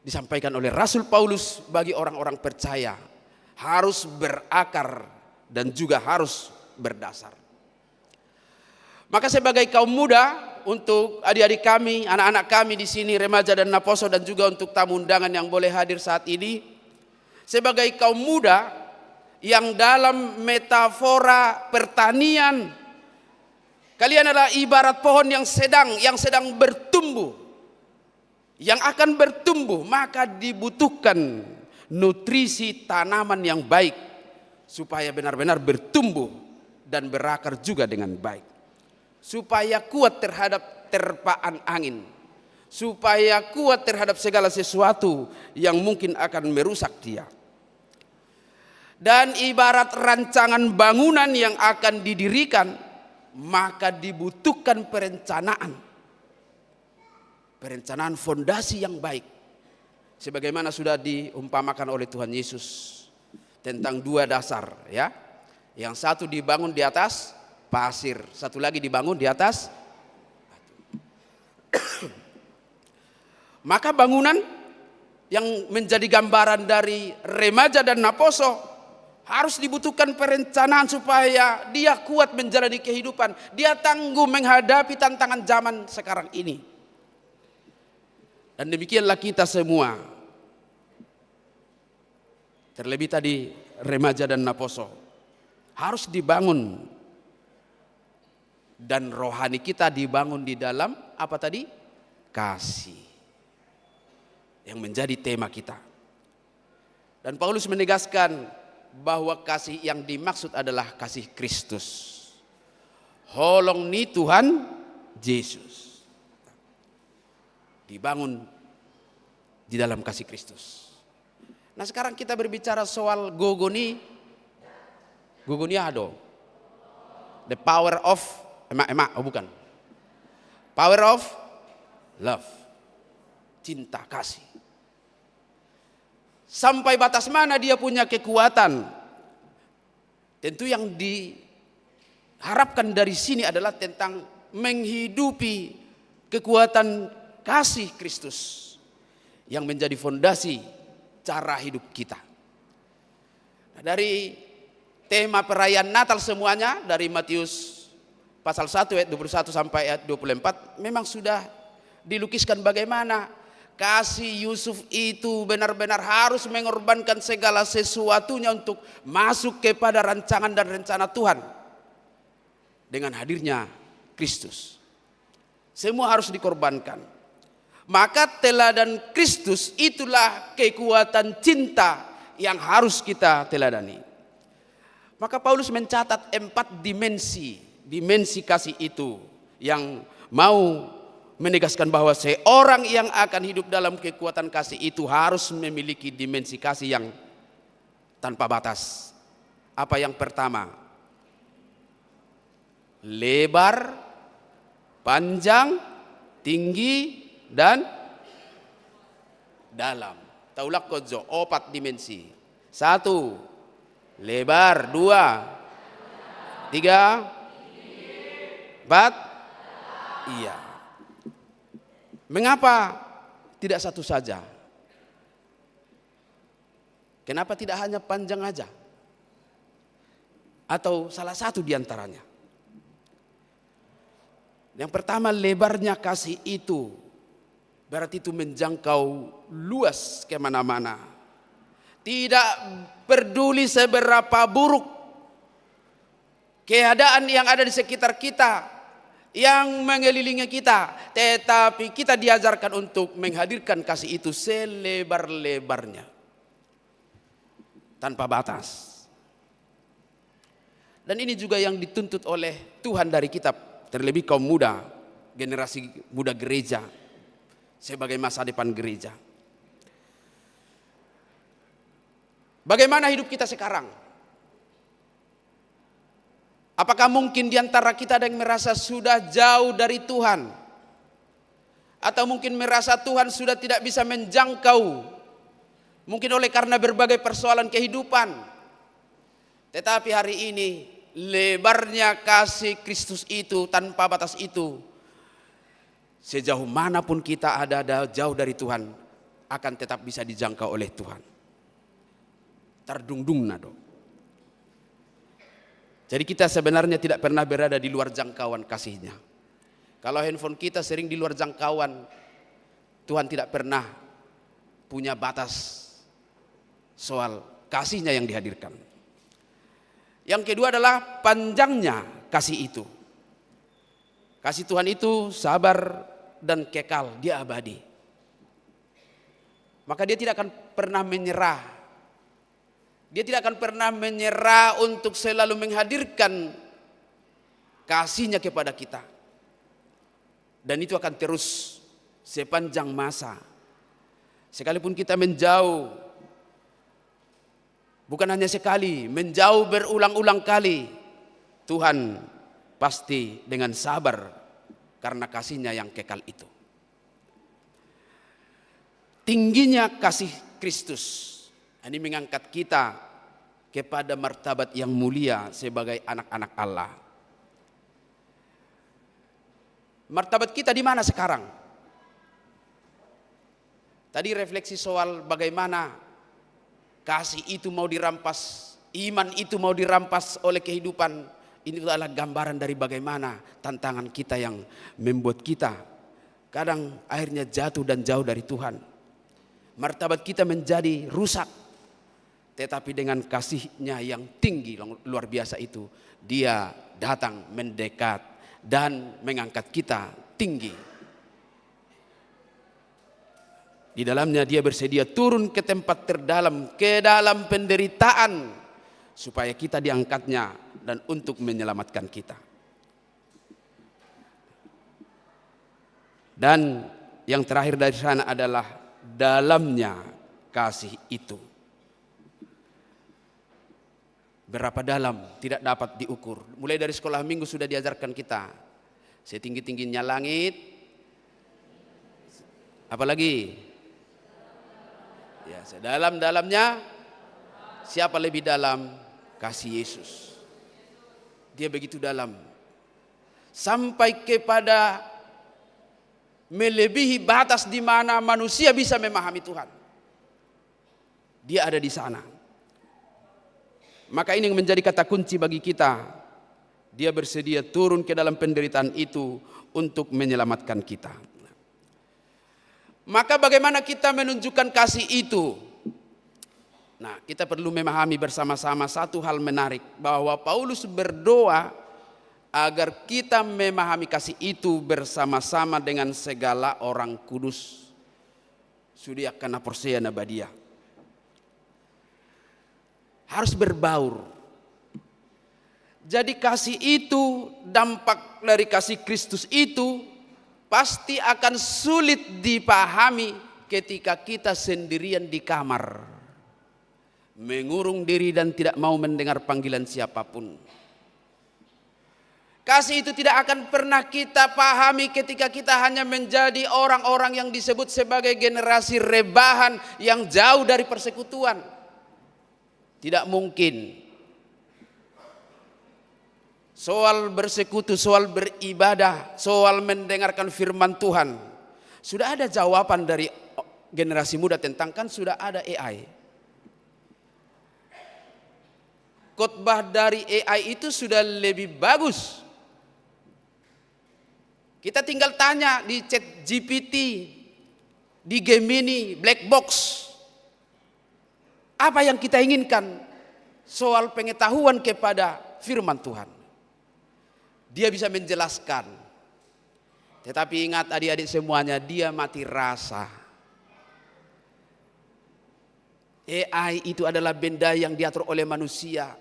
disampaikan oleh Rasul Paulus bagi orang-orang percaya. Harus berakar dan juga harus berdasar. Maka sebagai kaum muda, untuk adik-adik kami, anak-anak kami di sini, remaja dan naposo, dan juga untuk tamu undangan yang boleh hadir saat ini, sebagai kaum muda yang dalam metafora pertanian, kalian adalah ibarat pohon yang sedang bertumbuh, yang akan bertumbuh, maka dibutuhkan nutrisi tanaman yang baik supaya benar-benar bertumbuh dan berakar juga dengan baik, supaya kuat terhadap terpaan angin, supaya kuat terhadap segala sesuatu yang mungkin akan merusak dia. Dan ibarat rancangan bangunan yang akan didirikan, maka dibutuhkan perencanaan fondasi yang baik. Sebagaimana sudah diumpamakan oleh Tuhan Yesus tentang dua dasar, ya. Yang satu dibangun di atas pasir, satu lagi dibangun di atas batu. Maka bangunan yang menjadi gambaran dari remaja dan naposo harus dibutuhkan perencanaan supaya dia kuat menjalani kehidupan, dia tangguh menghadapi tantangan zaman sekarang ini. Dan demikianlah kita semua. Terlebih tadi remaja dan naposo harus dibangun. Dan rohani kita dibangun di dalam apa tadi? Kasih. Yang menjadi tema kita. Dan Paulus menegaskan bahwa kasih yang dimaksud adalah kasih Kristus. Holong ni Tuhan Yesus. Dibangun di dalam kasih Kristus. Nah, sekarang kita berbicara soal gogoniado. The power of power of love. Cinta kasih. Sampai batas mana dia punya kekuatan? Tentu yang diharapkan dari sini adalah tentang menghidupi kekuatan kasih Kristus yang menjadi fondasi cara hidup kita. Nah, dari tema perayaan Natal semuanya dari Matius pasal 1 ayat 21 sampai ayat 24 memang sudah dilukiskan bagaimana kasih Yusuf itu benar-benar harus mengorbankan segala sesuatunya untuk masuk kepada rancangan dan rencana Tuhan dengan hadirnya Kristus. Semua harus dikorbankan. Maka teladan Kristus itulah kekuatan cinta yang harus kita teladani. Maka Paulus mencatat 4 dimensi kasih itu yang mau menegaskan bahwa seorang yang akan hidup dalam kekuatan kasih itu harus memiliki dimensi kasih yang tanpa batas. Apa yang pertama? Lebar, panjang, tinggi, dan dalam. Taulak kodzo 4 dimensi. 1 lebar, 2 3, 4. Iya. Mengapa tidak satu saja? Kenapa tidak hanya panjang aja? Atau salah satu di antaranya? Yang pertama, lebarnya kasih itu berarti itu menjangkau luas kemana-mana. Tidak peduli seberapa buruk keadaan yang ada di sekitar kita, yang mengelilingi kita, tetapi kita diajarkan untuk menghadirkan kasih itu selebar-lebarnya, tanpa batas. Dan ini juga yang dituntut oleh Tuhan dari kita, terlebih kaum muda, generasi muda gereja, sebagai masa depan gereja. Bagaimana hidup kita sekarang? Apakah mungkin di antara kita ada yang merasa sudah jauh dari Tuhan? Atau mungkin merasa Tuhan sudah tidak bisa menjangkau? Mungkin oleh karena berbagai persoalan kehidupan. Tetapi hari ini lebarnya kasih Kristus itu, tanpa batas itu, sejauh manapun kita ada jauh dari Tuhan, akan tetap bisa dijangkau oleh Tuhan. Tardungdung nado. Jadi kita sebenarnya tidak pernah berada di luar jangkauan kasih-Nya. Kalau handphone kita sering di luar jangkauan, Tuhan tidak pernah punya batas soal kasih-Nya yang dihadirkan. Yang kedua adalah panjangnya kasih itu. Kasih Tuhan itu sabar dan kekal, dia abadi. Maka dia tidak akan pernah menyerah. Dia tidak akan pernah menyerah untuk selalu menghadirkan kasih-Nya kepada kita. Dan itu akan terus sepanjang masa. Sekalipun kita menjauh, bukan hanya sekali, menjauh berulang-ulang kali, Tuhan pasti dengan sabar karena kasih-Nya yang kekal itu. Tingginya kasih Kristus ini mengangkat kita kepada martabat yang mulia sebagai anak-anak Allah. Martabat kita di mana sekarang? Tadi refleksi soal bagaimana kasih itu mau dirampas, iman itu mau dirampas oleh kehidupan. Ini adalah gambaran dari bagaimana tantangan kita yang membuat kita kadang akhirnya jatuh dan jauh dari Tuhan. Martabat kita menjadi rusak. Tetapi dengan kasih-Nya yang tinggi luar biasa itu, Dia datang mendekat dan mengangkat kita tinggi. Di dalamnya Dia bersedia turun ke tempat terdalam, ke dalam penderitaan, supaya kita diangkatnya dan untuk menyelamatkan kita. Dan yang terakhir dari sana adalah dalamnya kasih itu. Berapa dalam tidak dapat diukur. Mulai dari sekolah minggu sudah diajarkan kita. Setinggi-tingginya langit. Apalagi? Ya, sedalam-dalamnya. Siapa lebih dalam? Kasih Yesus. Dia begitu dalam. Sampai kepada melebihi batas di mana manusia bisa memahami Tuhan. Dia ada di sana. Maka ini yang menjadi kata kunci bagi kita. Dia bersedia turun ke dalam penderitaan itu untuk menyelamatkan kita. Maka bagaimana kita menunjukkan kasih itu? Nah, kita perlu memahami bersama-sama satu hal menarik, bahwa Paulus berdoa agar kita memahami kasih itu bersama-sama dengan segala orang kudus. Sudiakana porsia nabadia. Harus berbaur. Jadi kasih itu, dampak dari kasih Kristus itu pasti akan sulit dipahami ketika kita sendirian di kamar, mengurung diri dan tidak mau mendengar panggilan siapapun. Kasih itu tidak akan pernah kita pahami ketika kita hanya menjadi orang-orang yang disebut sebagai generasi rebahan yang jauh dari persekutuan. Tidak mungkin. soal bersekutu, soal beribadah, soal mendengarkan firman Tuhan. Sudah ada jawaban dari generasi muda tentang, kan sudah ada AI. Khotbah dari AI itu sudah lebih bagus. Kita tinggal tanya di ChatGPT, di Gemini, Black Box. Apa yang kita inginkan soal pengetahuan kepada firman Tuhan. Dia bisa menjelaskan. Tetapi ingat adik-adik semuanya, dia mati rasa. AI itu adalah benda yang diatur oleh manusia,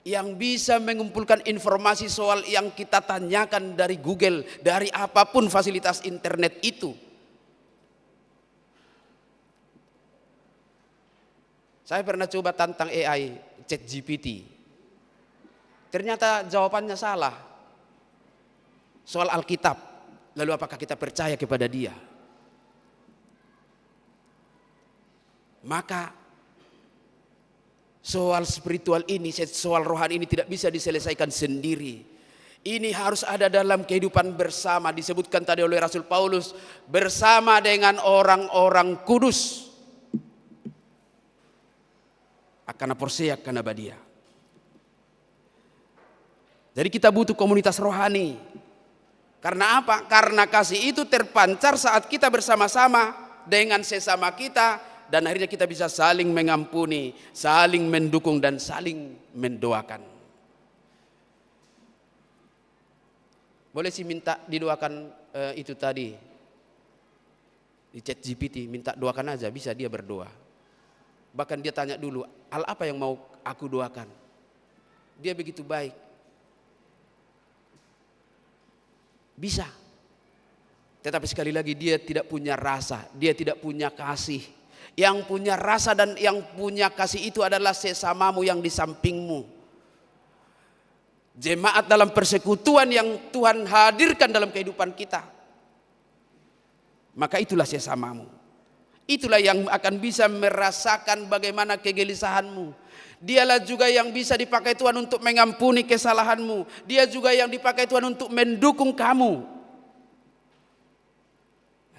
yang bisa mengumpulkan informasi soal yang kita tanyakan dari Google, dari apapun fasilitas internet itu. Saya pernah coba tantang AI, ChatGPT. Ternyata jawabannya salah. Soal Alkitab, lalu apakah kita percaya kepada dia? Maka soal spiritual ini, soal rohani ini tidak bisa diselesaikan sendiri. Ini harus ada dalam kehidupan bersama. Disebutkan tadi oleh Rasul Paulus, bersama dengan orang-orang kudus. Akan aporsea, akan abadia. Jadi kita butuh komunitas rohani. Karena apa? Karena kasih itu terpancar saat kita bersama-sama dengan sesama kita. Dan akhirnya kita bisa saling mengampuni, saling mendukung, dan saling mendoakan. Boleh sih minta didoakan itu tadi. Di ChatGPT, minta doakan aja, bisa dia berdoa. Bahkan dia tanya dulu, hal apa yang mau aku doakan? Dia begitu baik. Bisa. Tetapi sekali lagi dia tidak punya rasa, dia tidak punya kasih. Yang punya rasa dan yang punya kasih itu adalah sesamamu yang di sampingmu. Jemaat dalam persekutuan yang Tuhan hadirkan dalam kehidupan kita. Maka itulah sesamamu. Itulah yang akan bisa merasakan bagaimana kegelisahanmu. Dialah juga yang bisa dipakai Tuhan untuk mengampuni kesalahanmu. Dia juga yang dipakai Tuhan untuk mendukung kamu.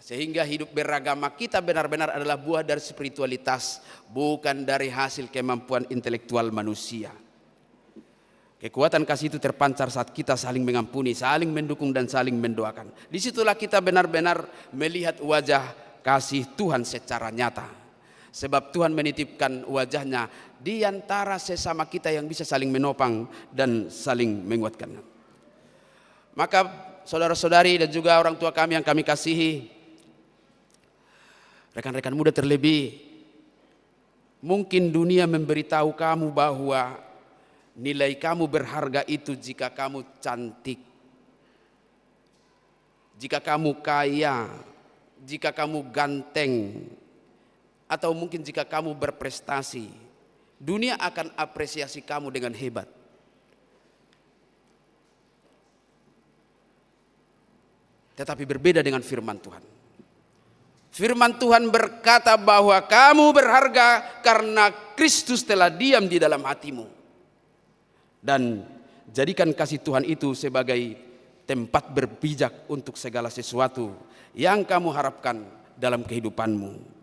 Sehingga hidup beragama kita benar-benar adalah buah dari spiritualitas, bukan dari hasil kemampuan intelektual manusia. Kekuatan kasih itu terpancar saat kita saling mengampuni, saling mendukung, dan saling mendoakan. Disitulah kita benar-benar melihat wajah kasih Tuhan secara nyata. Sebab Tuhan menitipkan wajahnya di antara sesama kita yang bisa saling menopang dan saling menguatkan. Maka saudara-saudari dan juga orang tua kami yang kami kasihi, rekan-rekan muda terlebih, mungkin dunia memberitahu kamu bahwa nilai kamu berharga itu jika kamu cantik, jika kamu kaya, jika kamu ganteng, atau mungkin jika kamu berprestasi. Dunia akan apresiasi kamu dengan hebat. Tetapi berbeda dengan firman Tuhan. Firman Tuhan berkata bahwa kamu berharga karena Kristus telah diam di dalam hatimu. Dan jadikan kasih Tuhan itu sebagai tempat berpijak untuk segala sesuatu yang kamu harapkan dalam kehidupanmu.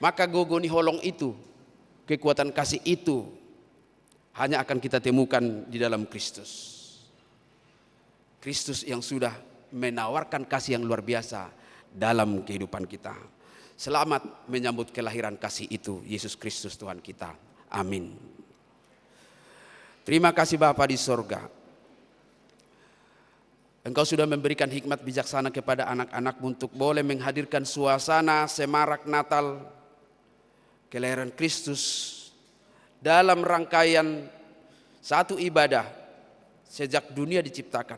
Maka gogoni holong itu, kekuatan kasih itu hanya akan kita temukan di dalam Kristus. Kristus yang sudah menawarkan kasih yang luar biasa dalam kehidupan kita. Selamat menyambut kelahiran kasih itu, Yesus Kristus Tuhan kita. Amin. Terima kasih Bapa di sorga. Engkau sudah memberikan hikmat bijaksana kepada anak-anakmu untuk boleh menghadirkan suasana semarak Natal, kelahiran Kristus dalam rangkaian satu ibadah sejak dunia diciptakan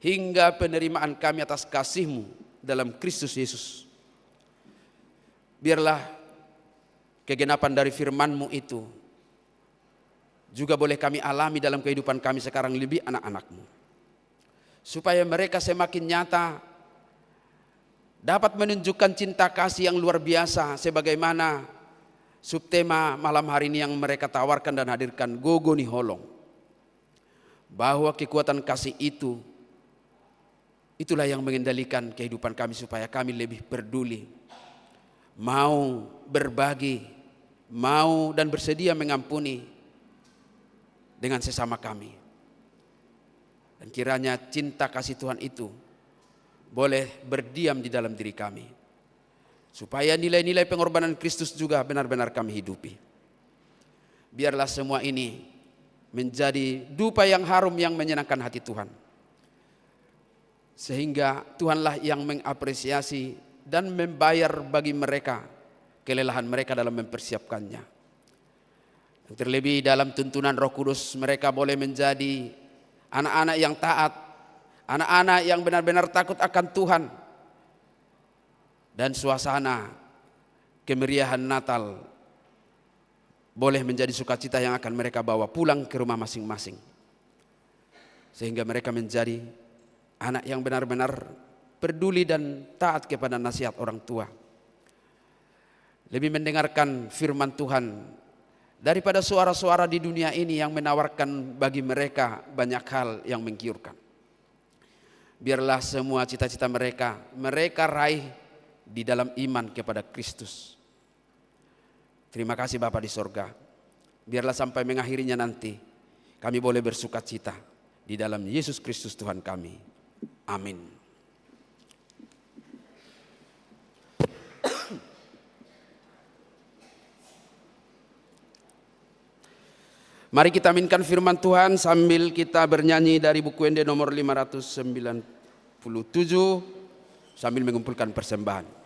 hingga penerimaan kami atas kasih-Mu dalam Kristus Yesus. Biarlah kegenapan dari firman-Mu itu juga boleh kami alami dalam kehidupan kami sekarang, lebih anak-anak-Mu, supaya mereka semakin nyata dapat menunjukkan cinta kasih yang luar biasa sebagaimana subtema malam hari ini yang mereka tawarkan dan hadirkan, gogoni holong. bahwa kekuatan kasih itulah yang mengendalikan kehidupan kami supaya kami lebih peduli, mau berbagi, mau dan bersedia mengampuni dengan sesama kami. Dan kiranya cinta kasih Tuhan itu boleh berdiam di dalam diri kami, supaya nilai-nilai pengorbanan Kristus juga benar-benar kami hidupi. Biarlah semua ini menjadi dupa yang harum yang menyenangkan hati Tuhan, sehingga Tuhanlah yang mengapresiasi dan membayar bagi mereka kelelahan mereka dalam mempersiapkannya. Terlebih dalam tuntunan Roh Kudus, mereka boleh menjadi anak-anak yang taat, anak-anak yang benar-benar takut akan Tuhan, dan suasana kemeriahan Natal boleh menjadi sukacita yang akan mereka bawa pulang ke rumah masing-masing, sehingga mereka menjadi anak yang benar-benar peduli dan taat kepada nasihat orang tua, lebih mendengarkan firman Tuhan daripada suara-suara di dunia ini yang menawarkan bagi mereka banyak hal yang menggiurkan. Biarlah semua cita-cita mereka raih di dalam iman kepada Kristus. Terima kasih Bapa di sorga. Biarlah sampai mengakhirinya nanti kami boleh bersuka cita di dalam Yesus Kristus Tuhan kami. Amin. Mari kita aminkan firman Tuhan sambil kita bernyanyi dari buku ND nomor 597 sambil mengumpulkan persembahan.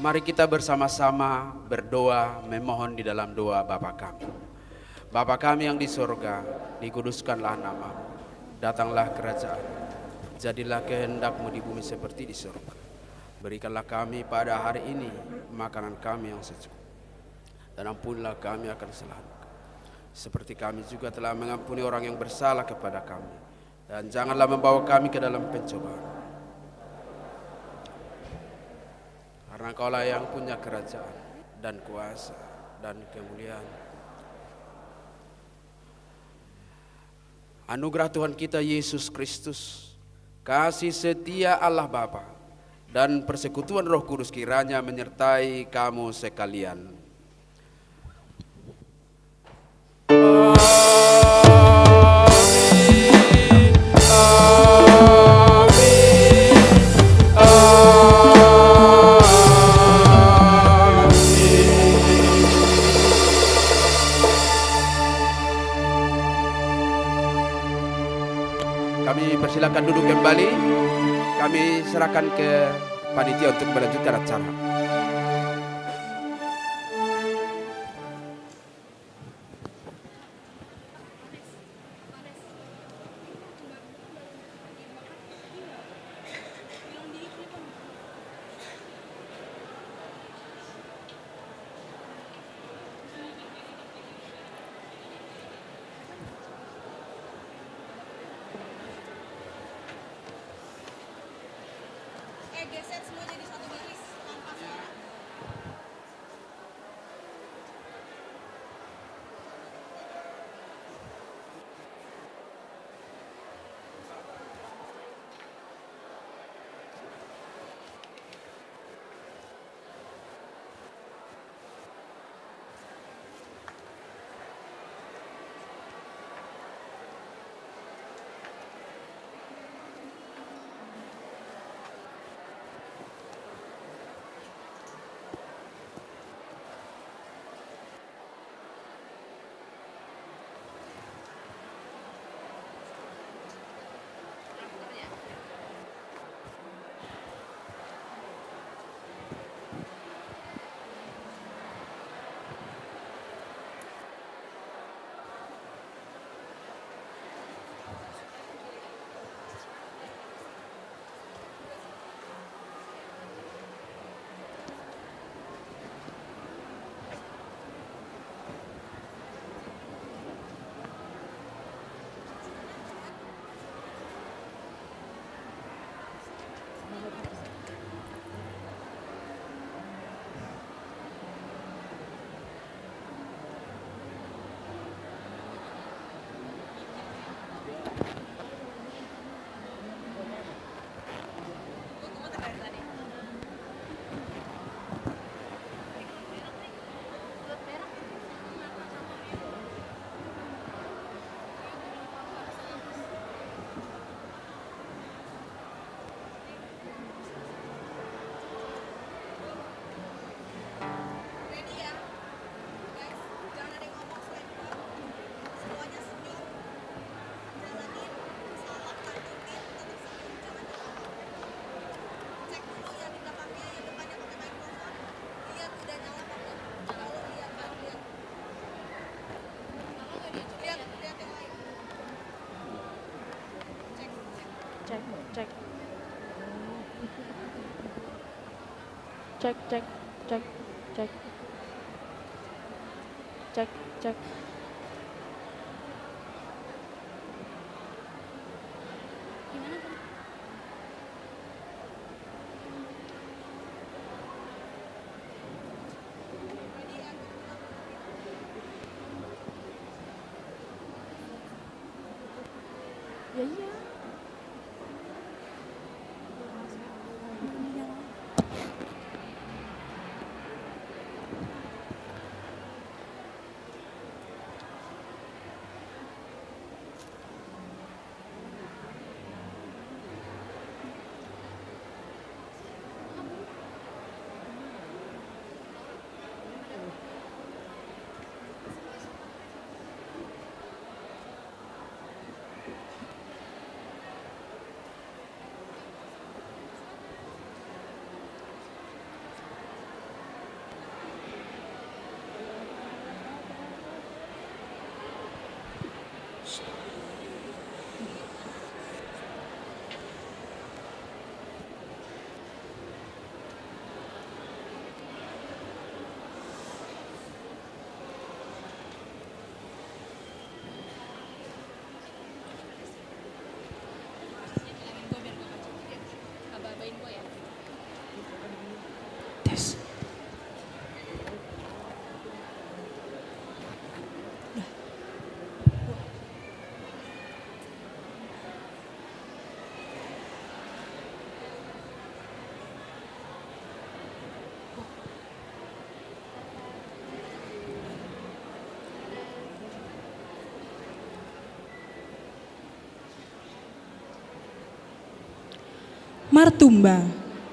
Mari kita bersama-sama berdoa memohon di dalam doa Bapa kami. Bapa kami yang di surga, dikuduskanlah namamu, datanglah kerajaan, jadilah kehendak-Mu di bumi seperti di surga. Berikanlah kami pada hari ini makanan kami yang secukupnya, dan ampunilah kami akan kesalahan seperti kami juga telah mengampuni orang yang bersalah kepada kami, dan janganlah membawa kami ke dalam pencobaan. Karena Kaulah yang punya kerajaan dan kuasa dan kemuliaan. Anugerah Tuhan kita Yesus Kristus, kasih setia Allah Bapa, dan persekutuan Roh Kudus kiranya menyertai kamu sekalian. Kami persilakan duduk kembali. Kami serahkan ke panitia untuk melanjutkan acara. Geser semua jadi satu garis tanpa suara. cek. Cek, cek, cek, cek. Cek, cek. Ya iya. Tes. Martumba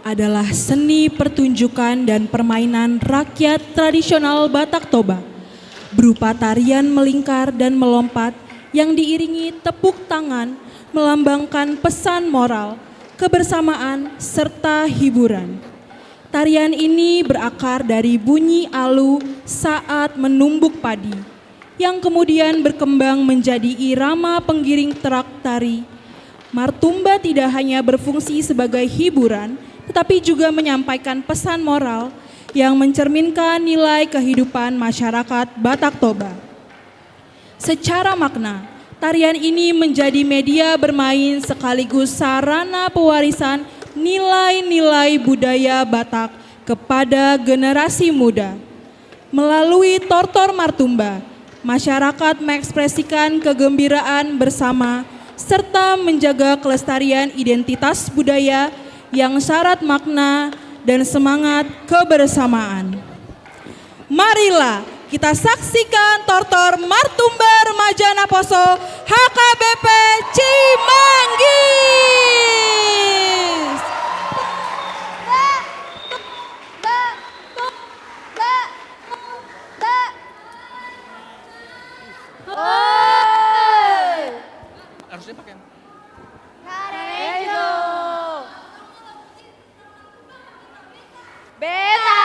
adalah seni pertunjukan dan permainan rakyat tradisional Batak Toba, berupa tarian melingkar dan melompat yang diiringi tepuk tangan melambangkan pesan moral, kebersamaan, serta hiburan. Tarian ini berakar dari bunyi alu saat menumbuk padi, yang kemudian berkembang menjadi irama penggiring terak tari. Martumba tidak hanya berfungsi sebagai hiburan, tetapi juga menyampaikan pesan moral yang mencerminkan nilai kehidupan masyarakat Batak Toba. Secara makna, tarian ini menjadi media bermain sekaligus sarana pewarisan nilai-nilai budaya Batak kepada generasi muda. Melalui tortor Martumba, masyarakat mengekspresikan kegembiraan bersama serta menjaga kelestarian identitas budaya yang syarat makna dan semangat kebersamaan. Marilah kita saksikan tortor Martumba Remaja Naposo HKBP Cimanggis. Harusnya pakai Karejo. Beta.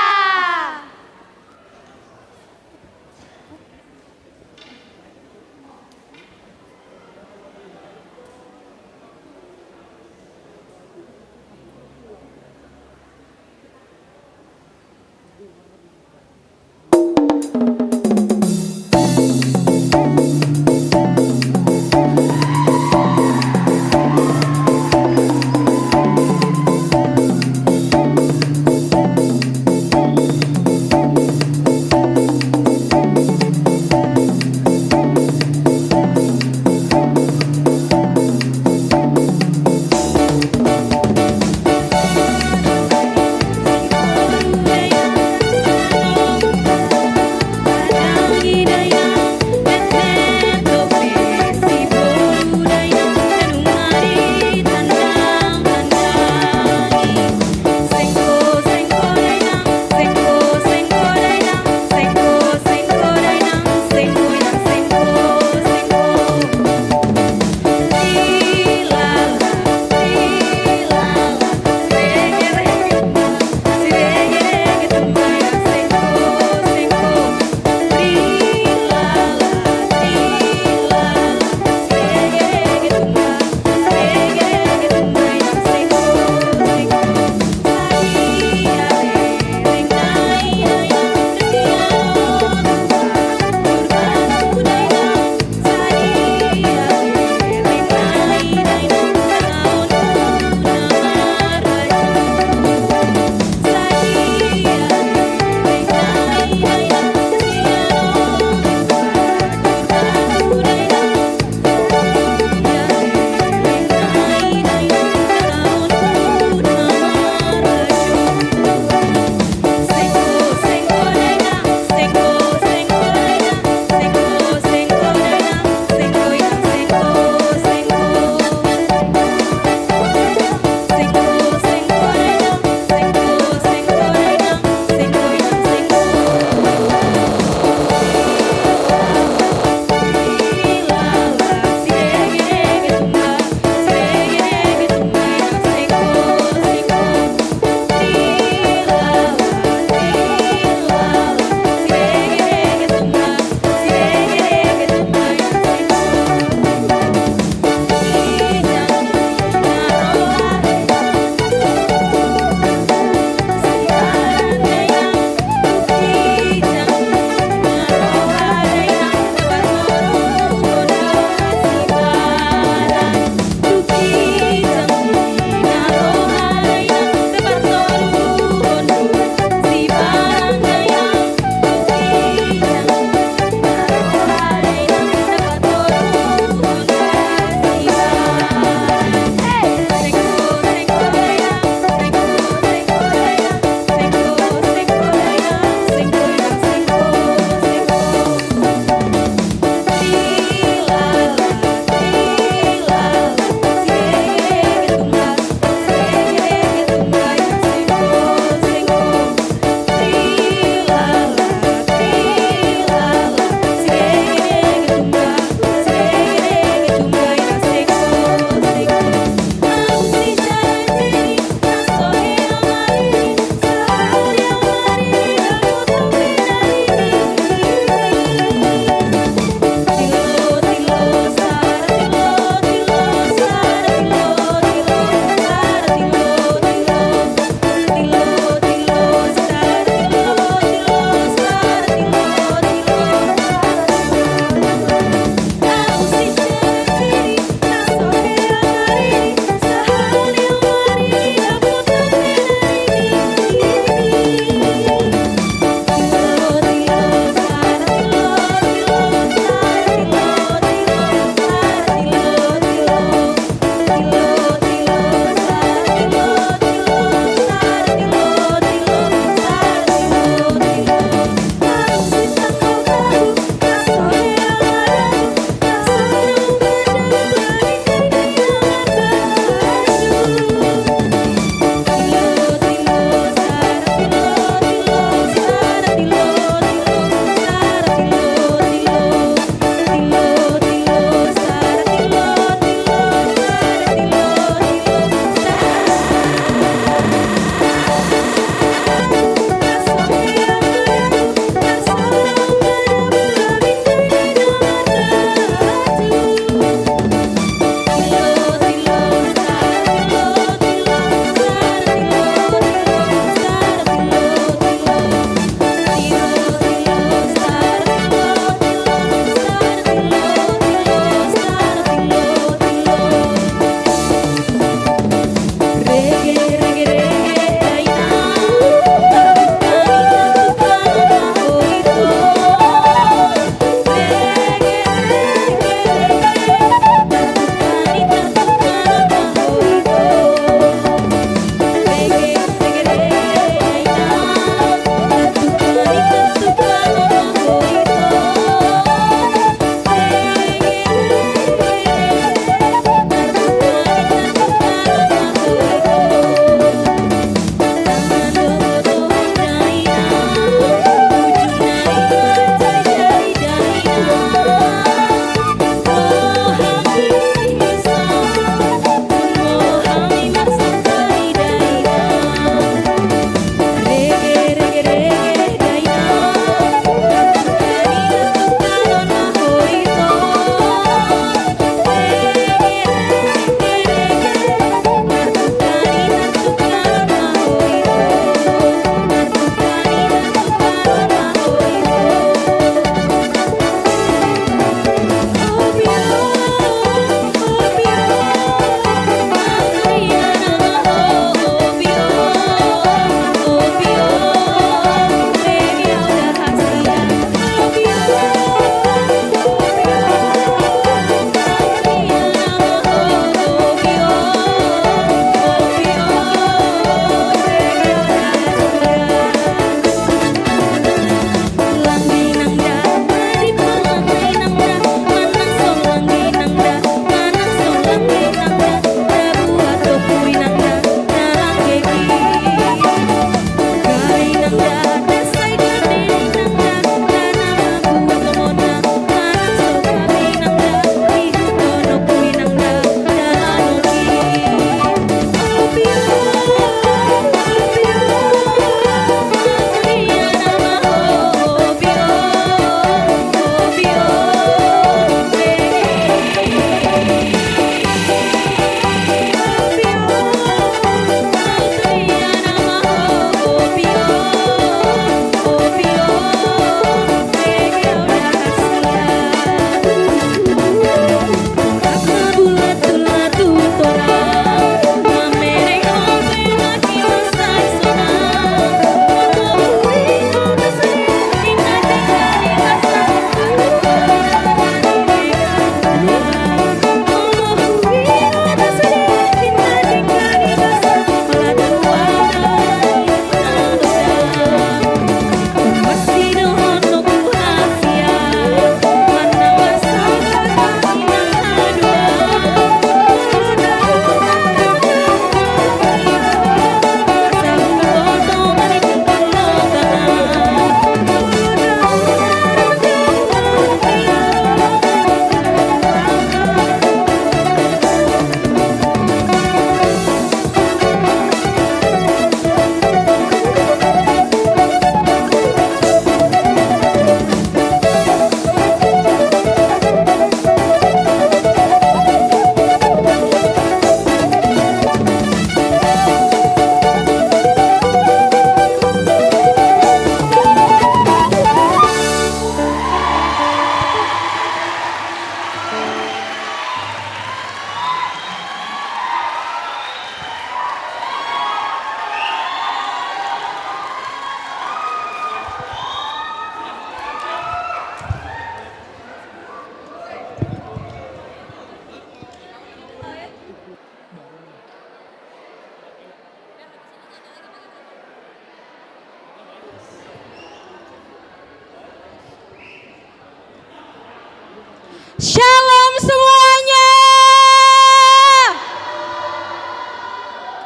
Shalom semuanya.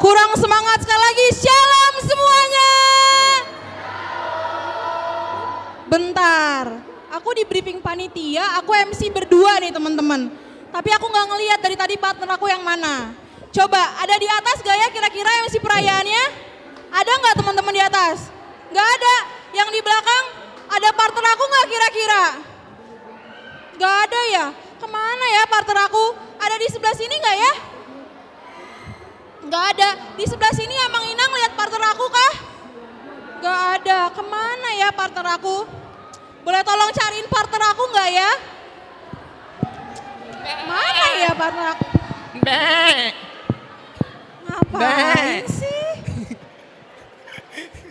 Kurang semangat sekali lagi. Shalom semuanya. Bentar, aku di briefing panitia, aku MC berdua nih teman-teman. Tapi aku nggak ngelihat dari tadi partner aku yang mana. Coba, ada di atas gak ya kira-kira MC perayaannya? Ada nggak teman-teman di atas? Nggak ada. Yang di belakang, ada partner aku nggak kira-kira? Nggak ada ya? Kemana ya partner aku? Ada di sebelah sini nggak ya? Nggak ada. Di sebelah sini Amang Inang lihat partner aku kah? Nggak ada. Kemana ya partner aku? Boleh tolong cariin partner aku nggak ya? Mana ya partner aku? Ngapain sih?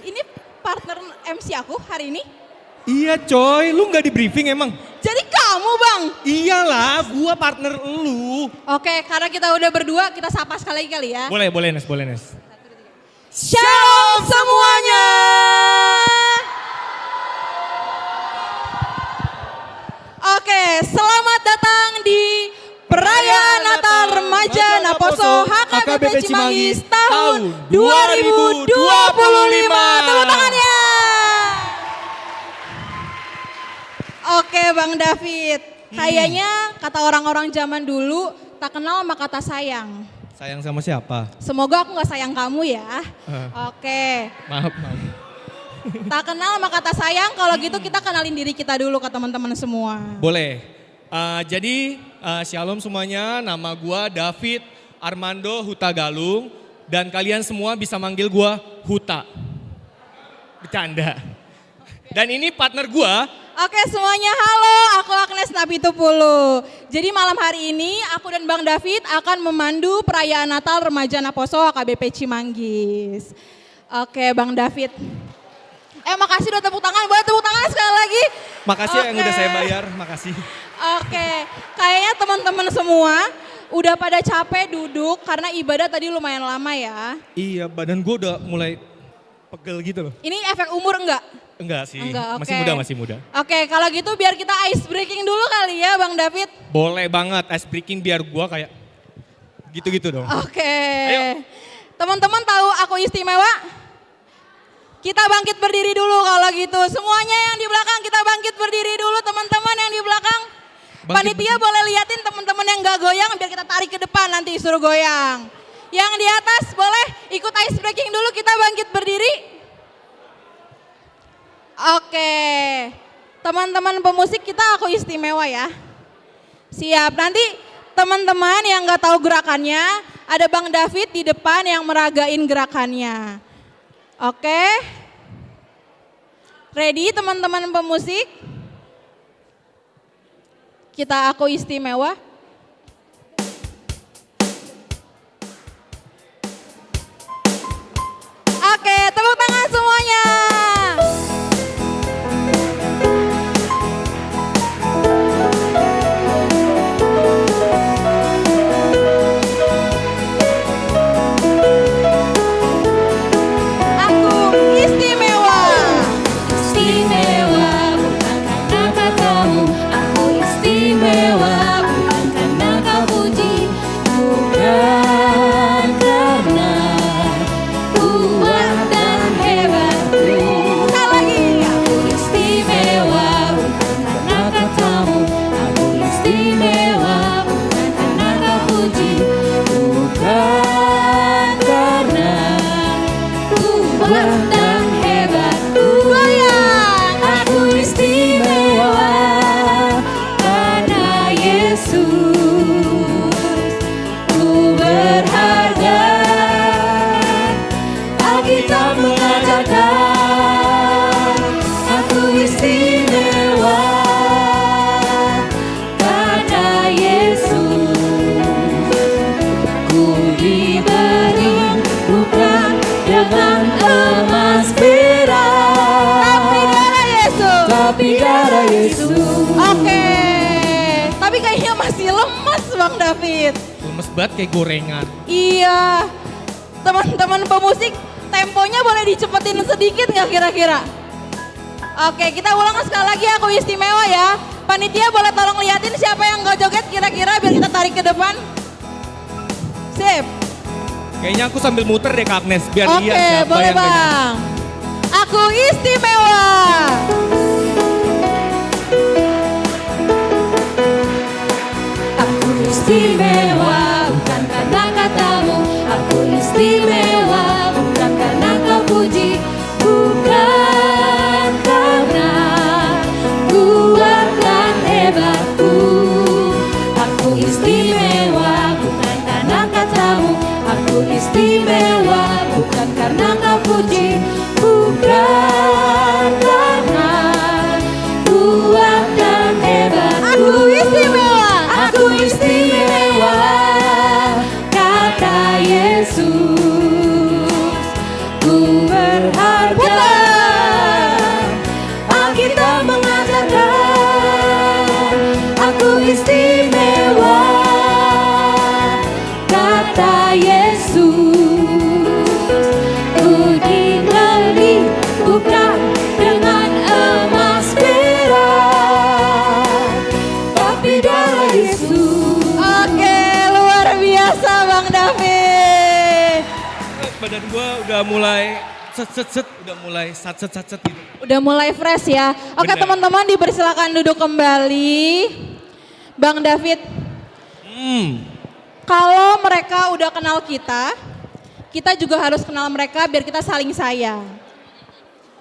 Ini partner MC aku hari ini? Iya coy, lu nggak di briefing emang? Jadi kamu bang? Iyalah, gua partner lu. Oke, karena kita udah berdua, kita sapa sekali lagi kali ya. Boleh Nes. Shalom semuanya. Oke, selamat datang di Perayaan Natal Remaja Naposo HKBP Cimanggis tahun 2025. Tepuk tangannya. Oke Bang David, kayaknya kata orang-orang zaman dulu tak kenal sama kata sayang. Sayang sama siapa? Semoga aku gak sayang kamu ya. Oke. Maaf. Tak kenal sama kata sayang, kalau gitu kita kenalin diri kita dulu ke teman-teman semua. Boleh. Jadi shalom semuanya, nama gua David Armando Huta Galung dan kalian semua bisa manggil gua Huta. Bercanda. Dan ini partner gua. Oke semuanya, halo, aku Agnes Napitupulu. Jadi malam hari ini aku dan Bang David akan memandu perayaan Natal Remaja Naposo HKBP Cimanggis. Oke Bang David. Makasih udah tepuk tangan, boleh tepuk tangan sekali lagi. Makasih yang udah saya bayar, makasih. Oke, kayaknya teman-teman semua udah pada capek duduk karena ibadah tadi lumayan lama ya. Iya, badan gua udah mulai pegel gitu loh. Ini efek umur enggak? Enggak sih, Enggak, masih muda. Oke, kalau gitu biar kita ice breaking dulu kali ya Bang David. Boleh banget, ice breaking biar gua kayak gitu-gitu dong. Oke. Ayo. Teman-teman tahu aku istimewa? Kita bangkit berdiri dulu kalau gitu. Semuanya yang di belakang kita bangkit berdiri dulu teman-teman yang di belakang. Panitia boleh liatin teman-teman yang gak goyang biar kita tarik ke depan nanti suruh goyang. Yang di atas boleh ikut ice breaking dulu, kita bangkit berdiri. Oke, teman-teman pemusik kita aku istimewa ya. Siap, nanti teman-teman yang gak tahu gerakannya, ada Bang David di depan yang meragain gerakannya. Oke, ready teman-teman pemusik? Kita aku istimewa. Oke, tepuk tangan semuanya. Oke, tapi kayaknya masih lemas Bang David. Lemes banget kayak gorengan. Iya, teman-teman pemusik temponya boleh dicepetin sedikit nggak kira-kira? Oke, kita ulang sekali lagi aku istimewa ya. Panitia boleh tolong liatin siapa yang nggak joget kira-kira biar kita tarik ke depan. Sip. Kayaknya aku sambil muter deh Kak Agnes biar Oke, lihat siapa boleh yang nggak joget. Bang. Aku istimewa. Aku istimewa bukan karena katamu. Aku istimewa bukan karena kau puji. Bukan karena kuat dan hebatku. Aku istimewa bukan karena katamu. Aku istimewa bukan karena kau puji. Bukan karena kuat dan hebatku. Aku istimewa. Aku istimewa, kata Yesus. Ku berharga. Alkitab mengatakan aku istimewa, kata Yesus. Ku dibeli bukan dengan emas perak, tapi darah Yesus. Oke, luar biasa Bang David. Badan gua udah mulai set udah mulai set gitu. Udah mulai fresh ya. Oke Bener. teman-teman dipersilakan duduk kembali. Bang David, kalau mereka udah kenal kita juga harus kenal mereka biar kita saling sayang.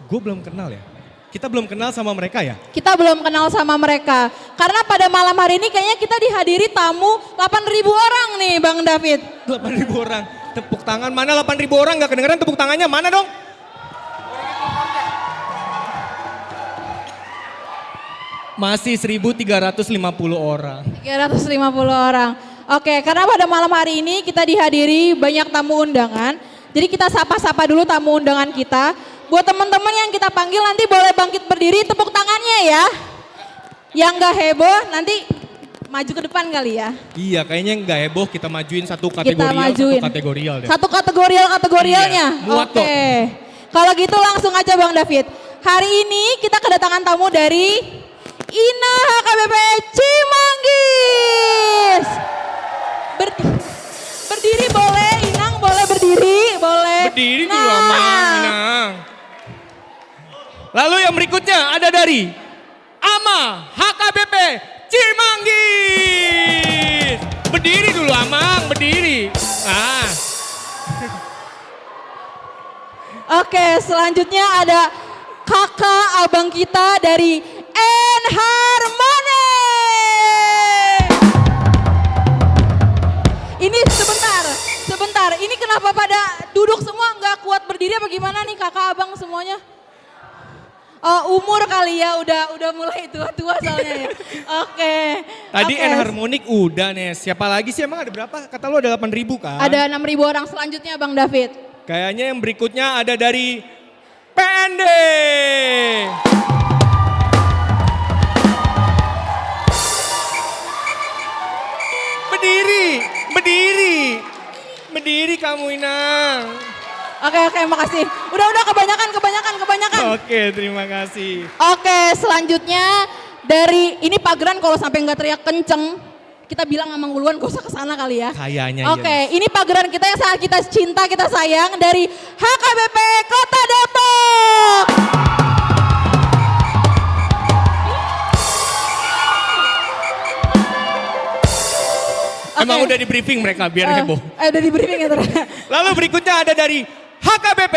Gue belum kenal ya. Kita belum kenal sama mereka ya? Kita belum kenal sama mereka. Karena pada malam hari ini kayaknya kita dihadiri tamu 8.000 orang nih Bang David. 8.000 orang. Tepuk tangan mana 8.000 orang gak kedengeran tepuk tangannya mana dong? Masih 1.350 orang. 350 orang. Oke, karena pada malam hari ini kita dihadiri banyak tamu undangan. Jadi kita sapa-sapa dulu tamu undangan kita. Buat teman-teman yang kita panggil nanti boleh bangkit berdiri tepuk tangannya ya. Yang gak heboh nanti maju ke depan kali ya. Iya kayaknya nggak heboh kita majuin satu Kita majuin. satu kategorial deh. Satu kategorialnya. Iya, muat kok. Oke. Kalau gitu langsung aja Bang David. Hari ini kita kedatangan tamu dari INA HKBP Cimanggis. Berdiri boleh, Inang boleh berdiri, boleh. Berdiri dulu Inang. Lalu yang berikutnya ada dari AMA HKBP Cimanggis. Berdiri dulu Amang, berdiri. Nah. Oke, selanjutnya ada kakak abang kita dari Enharmony. Ini sebentar. Ini kenapa pada duduk semua nggak kuat berdiri apa gimana nih kakak abang semuanya? Oh, umur kali ya, udah mulai tua-tua soalnya ya. Oke. Tadi Oke. Enharmonic udah nih. Siapa lagi sih emang ada berapa? Kata lu ada 8.000 kan? Ada 6.000 orang selanjutnya Bang David. Kayaknya yang berikutnya ada dari PND. Berdiri kamu Inang. Oke, makasih. Udah kebanyakan. Oke, terima kasih. Oke, selanjutnya dari ini pageran kalau sampai nggak teriak kenceng, kita bilang sama nguluan gak usah kesana kali ya. Kayaknya Oke, ini pageran kita yang sangat kita cinta, kita sayang dari HKBP Kota Depok. Emang udah di briefing mereka biar heboh. Udah di briefing ya ternyata. Lalu berikutnya ada dari HKBP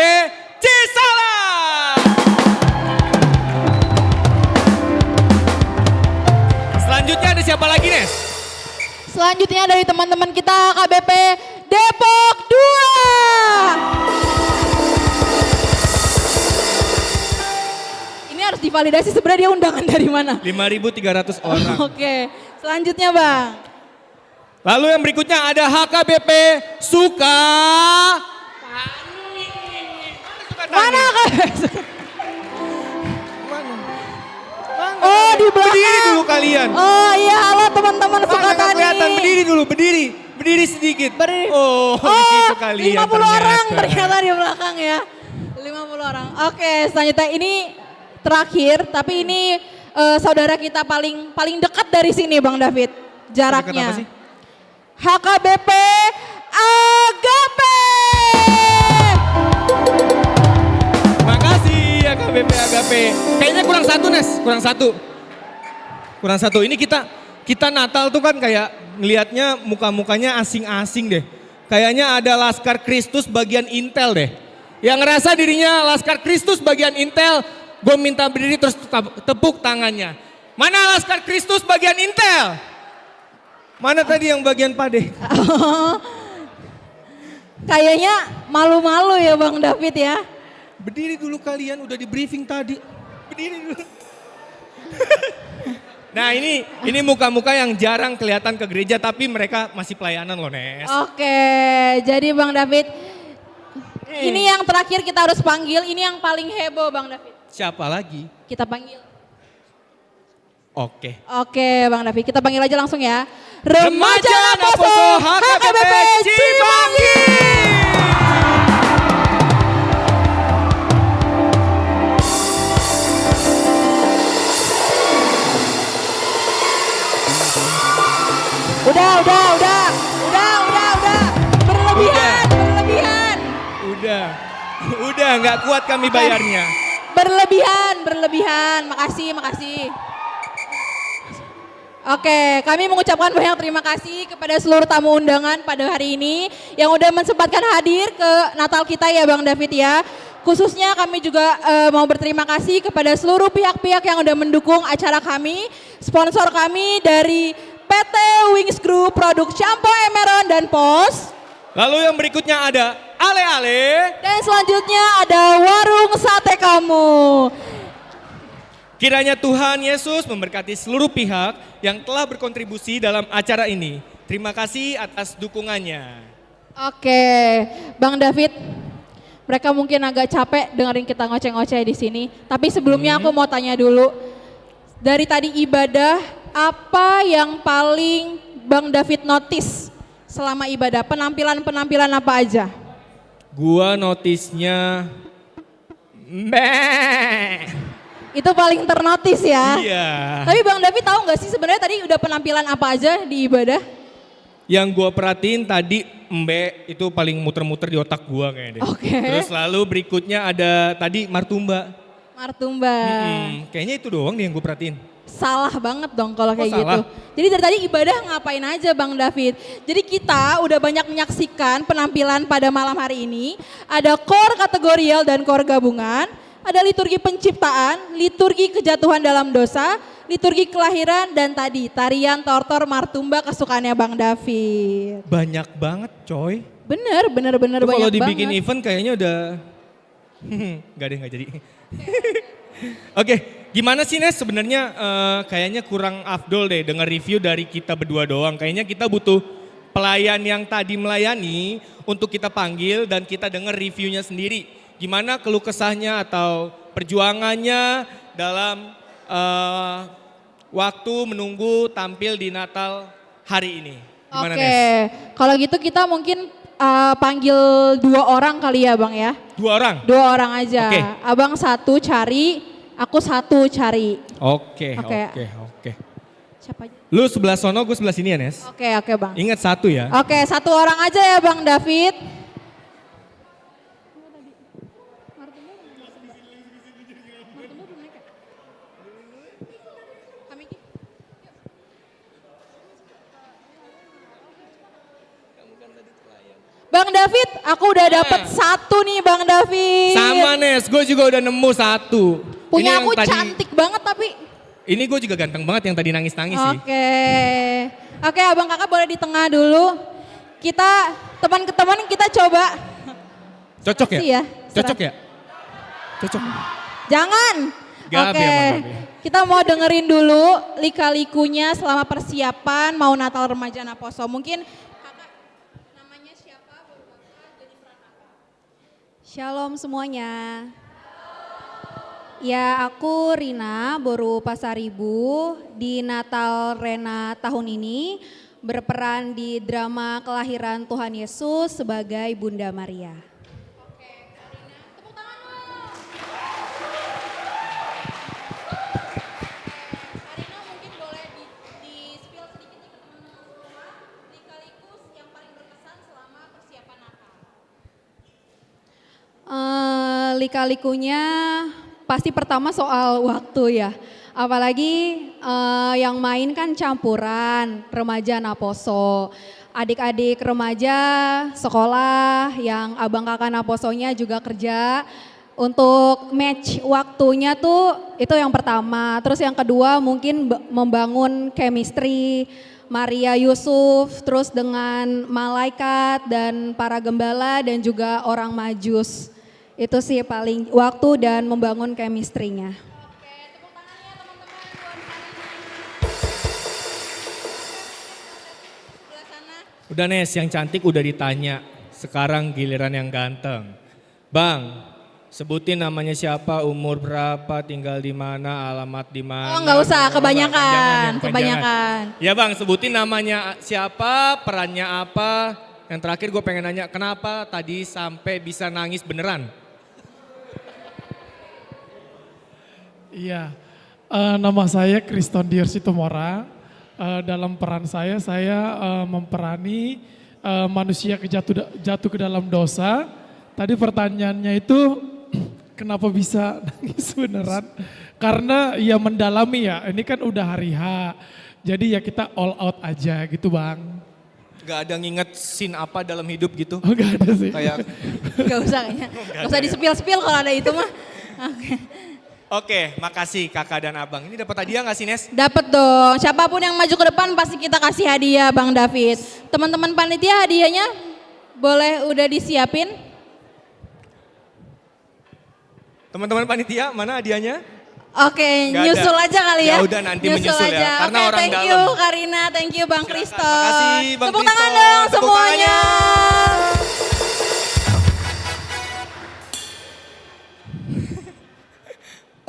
Cisalang. Selanjutnya ada siapa lagi Nes? Selanjutnya dari teman-teman kita HKBP Depok 2. Ini harus divalidasi sebenarnya dia undangan dari mana. 5.300 orang. Oke, selanjutnya Bang. Lalu yang berikutnya ada HKBP Suka. Mana Kak? Oh di belakang. Berdiri dulu kalian. Oh iya, halo teman-teman Sukatani. Kelihatan, berdiri dulu, berdiri sedikit. Oh, gitu kalian 50 orang ternyata di belakang ya. 50 orang. Oke, selanjutnya ini terakhir, tapi ini saudara kita paling dekat dari sini Bang David, jaraknya. Apa sih? HKBP Agape. Makasih ya KBP Agape. Kayaknya kurang satu Nes, kurang satu. Ini kita Natal tuh kan kayak ngelihatnya muka-mukanya asing-asing deh. Kayaknya ada Laskar Kristus bagian Intel deh. Yang ngerasa dirinya Laskar Kristus bagian Intel, gue minta berdiri terus tepuk tangannya. Mana Laskar Kristus bagian Intel? Mana tadi yang bagian Pade? Kayaknya malu-malu ya Bang David ya. Berdiri dulu kalian, udah di briefing tadi. Berdiri dulu. Nah ini muka-muka yang jarang kelihatan ke gereja tapi mereka masih pelayanan loh Nes. Oke, jadi Bang David, ini yang terakhir kita harus panggil, ini yang paling heboh Bang David. Siapa lagi? Kita panggil. Oke. Oke Bang David, kita panggil aja langsung ya. Remaja Naposo HKBP Cimanggis. Udah. Berlebihan. Udah nggak kuat kami bayarnya. Berlebihan. Makasih. Oke, kami mengucapkan banyak terima kasih kepada seluruh tamu undangan pada hari ini yang udah mensempatkan hadir ke Natal kita ya Bang David ya. Khususnya kami juga mau berterima kasih kepada seluruh pihak-pihak yang udah mendukung acara kami. Sponsor kami dari PT Wings Group, produk Shampoo Emeron dan Pos. Lalu yang berikutnya ada Ale-Ale. Dan selanjutnya ada Warung Sate Kamu. Kiranya Tuhan Yesus memberkati seluruh pihak yang telah berkontribusi dalam acara ini. Terima kasih atas dukungannya. Oke, Bang David, mereka mungkin agak capek dengerin kita ngoceh-ngoceh di sini. Tapi sebelumnya aku mau tanya dulu, dari tadi ibadah, apa yang paling Bang David notice selama ibadah? Penampilan apa aja? Gua notisnya, Itu paling ternotis ya. Iya. Tapi Bang David tahu nggak sih sebenarnya tadi udah penampilan apa aja di ibadah? Yang gua perhatiin tadi itu paling muter-muter di otak gua kayaknya deh. Oke. Terus lalu berikutnya ada tadi martumba. Kayaknya itu doang nih yang gua perhatiin. Salah banget dong kalau kayak gitu. salah? Jadi dari tadi ibadah ngapain aja Bang David? Jadi kita udah banyak menyaksikan penampilan pada malam hari ini. Ada core kategorial dan core gabungan. Ada liturgi penciptaan, liturgi kejatuhan dalam dosa, liturgi kelahiran, dan tadi tarian tortor martumba kesukaannya Bang David. Banyak banget coy. Bener banyak banget. Kalau dibikin event kayaknya udah, nggak jadi. Oke, gimana sih Nes sebenarnya kayaknya kurang afdol deh dengar review dari kita berdua doang. Kayaknya kita butuh pelayan yang tadi melayani untuk kita panggil dan kita dengar reviewnya sendiri. Gimana keluh kesahnya atau perjuangannya dalam waktu menunggu tampil di Natal hari ini. Gimana, Oke, kalau gitu kita mungkin panggil 2 orang kali ya Bang ya. 2 orang? 2 orang aja. Oke. Abang 1 cari, aku 1 cari. Oke. Siapa aja? Lu sebelah sono, gue sebelah sini ya Nes. Oke Bang. Ingat 1 ya. Oke, 1 orang aja ya Bang David. Bang David, aku udah dapet 1 nih Bang David. Sama Nes, gue juga udah nemu 1. Punya aku cantik banget tapi. Ini gue juga ganteng banget yang tadi nangis-nangis sih. Oke, abang kakak boleh di tengah dulu. Kita teman ke teman kita coba. Cocok ya? Ya, Cocok ya? Cocok. Jangan. Oke, kita mau dengerin dulu lika-likunya selama persiapan mau Natal Remaja Naposo. Mungkin kakak namanya siapa? Shalom semuanya. Ya, aku Rina, Boru Pasaribu. Di Natal Rena tahun ini berperan di drama kelahiran Tuhan Yesus sebagai Bunda Maria. Lika-likunya pasti pertama soal waktu ya. Apalagi yang main kan campuran remaja Naposo. Adik-adik remaja sekolah yang abang kakak Naposonya juga kerja. Untuk match waktunya tuh itu yang pertama. Terus yang kedua mungkin membangun chemistry Maria Yusuf, terus dengan malaikat dan para gembala dan juga orang Majus. Itu sih paling waktu dan membangun chemistry-nya. Udah Nes, yang cantik udah ditanya. Sekarang giliran yang ganteng. Bang, sebutin namanya siapa, umur berapa, tinggal di mana, alamat di mana. Oh nggak usah, kepanjangan. kebanyakan. Ya Bang, sebutin namanya siapa, perannya apa. Yang terakhir gue pengen nanya, kenapa tadi sampai bisa nangis beneran? Iya, nama saya Kriston Dior Situmora. Dalam peran saya memperani manusia jatuh ke dalam dosa. Tadi pertanyaannya itu kenapa bisa nangis beneran? Karena ya mendalami ya, ini kan udah hari H. Jadi ya kita all out aja gitu Bang. Gak ada nginget scene apa dalam hidup gitu? Oh gak ada sih. Kayak Gak usah kayaknya, gak usah di-spill kalau ada itu mah. Oke, makasih kakak dan abang. Ini dapat hadiah gak sih Nes? Dapat dong, siapapun yang maju ke depan pasti kita kasih hadiah Bang David. Teman-teman panitia hadiahnya boleh udah disiapin? Teman-teman panitia, mana hadiahnya? Oke, Nggak nyusul ada. aja kali ya. Ya udah nanti menyusul ya, aja. karena Oke, orang thank dalam. you Karina, thank you Bang Kriston. Makasih Bang Tepuk tangan Kriston. dong Tepuk semuanya.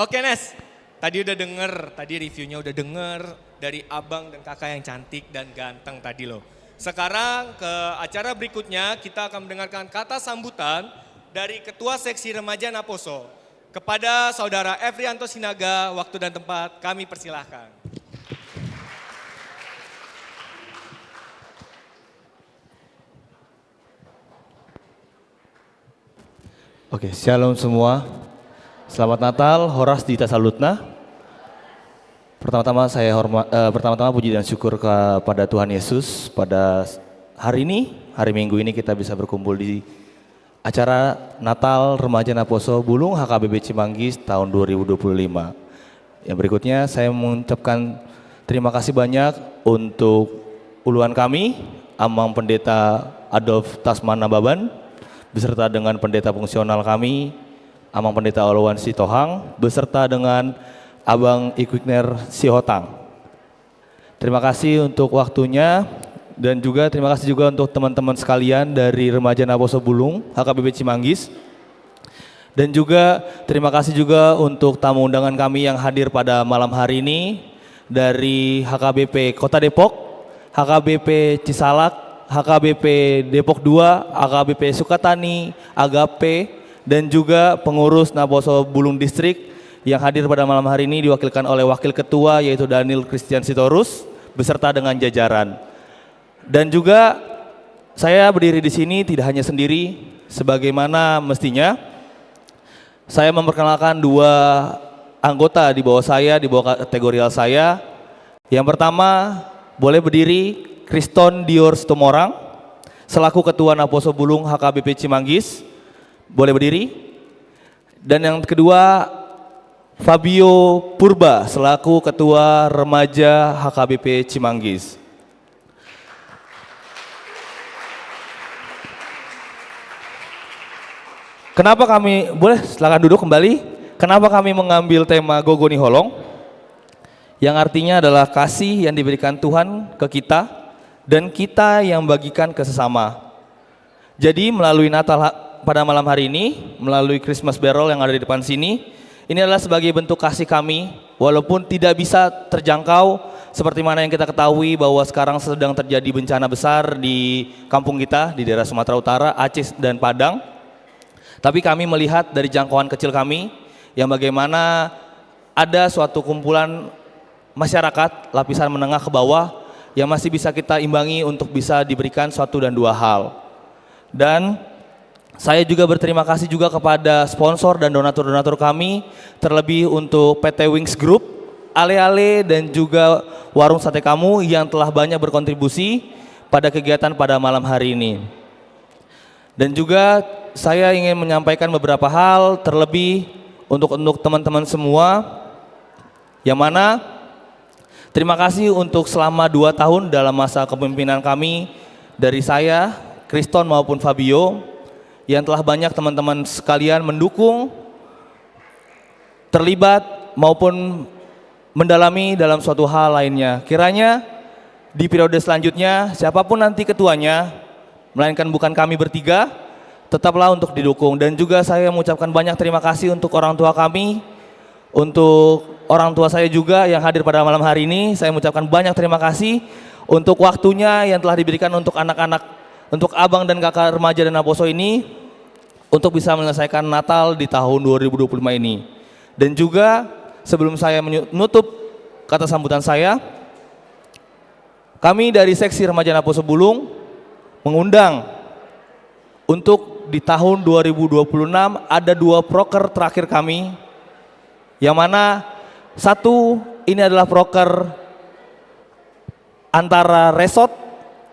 Oke Nes, tadi udah denger, tadi reviewnya udah denger dari abang dan kakak yang cantik dan ganteng tadi loh. Sekarang ke acara berikutnya kita akan mendengarkan kata sambutan dari Ketua Seksi Remaja Naposo. Kepada Saudara Efrianto Sinaga, waktu dan tempat kami persilahkan. Oke, shalom semua. Selamat Natal, Horas Dita Salutna. Pertama-tama puji dan syukur kepada Tuhan Yesus pada hari ini, hari Minggu ini kita bisa berkumpul di acara Natal Remaja Naposo Bulung HKBP Cimanggis tahun 2025. Yang berikutnya saya mengucapkan terima kasih banyak untuk uluan kami, Amang Pendeta Adolf Tasmana Baban, beserta dengan pendeta fungsional kami, Amang Pendeta Olawan Sitohang, beserta dengan Abang Ikwikner Sihotang. Terima kasih untuk waktunya. Dan juga terima kasih juga untuk teman-teman sekalian dari Remaja Naposo Bulung, HKBP Cimanggis. Dan juga terima kasih juga untuk tamu undangan kami yang hadir pada malam hari ini dari HKBP Kota Depok, HKBP Cisalak, HKBP Depok 2, HKBP Sukatani, Agape, dan juga pengurus Naposo Bulung Distrik yang hadir pada malam hari ini diwakilkan oleh Wakil Ketua yaitu Daniel Christian Sitorus beserta dengan jajaran. Dan juga saya berdiri di sini tidak hanya sendiri, sebagaimana mestinya saya memperkenalkan dua anggota di bawah saya, di bawah kategorial saya. Yang pertama boleh berdiri Kriston Dior Situmorang selaku Ketua Naposo Bulung HKBP Cimanggis, boleh berdiri. Dan yang kedua Fabio Purba selaku Ketua Remaja HKBP Cimanggis. Kenapa kami, boleh silakan duduk kembali. Kenapa kami mengambil tema Gogoni Holong? Yang artinya adalah kasih yang diberikan Tuhan ke kita dan kita yang bagikan ke sesama. Jadi melalui Natal pada malam hari ini, melalui Christmas Barrel yang ada di depan sini, ini adalah sebagai bentuk kasih kami, walaupun tidak bisa terjangkau seperti mana yang kita ketahui bahwa sekarang sedang terjadi bencana besar di kampung kita, di daerah Sumatera Utara, Aceh dan Padang. Tapi kami melihat dari jangkauan kecil kami yang bagaimana ada suatu kumpulan masyarakat lapisan menengah ke bawah yang masih bisa kita imbangi untuk bisa diberikan suatu dan dua hal. Dan Saya juga berterima kasih juga kepada sponsor dan donatur-donatur kami, terlebih untuk PT Wings Group, Ale-Ale dan juga Warung Sate Kamu yang telah banyak berkontribusi pada kegiatan pada malam hari ini. Dan juga saya ingin menyampaikan beberapa hal terlebih untuk teman-teman semua, yang mana terima kasih untuk selama 2 tahun dalam masa kepemimpinan kami dari saya, Kriston maupun Fabio, yang telah banyak teman-teman sekalian mendukung, terlibat maupun mendalami dalam suatu hal lainnya. Kiranya di periode selanjutnya siapapun nanti ketuanya, melainkan bukan kami bertiga, tetaplah untuk didukung. Dan juga saya mengucapkan banyak terima kasih untuk orang tua kami, untuk orang tua saya juga yang hadir pada malam hari ini. Saya mengucapkan banyak terima kasih untuk waktunya yang telah diberikan untuk anak-anak, untuk abang dan kakak remaja dan Aposo ini, untuk bisa menyelesaikan Natal di tahun 2025 ini. Dan juga sebelum saya menutup kata sambutan saya, kami dari Seksi Remaja Aposo Bulung mengundang untuk di tahun 2026 ada 2 proker terakhir kami, yang mana satu ini adalah proker antara resort,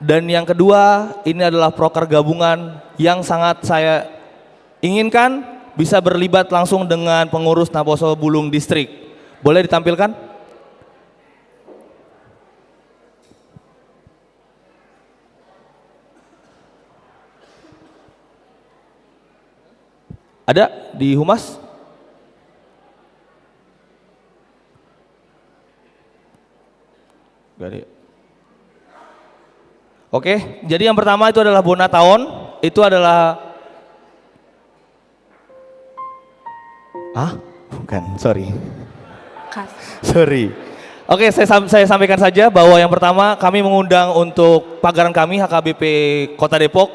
dan yang kedua ini adalah proker gabungan yang sangat saya inginkan bisa berlibat langsung dengan pengurus Naposo Bulung Distrik. Boleh ditampilkan? Ada di Humas? Gak ada. Oke, jadi yang pertama itu adalah Bona Tahun. Itu adalah bukan, sorry. Oke, saya sampaikan saja bahwa yang pertama kami mengundang untuk pagaran kami HKBP Kota Depok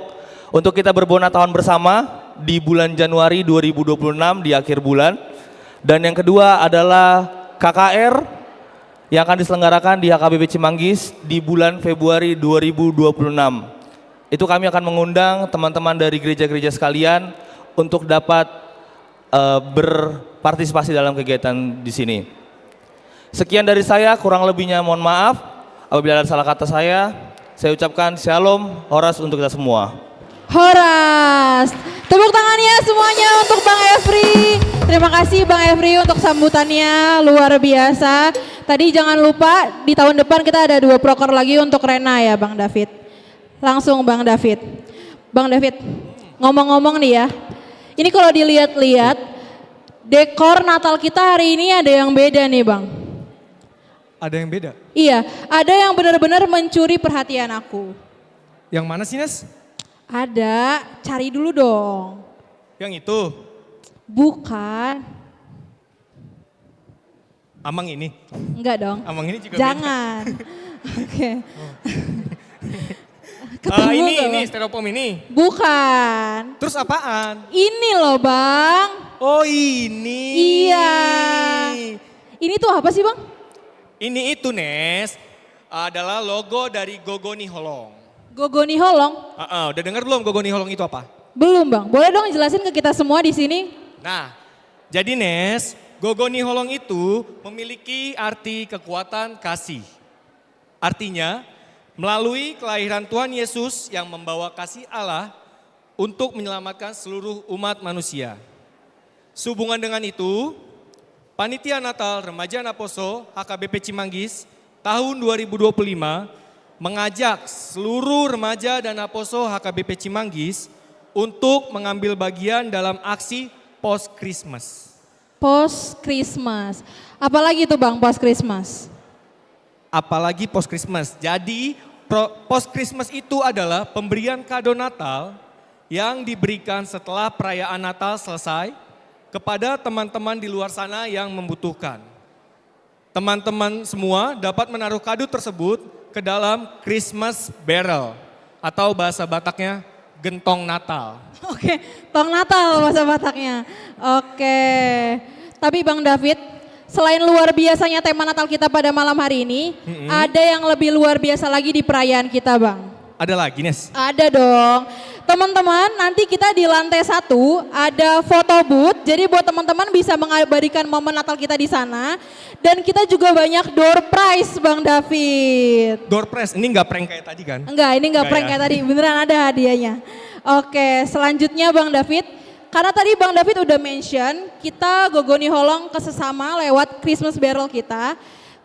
untuk kita berbona tahun bersama di bulan Januari 2026 di akhir bulan. Dan yang kedua adalah KKR yang akan diselenggarakan di HKBP Cimanggis di bulan Februari 2026. Itu kami akan mengundang teman-teman dari gereja-gereja sekalian untuk dapat berpartisipasi dalam kegiatan di sini. Sekian dari saya, kurang lebihnya mohon maaf apabila ada salah kata saya ucapkan shalom, horas untuk kita semua. Horas, tepuk tangannya semuanya untuk Bang Efri. Terima kasih Bang Efri untuk sambutannya, luar biasa. Tadi jangan lupa di tahun depan kita ada 2 proker lagi untuk Rena ya Bang David. Langsung Bang David. Bang David, ngomong-ngomong nih ya, ini kalau dilihat-lihat, dekor Natal kita hari ini ada yang beda nih Bang. Ada yang beda? Iya, ada yang benar-benar mencuri perhatian aku. Yang mana sih Nes? Ada, cari dulu dong. Yang itu? Bukan. Amang ini? Enggak dong. Amang ini juga jangan. Oke. Ini styrofoam ini? Bukan. Terus apaan? Ini loh Bang. Oh ini. Iya. Ini tuh apa sih Bang? Ini itu Nes, adalah logo dari Gogoni Holong. Gogoni Holong? Udah dengar belum Gogoni Holong itu apa? Belum Bang, boleh dong jelasin ke kita semua di sini? Nah, jadi Nes, Gogoni Holong itu memiliki arti kekuatan kasih. Artinya, melalui kelahiran Tuhan Yesus yang membawa kasih Allah untuk menyelamatkan seluruh umat manusia. Sehubungan dengan itu, Panitia Natal Remaja Aposo HKBP Cimanggis tahun 2025 mengajak seluruh remaja dan Aposo HKBP Cimanggis untuk mengambil bagian dalam aksi Post Christmas. Post Christmas. Apalagi tuh Bang Post Christmas? Apalagi Post Christmas. Jadi Post Christmas itu adalah pemberian kado Natal yang diberikan setelah perayaan Natal selesai kepada teman-teman di luar sana yang membutuhkan. Teman-teman semua dapat menaruh kado tersebut ke dalam Christmas barrel atau bahasa Bataknya gentong Natal. Oke, tong Natal bahasa Bataknya. Oke. Tapi Bang David, selain luar biasanya tema Natal kita pada malam hari ini, ada yang lebih luar biasa lagi di perayaan kita Bang. Ada lagi, Nes? Ada dong. Teman-teman, nanti kita di lantai 1 ada foto booth. Jadi buat teman-teman bisa mengabadikan momen Natal kita di sana. Dan kita juga banyak door prize, Bang David. Door prize, ini nggak prank kayak tadi kan? Enggak, ini enggak prank ya? kayak tadi. Beneran ada hadiahnya. Oke, selanjutnya Bang David. Karena tadi Bang David udah mention, kita Gogoni Holong ke sesama lewat Christmas Barrel kita.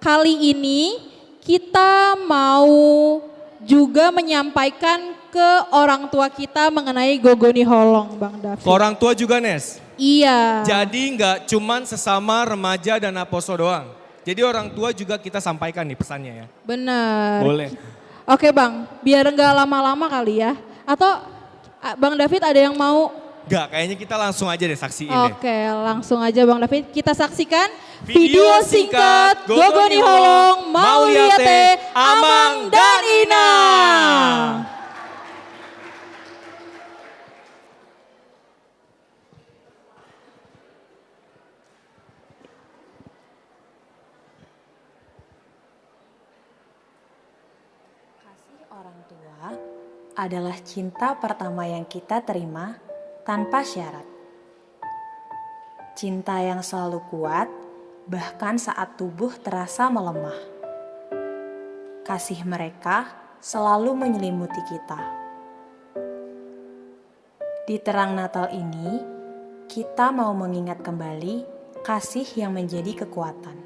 Kali ini kita mau juga menyampaikan ke orang tua kita mengenai Gogoni Holong, Bang David. Ke orang tua juga, Nes? Iya. Jadi nggak cuman sesama remaja dan aposo doang. Jadi orang tua juga kita sampaikan nih pesannya ya. Benar. Boleh. Oke Bang, biar nggak lama-lama kali ya. Atau Bang David ada yang mau? Nggak, kayaknya kita langsung aja deh saksiin deh. Oke, langsung aja Bang David. Kita saksikan video singkat Gogoni Holong, Mauliate, Amang, dan Ina. Kasih orang tua adalah cinta pertama yang kita terima tanpa syarat. Cinta yang selalu kuat, bahkan saat tubuh terasa melemah. Kasih mereka selalu menyelimuti kita. Di terang Natal ini, kita mau mengingat kembali kasih yang menjadi kekuatan.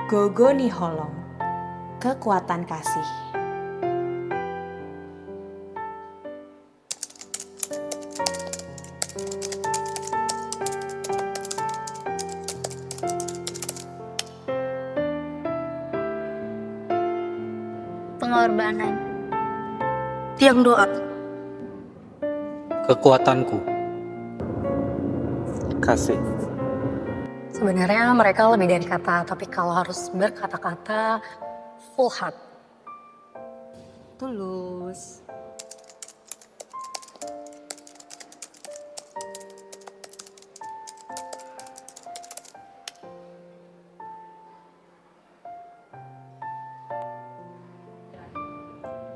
Gogoni Holong, kekuatan kasih. Pengorbanan, tiang doa, kekuatanku, kasih. sebenarnya mereka lebih dari kata, tapi kalau harus berkata-kata, full heart, tulus.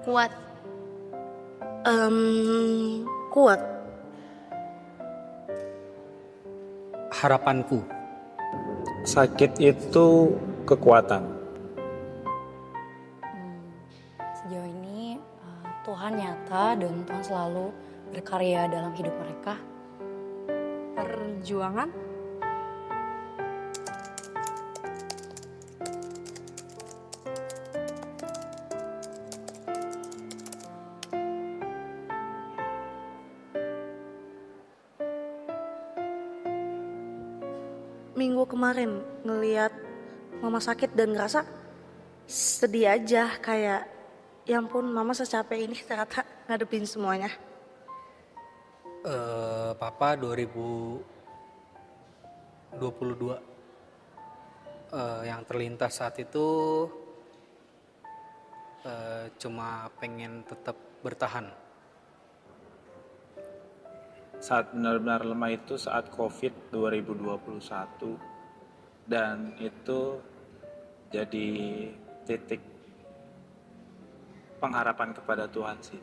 Kuat. Kuat. harapanku. Sakit itu kekuatan. Sejauh ini Tuhan nyata dan Tuhan selalu berkarya dalam hidup mereka. Perjuangan. Minggu kemarin ngeliat mama sakit dan ngerasa sedih aja, kayak ya ampun mama secapek ini ternyata ngadepin semuanya. Papa 2022 yang terlintas saat itu cuma pengen tetap bertahan. Saat benar-benar lemah itu saat COVID 2021, dan itu jadi titik pengharapan kepada Tuhan sih.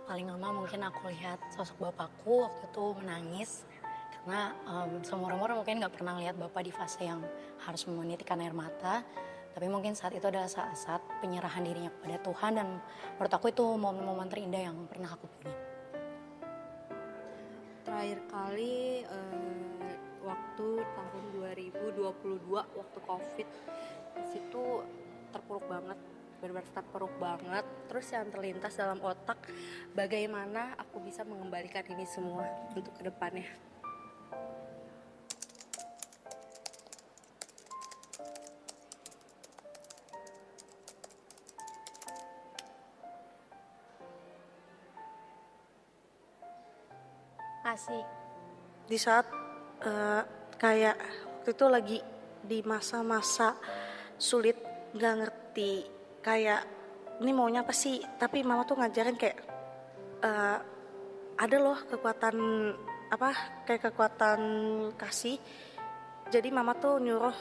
Paling lama mungkin aku lihat sosok bapakku waktu itu menangis. Karena seumur-umur mungkin gak pernah lihat bapak di fase yang harus menitikan air mata. Tapi mungkin saat itu adalah saat penyerahan dirinya kepada Tuhan, dan menurut aku itu momen-momen terindah yang pernah aku punya. Terakhir kali waktu tahun 2022 waktu COVID, di situ terpuruk banget, benar-benar terpuruk banget. Terus yang terlintas dalam otak, bagaimana aku bisa mengembalikan ini semua untuk kedepannya. Kasih. Di saat kayak waktu itu lagi di masa-masa sulit, nggak ngerti kayak ini maunya apa sih, tapi mama tuh ngajarin kayak ada loh kekuatan kayak kekuatan kasih. Jadi mama tuh nyuruh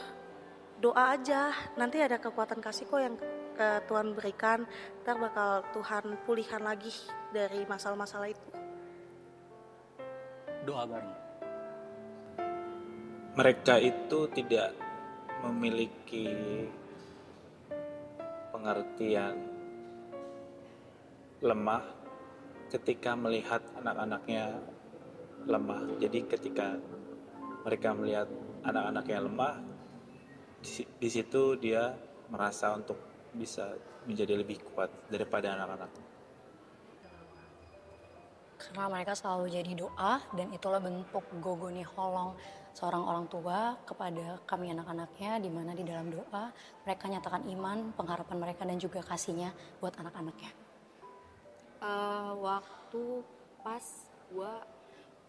doa aja, nanti ada kekuatan kasih kok yang Tuhan berikan, ntar bakal Tuhan pulihkan lagi dari masalah-masalah itu. Doa bareng. Mereka itu tidak memiliki pengertian lemah ketika melihat anak-anaknya lemah. Jadi ketika mereka melihat anak-anaknya lemah, di situ dia merasa untuk bisa menjadi lebih kuat daripada anak-anak. Karena mereka selalu jadi doa dan itulah bentuk Gogo Niholong, seorang orang tua kepada kami anak-anaknya, di mana di dalam doa mereka nyatakan iman, pengharapan mereka dan juga kasihnya buat anak-anaknya. Waktu pas gue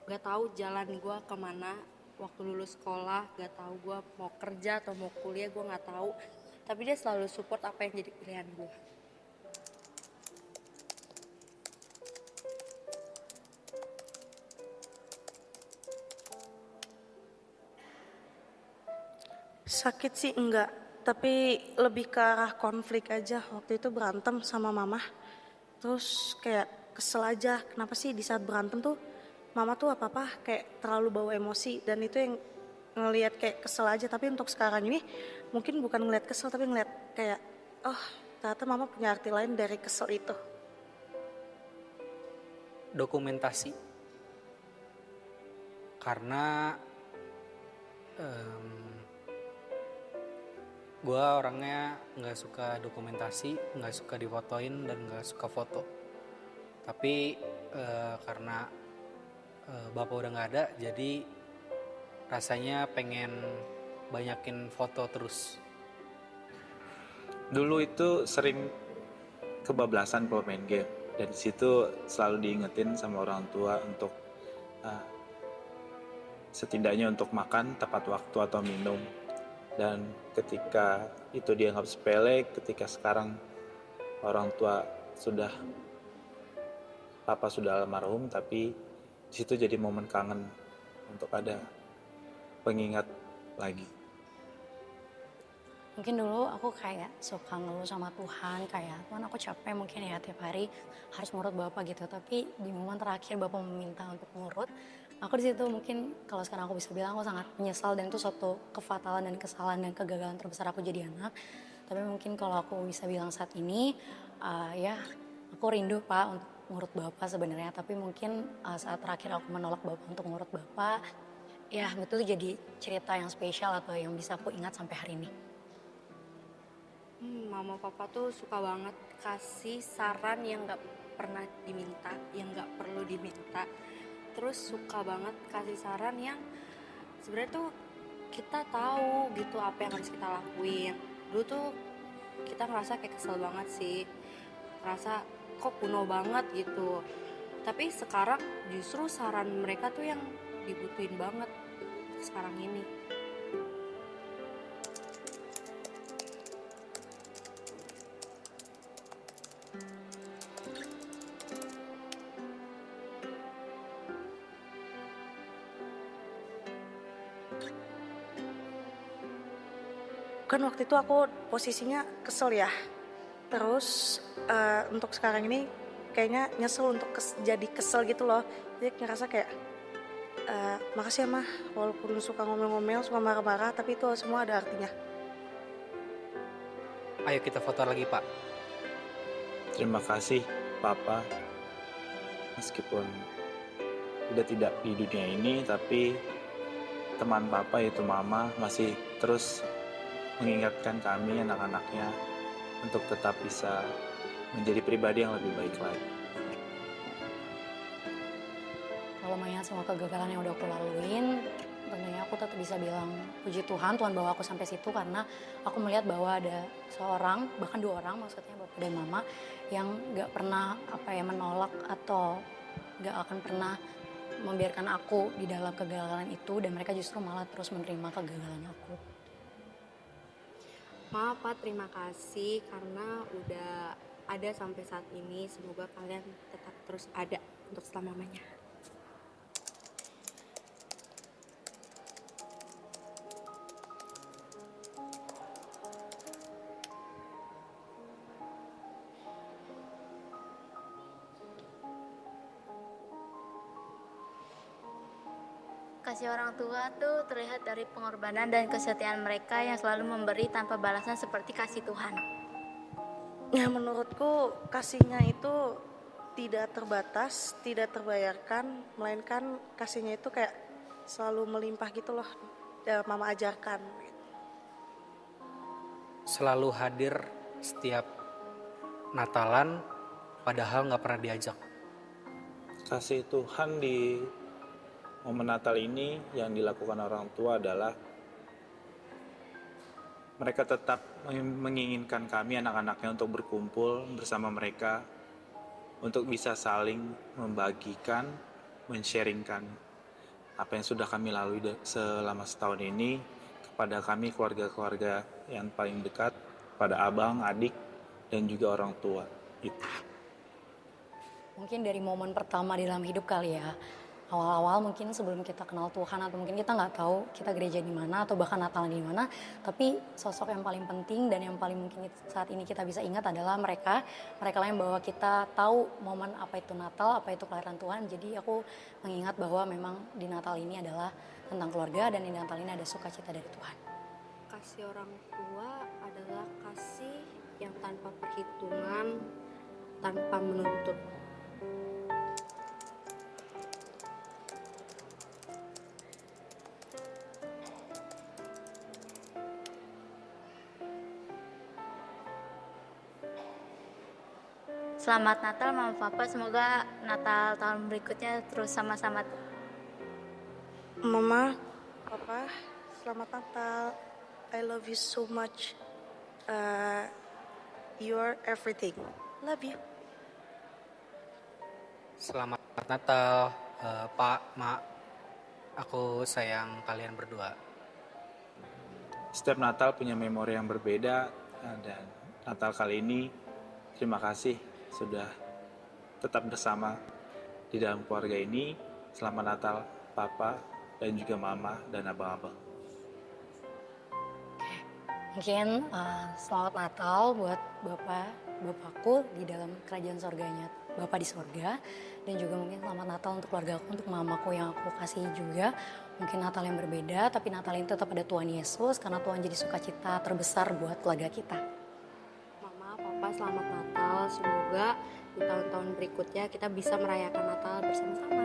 gak tahu jalan gue kemana, waktu lulus sekolah gak tahu gue mau kerja atau mau kuliah, gue gak tahu, tapi dia selalu support apa yang jadi pilihan gue. Sakit sih enggak, tapi lebih ke arah konflik aja. Waktu itu berantem sama mama, terus kayak kesel aja. Kenapa sih di saat berantem tuh mama tuh apa-apa kayak terlalu bawa emosi, dan itu yang ngelihat kayak kesel aja. Tapi untuk sekarang ini mungkin bukan ngelihat kesel, tapi ngelihat kayak oh ternyata mama punya arti lain dari kesel itu. Dokumentasi. Karena gue orangnya nggak suka dokumentasi, nggak suka difotoin dan nggak suka foto. Tapi karena bapak udah nggak ada, jadi rasanya pengen banyakin foto terus. Dulu itu sering kebablasan kalau main game, dan di situ selalu diingetin sama orang tua untuk setidaknya untuk makan tepat waktu atau minum. Dan ketika itu dianggap sepele, ketika sekarang orang tua papa sudah almarhum, tapi di situ jadi momen kangen untuk ada pengingat lagi. Mungkin dulu aku kayak suka ngeluh sama Tuhan, kayak Tuhan aku capek mungkin ya tiap hari harus nurut Bapak gitu. Tapi di momen terakhir Bapak meminta untuk nurut, aku di situ mungkin kalau sekarang aku bisa bilang aku sangat menyesal, dan itu suatu kefatalan dan kesalahan dan kegagalan terbesar aku jadi anak. Tapi mungkin kalau aku bisa bilang saat ini, ya aku rindu Pak untuk nurut Bapak sebenarnya. Tapi mungkin saat terakhir aku menolak Bapak untuk nurut Bapak, ya betul jadi cerita yang spesial atau yang bisa aku ingat sampai hari ini. Mama papa tuh suka banget kasih saran yang gak pernah diminta, yang gak perlu diminta. Terus suka banget kasih saran yang sebenarnya tuh kita tahu gitu apa yang harus kita lakuin. Dulu tuh kita ngerasa kayak kesel banget sih, ngerasa kok kuno banget gitu. Tapi sekarang justru saran mereka tuh yang dibutuhin banget sekarang ini. Kan waktu itu aku posisinya kesel ya. Terus untuk sekarang ini kayaknya nyesel untuk jadi kesel gitu loh. Jadi ngerasa kayak makasih ya Mah, walaupun suka ngomel-ngomel, suka marah-marah, tapi itu semua ada artinya. Ayo kita foto lagi Pak. Terima kasih Papa, meskipun udah tidak di dunia ini, tapi teman Papa yaitu Mama masih terus mengingatkan kami anak-anaknya untuk tetap bisa menjadi pribadi yang lebih baik lagi. Kalau mengingat semua kegagalan yang udah aku laluin, tentunya aku tetap bisa bilang puji Tuhan, Tuhan bawa aku sampai situ karena aku melihat bahwa ada seorang, bahkan dua orang maksudnya Bapak dan Mama, yang gak pernah menolak atau gak akan pernah membiarkan aku di dalam kegagalan itu, dan mereka justru malah terus menerima kegagalan aku. Maaf Pak, terima kasih karena udah ada sampai saat ini. Semoga kalian tetap terus ada untuk selama-lamanya. Kasih orang tua tuh terlihat dari pengorbanan dan kesetiaan mereka yang selalu memberi tanpa balasan seperti kasih Tuhan. Ya menurutku kasihnya itu tidak terbatas, tidak terbayarkan, melainkan kasihnya itu kayak selalu melimpah gitu loh. Mama ajarkan. Selalu hadir setiap Natalan padahal nggak pernah diajak. Kasih Tuhan di momen Natal ini yang dilakukan orang tua adalah mereka tetap menginginkan kami anak-anaknya untuk berkumpul bersama mereka untuk bisa saling membagikan, men-sharingkan apa yang sudah kami lalui selama setahun ini kepada kami keluarga-keluarga yang paling dekat, pada abang, adik, dan juga orang tua. Itu. Mungkin dari momen pertama di dalam hidup kali ya. Awal-awal mungkin sebelum kita kenal Tuhan atau mungkin kita nggak tahu kita gereja di mana atau bahkan Natalan di mana, tapi sosok yang paling penting dan yang paling mungkin saat ini kita bisa ingat adalah mereka lah yang bawa kita tahu momen apa itu Natal, apa itu kelahiran Tuhan. Jadi aku mengingat bahwa memang di Natal ini adalah tentang keluarga dan di Natal ini ada sukacita dari Tuhan. Kasih orang tua adalah kasih yang tanpa perhitungan, tanpa menuntut. Selamat Natal Mama Papa, semoga Natal tahun berikutnya terus sama-sama. Mama, Papa, selamat Natal. I love you so much. You're everything. Love you. Selamat Natal, Pak, Mak. Aku sayang kalian berdua. Setiap Natal punya memori yang berbeda dan Natal kali ini terima kasih sudah tetap bersama di dalam keluarga ini. Selamat Natal Papa dan juga Mama dan abang-abang. Mungkin selamat Natal buat bapakku di dalam kerajaan sorganya, Bapak di sorga. Dan juga mungkin selamat Natal untuk keluarga aku, untuk mamaku yang aku kasih juga. Mungkin Natal yang berbeda, tapi Natal ini tetap ada Tuhan Yesus, karena Tuhan jadi sukacita terbesar buat keluarga kita. Mama, Papa, selamat Natal. Semoga di tahun-tahun berikutnya kita bisa merayakan Natal bersama-sama.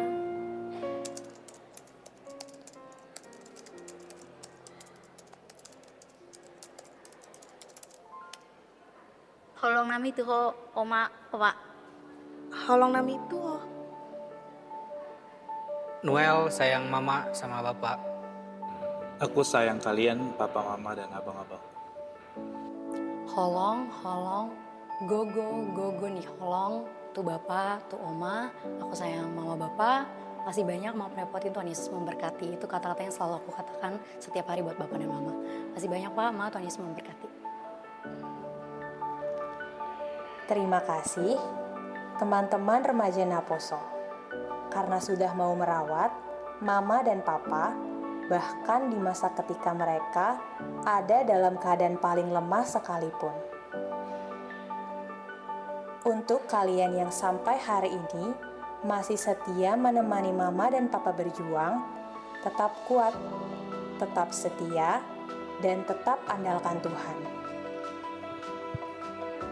Holong nami tuh Oma, Papa. Holong nami itu. Noel sayang Mama sama Bapak. Aku sayang kalian Papa, Mama, dan abang-abang. Holong, gogo nih holong, tuh Bapak, tuh Oma, aku sayang Mama Bapak, kasih banyak mau merepotin Tuhan Yesus memberkati. Itu kata-kata yang selalu aku katakan setiap hari buat Bapak dan Mama. Kasih banyak Pak, Ma, Tuhan Yesus memberkati. Terima kasih teman-teman remaja Naposo, karena sudah mau merawat Mama dan Papa, bahkan di masa ketika mereka ada dalam keadaan paling lemah sekalipun. Untuk kalian yang sampai hari ini masih setia menemani Mama dan Papa berjuang, tetap kuat, tetap setia, dan tetap andalkan Tuhan.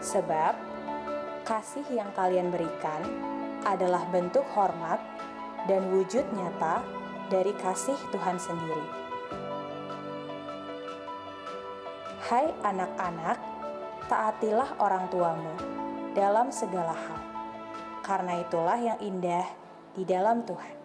Sebab kasih yang kalian berikan adalah bentuk hormat dan wujud nyata dari kasih Tuhan sendiri. Hai anak-anak, taatilah orang tuamu dalam segala hal, karena itulah yang indah di dalam Tuhan.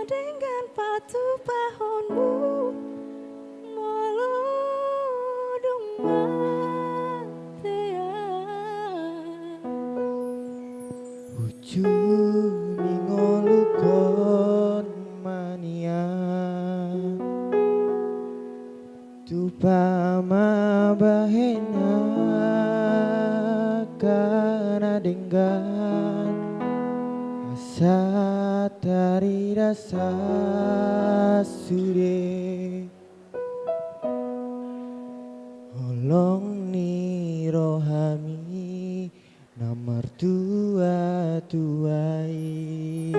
Dengan patu pahonmu ningolukon mania tupama bahena kana denggan asa tari rasa sude holong ni rohami nomor tua tuai.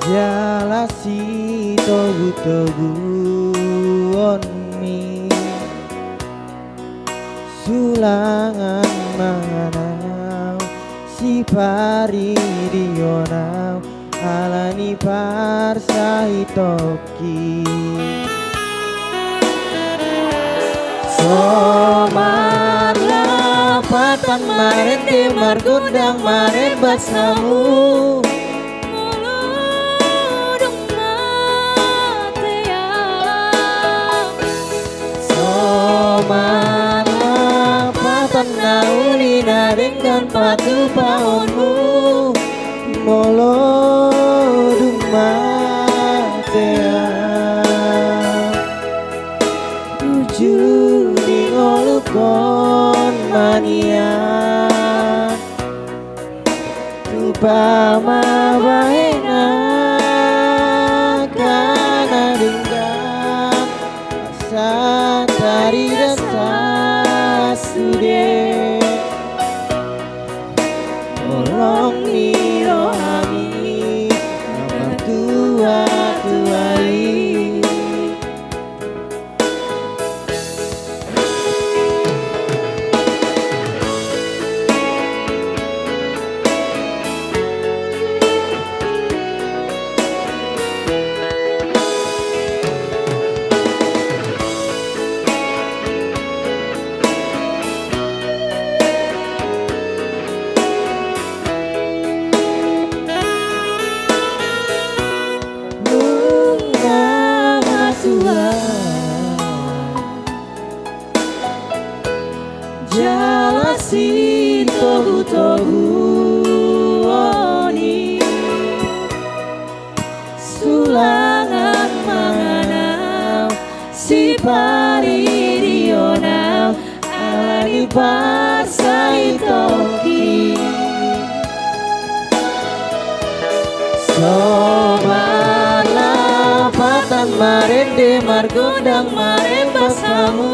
Jalasi togu-togu onmi sulangan manganau si pari dionau alani parsai toki somar lapatan maren di margundang maren basamu naulina dengan patu paonmu molo dumatea tuju ningolukon mania tupama bahena kana denggan asa tari rasa sude tolong ni rohani nomor tua tuai. Jalasi togu-togu oni sulangan manganau si pari dionau alani parsai toki sobar lapatan maren de margondang maren basamu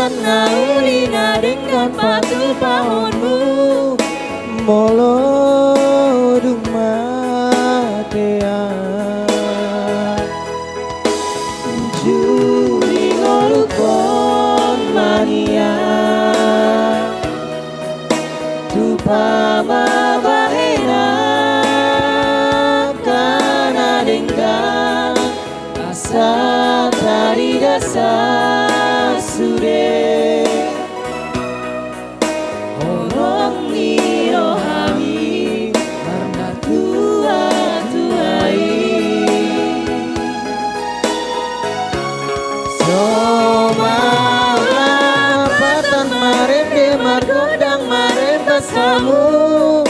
naulina dengan patu paonmu molo dumatea juri ngolukon mania tupama bahena kana denggan asa tari dasa sude orang ni rohani karena tua tuai somala patan maren de tamu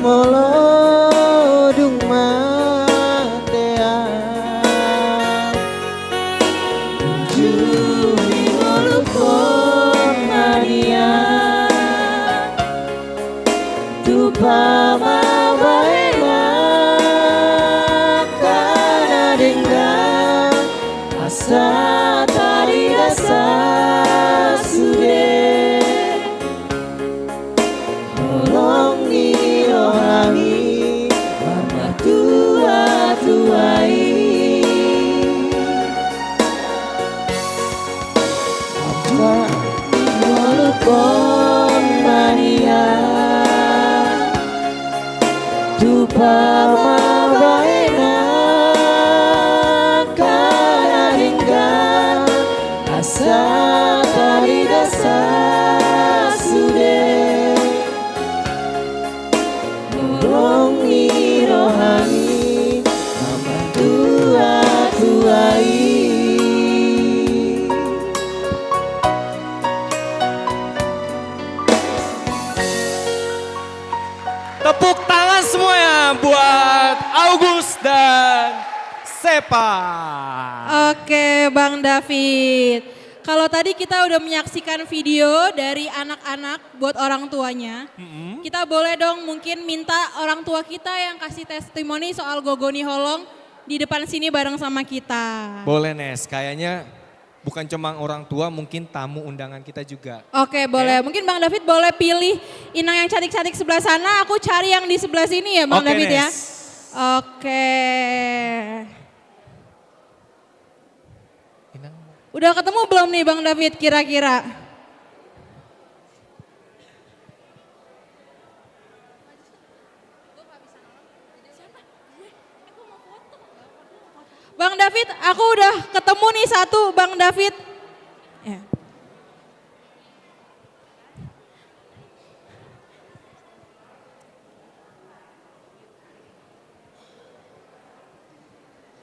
molodung matean juli molukon mania dupa mabaena kana denggan asa tari rasa sude rohangi warna tua-tuai apa molukon mania dupa mabaena kana denggan asa tari dasa sude rongi rohani mama tua-tuai. Tepuk tangan semuanya buat August dan Sepa. Oke Bang David. Kalau tadi kita udah menyaksikan video dari anak-anak buat orang tuanya. Kita boleh dong mungkin minta orang tua kita yang kasih testimoni soal Gogoni Holong di depan sini bareng sama kita. Boleh Nes, kayaknya bukan cuma orang tua, mungkin tamu undangan kita juga. Oke boleh, mungkin Bang David boleh pilih inang yang cantik-cantik sebelah sana, aku cari yang di sebelah sini ya Bang David Nes. ya. Oke. Udah ketemu belum nih Bang David kira-kira? Bang David, aku udah ketemu nih satu Bang David. Ya.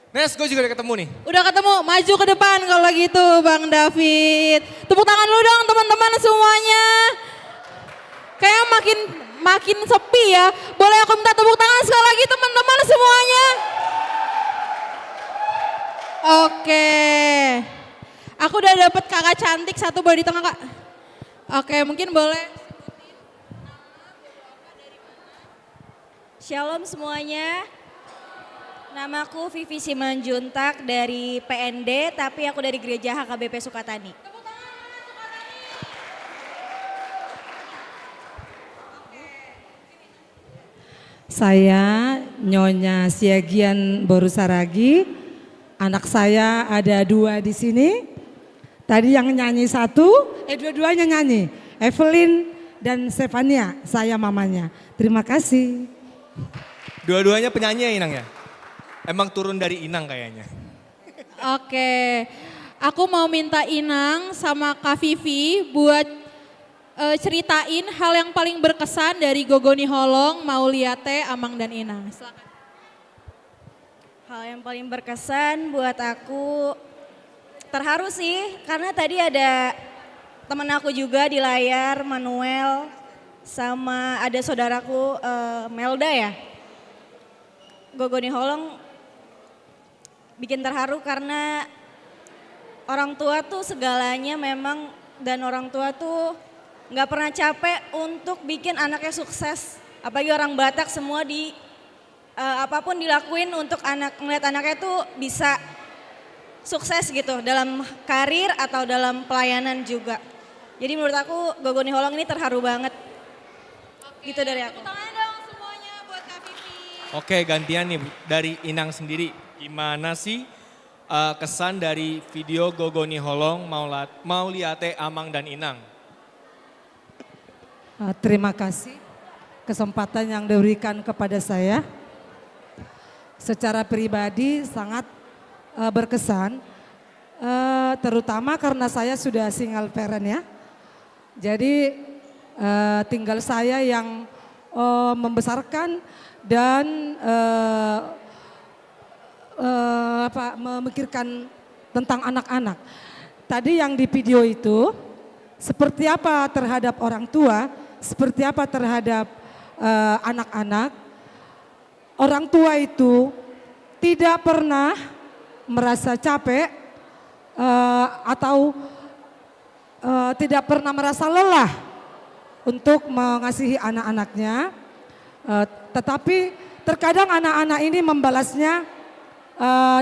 Nes, gue juga udah ketemu nih. Udah ketemu, maju ke depan kalau gitu Bang David. Tepuk tangan lu dong teman-teman semuanya. Kayak makin sepi ya. Boleh aku minta tepuk tangan sekali lagi teman-teman semuanya. Oke. Aku udah dapet kakak cantik satu boleh di tengah kak. Oke mungkin boleh. Shalom semuanya. Namaku Vivi Simanjuntak dari PND, tapi aku dari Gereja HKBP Sukatani. Saya Nyonya Siagian Borusaragi, anak saya ada 2 di sini. Tadi yang nyanyi dua-duanya nyanyi, Evelyn dan Stefania, saya mamanya. Terima kasih. Dua-duanya penyanyi ya Inang ya? Emang turun dari Inang kayaknya. Oke, aku mau minta Inang sama Kak Vivi buat ceritain hal yang paling berkesan dari Gogoni Holong, Mauliate, Amang dan Inang. Silakan. Hal yang paling berkesan buat aku terharu sih, karena tadi ada temen aku juga di layar, Manuel, sama ada saudaraku Melda ya. Gogoni Holong bikin terharu karena orang tua tuh segalanya memang, dan orang tua tuh nggak pernah capek untuk bikin anaknya sukses. Apalagi orang Batak semua apapun dilakuin untuk melihat anaknya tuh bisa sukses gitu dalam karir atau dalam pelayanan juga. Jadi menurut aku Gogoni Holong ini terharu banget. Gitu dari aku. Oke, gantian nih dari Inang sendiri. Gimana sih kesan dari video Gogoni Holong, Mauliate, Amang dan Inang? Terima kasih kesempatan yang diberikan kepada saya. Secara pribadi sangat berkesan, terutama karena saya sudah single parent ya. Jadi tinggal saya yang membesarkan dan memikirkan tentang anak-anak. Tadi yang di video itu seperti apa terhadap orang tua, seperti apa terhadap anak-anak. Orang tua itu tidak pernah merasa capek atau tidak pernah merasa lelah untuk mengasihi anak-anaknya. Tetapi terkadang anak-anak ini membalasnya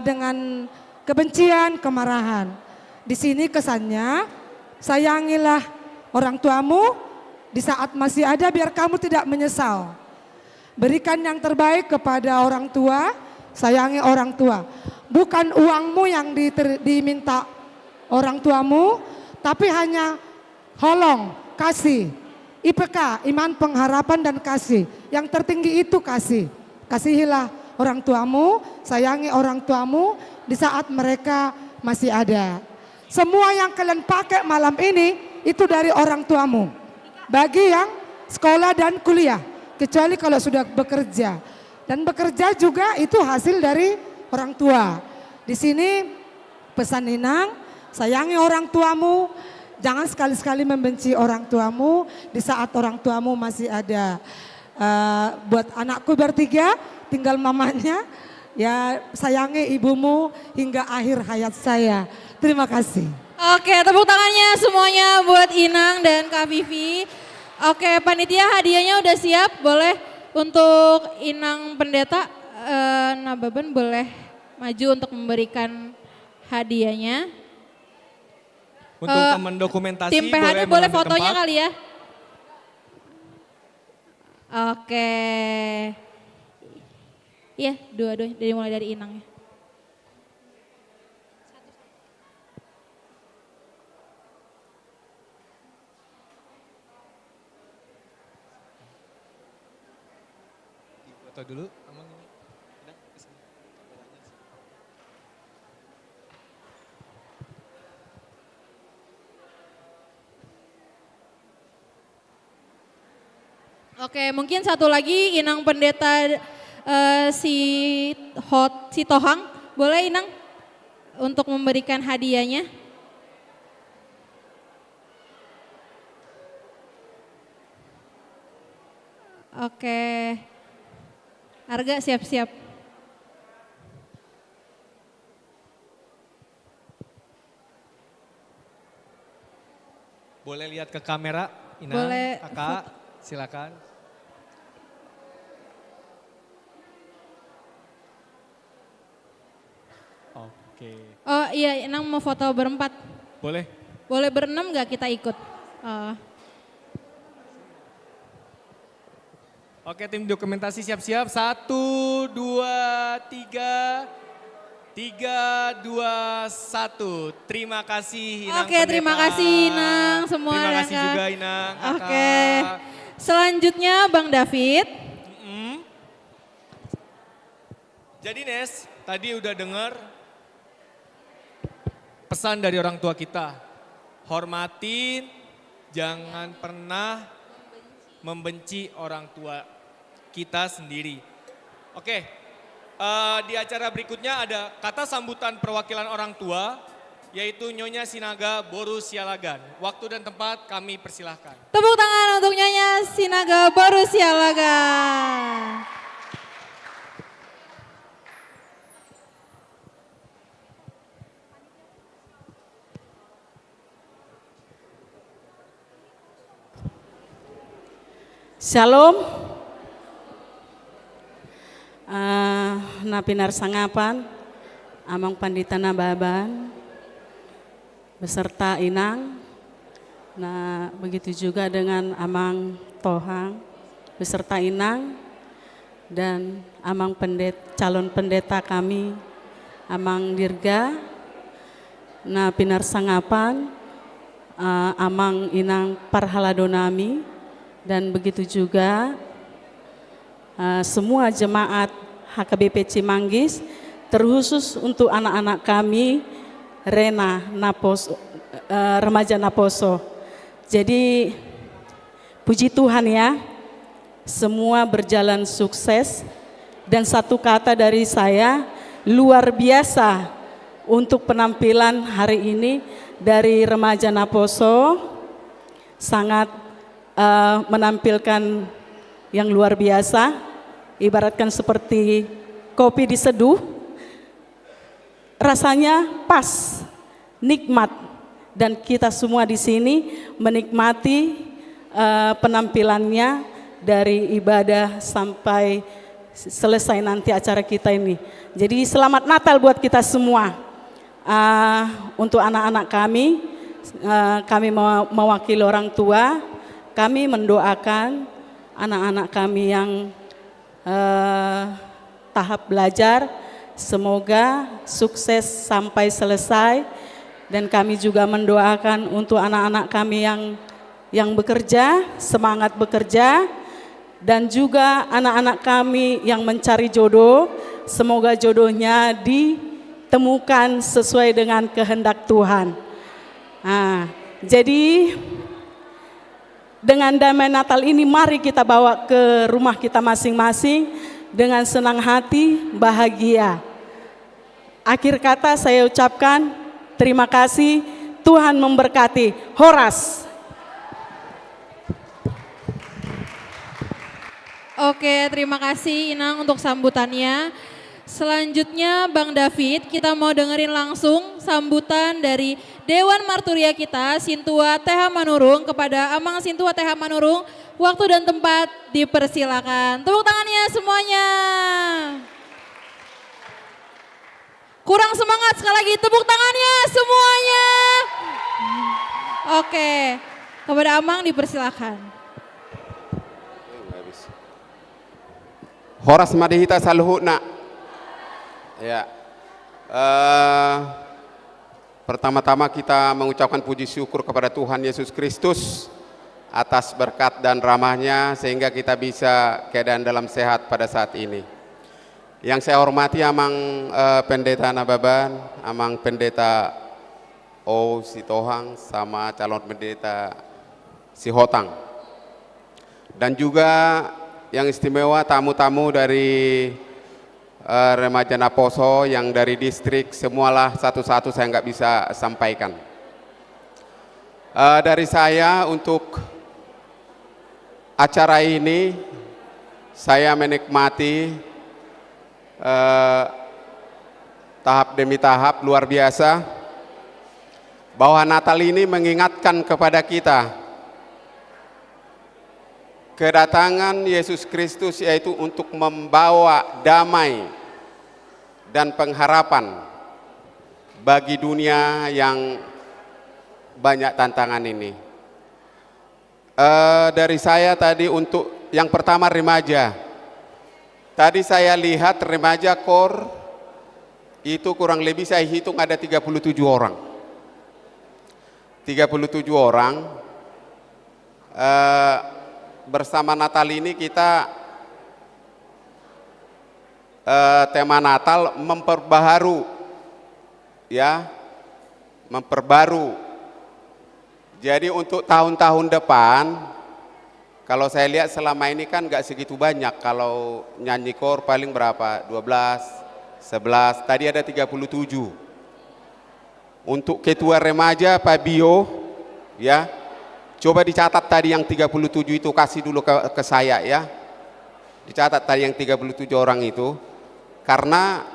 dengan kebencian, kemarahan. Di sini kesannya, sayangilah orang tuamu di saat masih ada biar kamu tidak menyesal. Berikan yang terbaik kepada orang tua, sayangi orang tua. Bukan uangmu yang diminta orang tuamu, tapi hanya holong, kasih. IPK, iman, pengharapan, dan kasih. Yang tertinggi itu kasih. Kasihilah orang tuamu, sayangi orang tuamu di saat mereka masih ada. Semua yang kalian pakai malam ini itu dari orang tuamu. Bagi yang sekolah dan kuliah, kecuali kalau sudah bekerja. Dan bekerja juga itu hasil dari orang tua. Di sini pesan Inang, sayangi orang tuamu, jangan sekali-sekali membenci orang tuamu di saat orang tuamu masih ada. Buat anakku bertiga, tinggal mamanya, ya sayangi ibumu hingga akhir hayat saya. Terima kasih. Oke, tepuk tangannya semuanya buat Inang dan Kak Vivi. Oke, panitia hadiahnya udah siap, boleh untuk Inang Pendeta, Nababan boleh maju untuk memberikan hadiahnya. Untuk teman dokumentasi tim PHD boleh fotonya tempat. kali ya. Oke. Iya, dua-dua dari mulai dari Inang ya. Foto dulu. Oke, mungkin satu lagi Inang Pendeta si Tohang, boleh Inang untuk memberikan hadiahnya. Oke, Arga siap-siap. Boleh lihat ke kamera, Inang, boleh, Kakak, silakan. Oke. Oh iya, Inang mau foto berempat. Boleh. Boleh berenam gak kita ikut? Oke, tim dokumentasi siap-siap. 1, 2, 3. 3, 2, 1. Terima kasih Inang. Oke, terima kasih Inang semua. Terima kasih Kak. juga Inang. Oke. Selanjutnya Bang David. Jadi Nes, tadi udah dengar pesan dari orang tua kita. Hormatin, jangan pernah membenci orang tua kita sendiri. Oke, di acara berikutnya ada kata sambutan perwakilan orang tua, yaitu Nyonya Sinaga Boru Sialagan. Waktu dan tempat kami persilahkan. Tepuk tangan untuk Nyonya Sinaga Boru Sialagan. Shalom. Napinar sangapan, Amang Pandita Nababan, beserta Inang. Nah, begitu juga dengan Amang Tohang, beserta Inang, dan Amang calon pendeta kami, Amang Dirga, Napinar sangapan, Amang Inang Parhaladonami, dan begitu juga semua jemaat HKBP Cimanggis, terkhusus untuk anak-anak kami Rena Naposo, remaja Naposo. Jadi puji Tuhan ya, semua berjalan sukses. Dan satu kata dari saya, luar biasa untuk penampilan hari ini dari remaja Naposo, sangat menampilkan yang luar biasa, ibaratkan seperti kopi diseduh, rasanya pas, nikmat, dan kita semua di sini menikmati penampilannya dari ibadah sampai selesai nanti acara kita ini. Jadi selamat Natal buat kita semua. Untuk anak-anak kami mewakili orang tua, kami mendoakan anak-anak kami yang tahap belajar, semoga sukses sampai selesai. Dan kami juga mendoakan untuk anak-anak kami yang bekerja, semangat bekerja. Dan juga anak-anak kami yang mencari jodoh, semoga jodohnya ditemukan sesuai dengan kehendak Tuhan. Jadi dengan damai Natal ini mari kita bawa ke rumah kita masing-masing dengan senang hati, bahagia. Akhir kata saya ucapkan terima kasih, Tuhan memberkati. Horas. Oke, terima kasih Inang untuk sambutannya. Selanjutnya Bang David, kita mau dengerin langsung sambutan dari Dewan Marturia kita, Sintua TH Manurung, kepada Amang Sintua TH Manurung. Waktu dan tempat dipersilakan. Tepuk tangannya semuanya. Kurang semangat, sekali lagi tepuk tangannya semuanya. Oke, kepada Amang dipersilakan. Horas madihita saluhuna. Ya. Pertama-tama kita mengucapkan puji syukur kepada Tuhan Yesus Kristus atas berkat dan rahmat-Nya sehingga kita bisa keadaan dalam sehat pada saat ini. Yang saya hormati Amang Pendeta Nababan, Amang Pendeta O Sitohang, sama calon pendeta Sihotang. Dan juga yang istimewa tamu-tamu dari remaja Naposo yang dari distrik, semualah satu-satu saya nggak bisa sampaikan. Dari saya untuk acara ini, saya menikmati tahap demi tahap luar biasa, bahwa Natal ini mengingatkan kepada kita kedatangan Yesus Kristus, yaitu untuk membawa damai dan pengharapan bagi dunia yang banyak tantangan ini. Dari saya tadi untuk yang pertama remaja. Tadi saya lihat remaja KOR itu kurang lebih saya hitung ada 37 orang. 37 orang. Bersama Natal ini kita tema Natal memperbaharu, ya, memperbaru. Jadi untuk tahun-tahun depan, kalau saya lihat selama ini kan nggak segitu banyak. Kalau nyanyi KOR paling berapa? 12, 11. Tadi ada 37. Untuk ketua remaja Pak Bio, ya. Coba dicatat tadi yang 37 itu, kasih dulu ke saya ya. Dicatat tadi yang 37 orang itu. Karena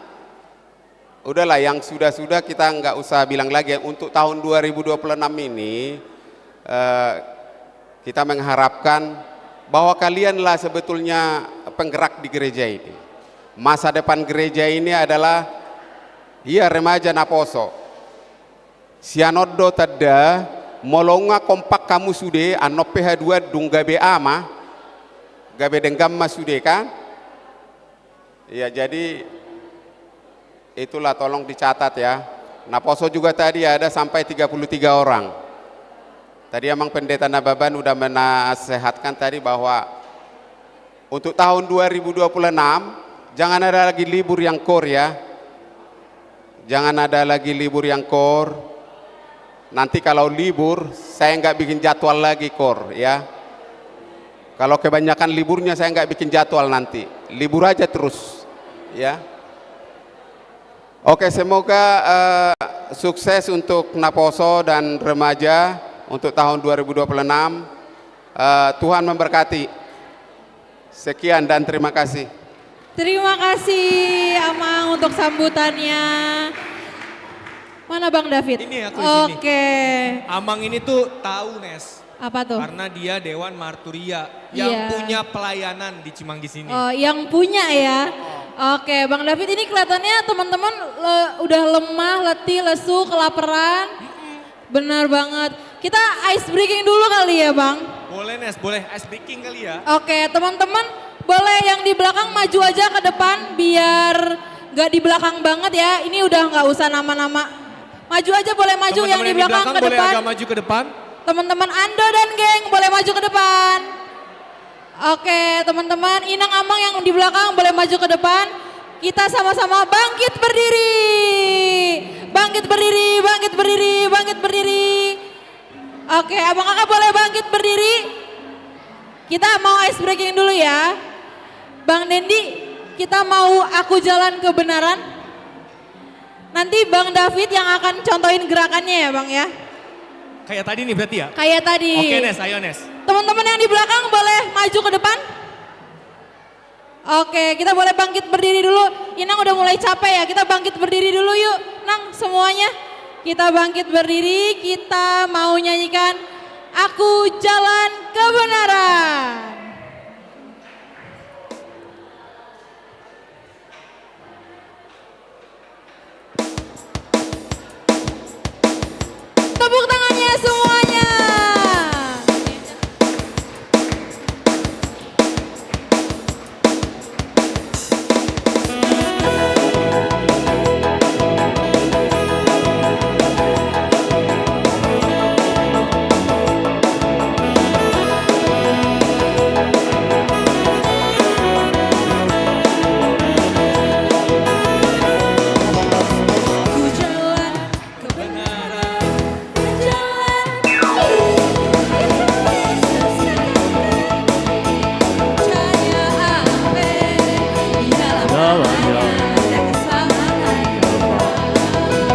udahlah yang sudah-sudah kita nggak usah bilang lagi. Untuk tahun 2026 ini kita mengharapkan bahwa kalianlah sebetulnya penggerak di gereja ini. Masa depan gereja ini adalah remaja Naposo. Sianoddo tada molonga kompak kamu sude anop PH2 dung gabe ama gabe denggam mas sude kan ya. Jadi itulah, tolong dicatat ya. Naposo juga tadi ada sampai 33 orang. Tadi Amang Pendeta Nababan udah menasehatkan tadi bahwa untuk tahun 2026 jangan ada lagi libur yang KOR ya. Jangan ada lagi libur yang KOR. Nanti kalau libur, saya nggak bikin jadwal lagi KOR ya. Kalau kebanyakan liburnya saya nggak bikin jadwal nanti. Libur aja terus, ya. Oke, semoga sukses untuk Naposo dan remaja untuk tahun 2026. Tuhan memberkati. Sekian dan terima kasih. Terima kasih Amang untuk sambutannya. Mana Bang David? Ini aku di sini. Oke. Amang ini tuh tahu, Nes. Apa tuh? Karena dia Dewan Marturia yang Iya. punya pelayanan di Cimanggis ini. Oh, yang punya ya. Oke, Bang David ini kelihatannya teman-teman udah lemah, letih, lesu, kelaparan. Benar banget. Kita ice breaking dulu kali ya, Bang. Boleh, Nes, boleh ice breaking kali ya. Oke, teman-teman boleh yang di belakang maju aja ke depan biar gak di belakang banget ya. Ini udah gak usah nama-nama. Maju aja boleh maju. Teman-teman yang di belakang ke boleh depan. agak maju ke depan. Teman-teman Ando dan geng boleh maju ke depan. Oke, teman-teman Inang Amang yang di belakang boleh maju ke depan. Kita sama-sama bangkit berdiri. Bangkit berdiri, bangkit berdiri, bangkit berdiri. Oke, abang kakak boleh bangkit berdiri. Kita mau ice breaking dulu ya. Bang Dendi, kita mau aku jalan kebenaran. Nanti Bang David yang akan contohin gerakannya ya Bang ya. Kayak tadi nih berarti ya? Kayak tadi. Oke, Nes, ayo Nes. Teman-teman yang di belakang boleh maju ke depan. Oke, kita boleh bangkit berdiri dulu. Inang udah mulai capek ya, kita bangkit berdiri dulu yuk. Nang, semuanya. Kita bangkit berdiri, kita mau nyanyikan Aku Jalan Kebenaran. Tepuk tangannya semuanya.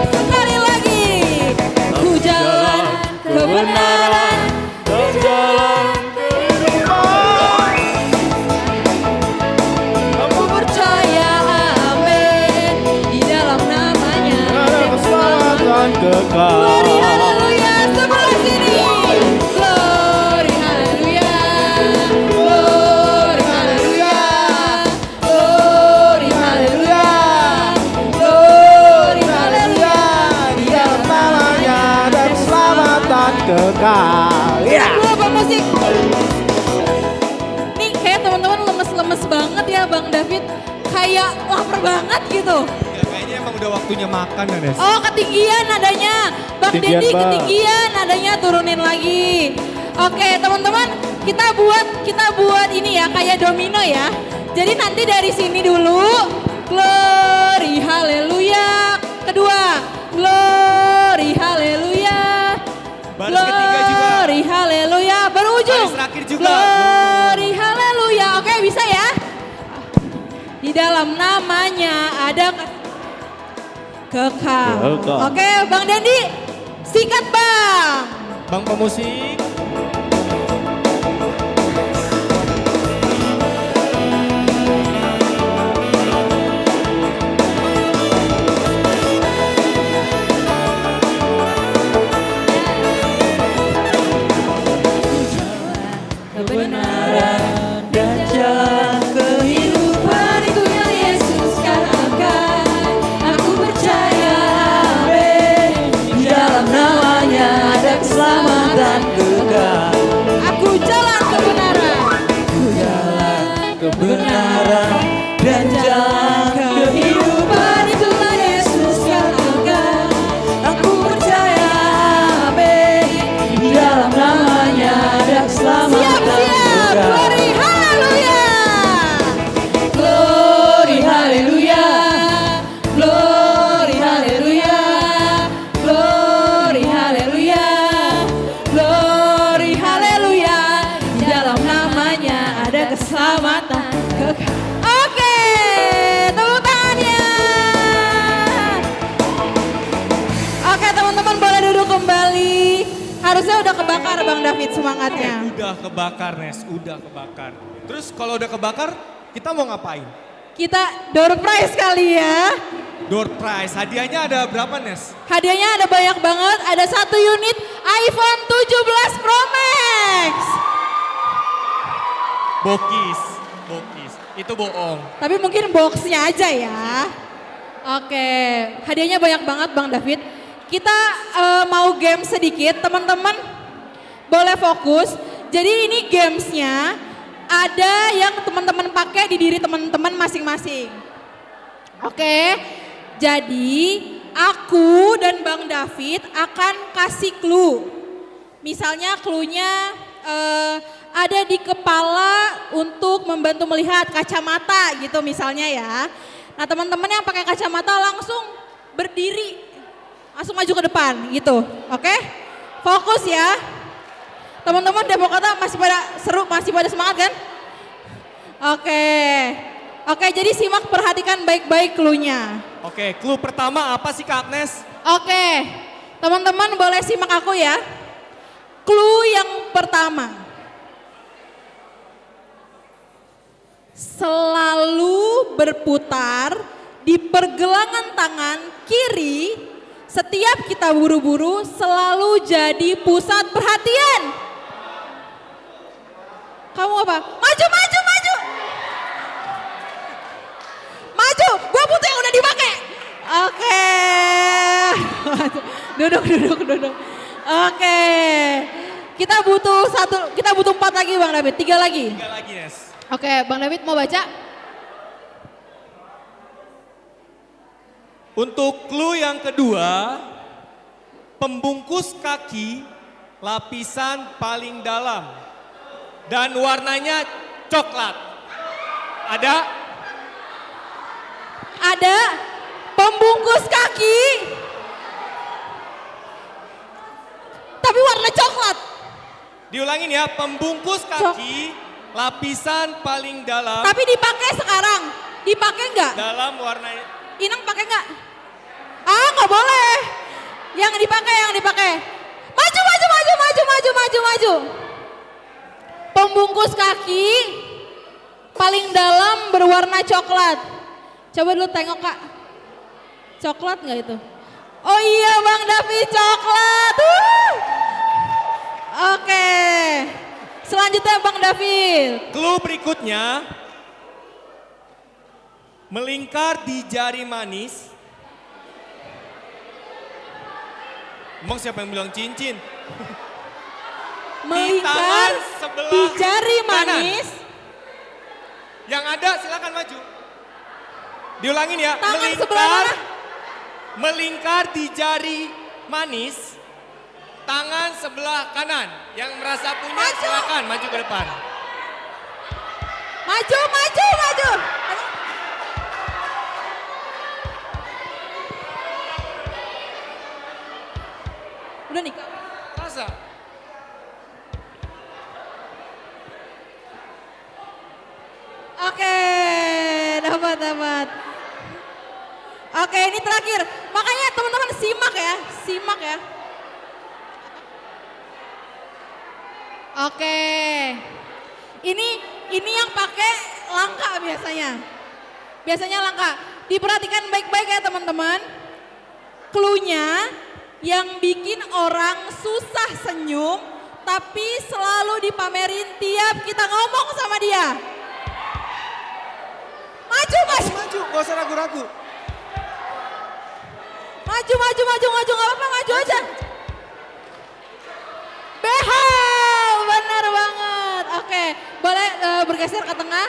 Sekali lagi, ku jalan kebenaran dan jalan kehidupan. Aku percaya, amin, di dalam namanya ada keselamatan kekal. Glory haleluya, sebelah sini. Glory haleluya, glory haleluya, glory haleluya, glory haleluya. Di dalam namanya ada keselamatan kekal. Dulu Bang musik. Nih kayak teman-teman lemes-lemes banget ya Bang David. Kayak lapar banget gitu. Ya, kayaknya emang udah waktunya makan ya, Nes. Oh, ketinggian nadanya. Bang Ketinggian, Dendi Bang. ketinggian nadanya, turunin lagi. Oke, teman-teman, kita buat ini ya kayak domino ya. Jadi nanti dari sini dulu glory haleluya. Kedua, glory haleluya. Baris ketiga juga. Glory haleluya. Baru ujung. Baris terakhir juga. Glory haleluya. Oke, bisa ya? Di dalam namanya ada kekal. Kekal. Oke, Bang Dendi, sikat Bang. Bang pemusik. kebenaran dan jalan kehidupan. Itu yang Yesus katakan. Aku percaya, amin. Di dalam namanya ada keselamatan kekal. Aku jalan kebenaran. Aku jalan kebenaran dan jalan kehidupan. Itulah Yesus katakan. Aku percaya, amin. Di dalam namanya ada keselamatan kekal. Glory haleluya. Glory haleluya. Glory haleluya. Glory haleluya. Glory haleluya. Di dalam namanya ada keselamatan. Oke, tepuk tangannya. Oke teman-teman boleh duduk kembali. Harusnya udah kebakar Bang David semangatnya. Udah kebakar Nes, udah kebakar. Terus kalau udah kebakar kita mau ngapain? Kita door prize kali ya. Door prize, hadiahnya ada berapa Nes? Hadiahnya ada banyak banget, ada 1 unit iPhone 17 Pro Max. Bokis, itu bohong. Tapi mungkin boxnya aja ya. Oke, hadiahnya banyak banget Bang David. Kita mau game sedikit, teman-teman boleh fokus. Jadi ini gamesnya ada yang teman-teman pakai di diri teman-teman masing-masing. Oke, jadi aku dan Bang David akan kasih clue. Misalnya clue-nya ada di kepala untuk membantu melihat kacamata gitu misalnya ya. Nah teman-teman yang pakai kacamata langsung berdiri, langsung maju ke depan gitu, oke? Fokus ya. Teman-teman Depok Kota masih pada seru, masih pada semangat kan? Oke, jadi simak perhatikan baik-baik clue-nya. Oke, clue pertama apa sih Kak Agnes? Oke, teman-teman boleh simak aku ya. Clue yang pertama. Selalu berputar di pergelangan tangan kiri setiap kita buru-buru selalu jadi pusat perhatian. Kamu apa? Maju. Maju, gua butuh yang udah dipakai. Oke. Duduk. Oke. Kita butuh 4 lagi Bang David, 3 lagi. 3 lagi, Nes. Oke, Bang David mau baca? Untuk clue yang kedua, pembungkus kaki lapisan paling dalam dan warnanya coklat. Ada pembungkus kaki tapi warna coklat. Diulangin ya, pembungkus kaki lapisan paling dalam. Tapi dipakai sekarang, dipakai nggak? Dalam warna. Inang pakai nggak? Ah nggak boleh. Yang dipakai. Maju. Pembungkus kaki paling dalam berwarna coklat. Coba dulu tengok Kak. Coklat nggak itu? Oh iya Bang David coklat. Oke. Selanjutnya Bang David. Clue berikutnya. Melingkar di jari manis. Emang siapa yang bilang cincin? Melingkar di jari manis. Yang ada silakan maju. Diulangin ya. Tangan sebelah mana? Melingkar di jari manis. Tangan sebelah kanan. Yang merasa punya silakan maju ke depan. Maju. Udah nih Kak. Masa? Oke, dapat. Oke, ini terakhir. Makanya teman-teman simak ya. Oke. Ini yang pakai langka biasanya. Biasanya langka. Diperhatikan baik-baik ya teman-teman. Clue-nya yang bikin orang susah senyum tapi selalu dipamerin tiap kita ngomong sama dia. Maju, gak usah ragu-ragu. Maju, gak apa-apa, maju aja. Behel, benar banget. Oke, boleh bergeser ke tengah.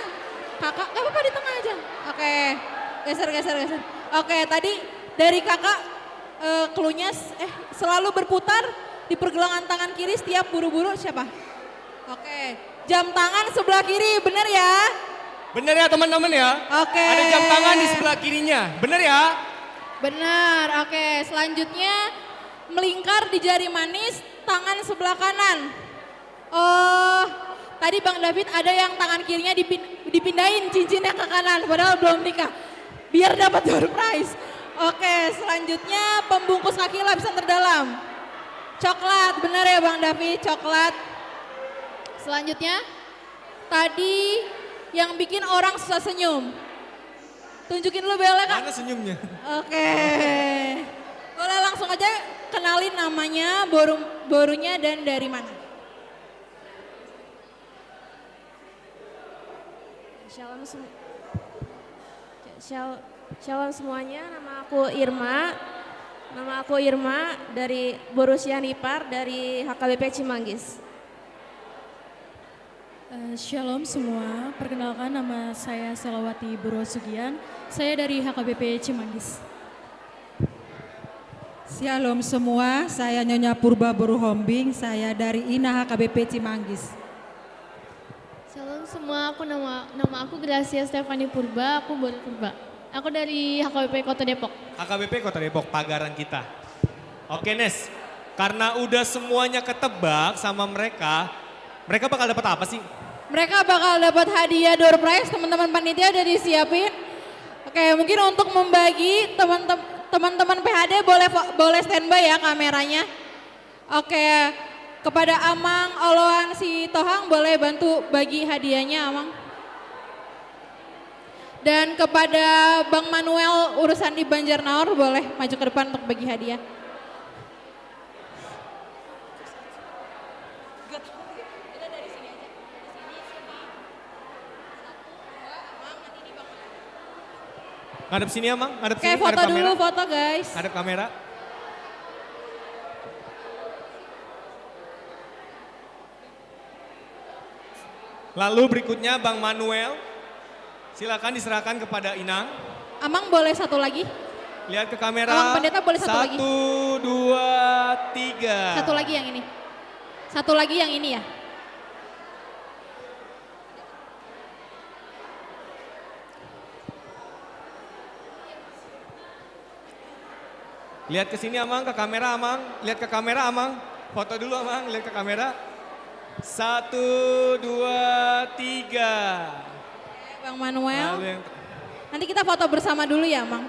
Kakak, gak apa-apa di tengah aja. Oke, geser. Oke, tadi dari kakak clue-nya selalu berputar di pergelangan tangan kiri setiap buru-buru siapa? Oke, jam tangan sebelah kiri, benar ya? Benar ya teman-teman ya? Oke. Ada jam tangan di sebelah kirinya, benar ya? Benar, oke. Selanjutnya melingkar di jari manis, tangan sebelah kanan. Tadi Bang David ada yang tangan kirinya dipindahin cincinnya ke kanan padahal belum nikah. Biar dapat door prize. Oke, selanjutnya pembungkus kaki lapisan terdalam. Coklat, benar ya Bang David, coklat. Selanjutnya, tadi yang bikin orang susah senyum. Tunjukin dulu belnya Kak. Mana senyumnya? Oke. Boleh langsung aja kenalin namanya, borunya dan dari mana. Shalom semuanya, nama aku Irma dari Borussia Nipar dari HKBP Cimanggis. Shalom semua, perkenalkan nama saya Selawati Burosugian, saya dari HKBP Cimanggis. Shalom semua, saya Nyonya Purba Boruhombing, saya dari INA HKBP Cimanggis. Shalom semua, nama aku Gracia Stefani Purba, aku Boru Purba. Aku dari HKBP Kota Depok. HKBP Kota Depok, pagaran kita. Oke Nes, karena udah semuanya ketebak sama mereka bakal dapat apa sih? Mereka bakal dapat hadiah door prize, teman-teman panitia udah disiapin. Oke, mungkin untuk membagi teman-teman PHD boleh standby ya kameranya. Oke, kepada Amang, Oloan, si Tohang boleh bantu bagi hadiahnya Amang. Dan kepada Bang Manuel urusan di Banjarnaur boleh maju ke depan untuk bagi hadiah. Ngadep sini Amang, ngadep sini. Oke, foto dulu, foto guys. Ngadep kamera. Lalu berikutnya Bang Manuel. Silakan diserahkan kepada Inang. Amang boleh satu lagi? Lihat ke kamera. Amang Pendeta boleh satu lagi? 1, 2, 3. Satu lagi yang ini. Satu lagi yang ini ya. Lihat ke sini Amang, ke kamera Amang. Lihat ke kamera Amang. Foto dulu Amang, lihat ke kamera. 1, 2, 3. Bang Manuel. Nanti kita foto bersama dulu ya, Mang.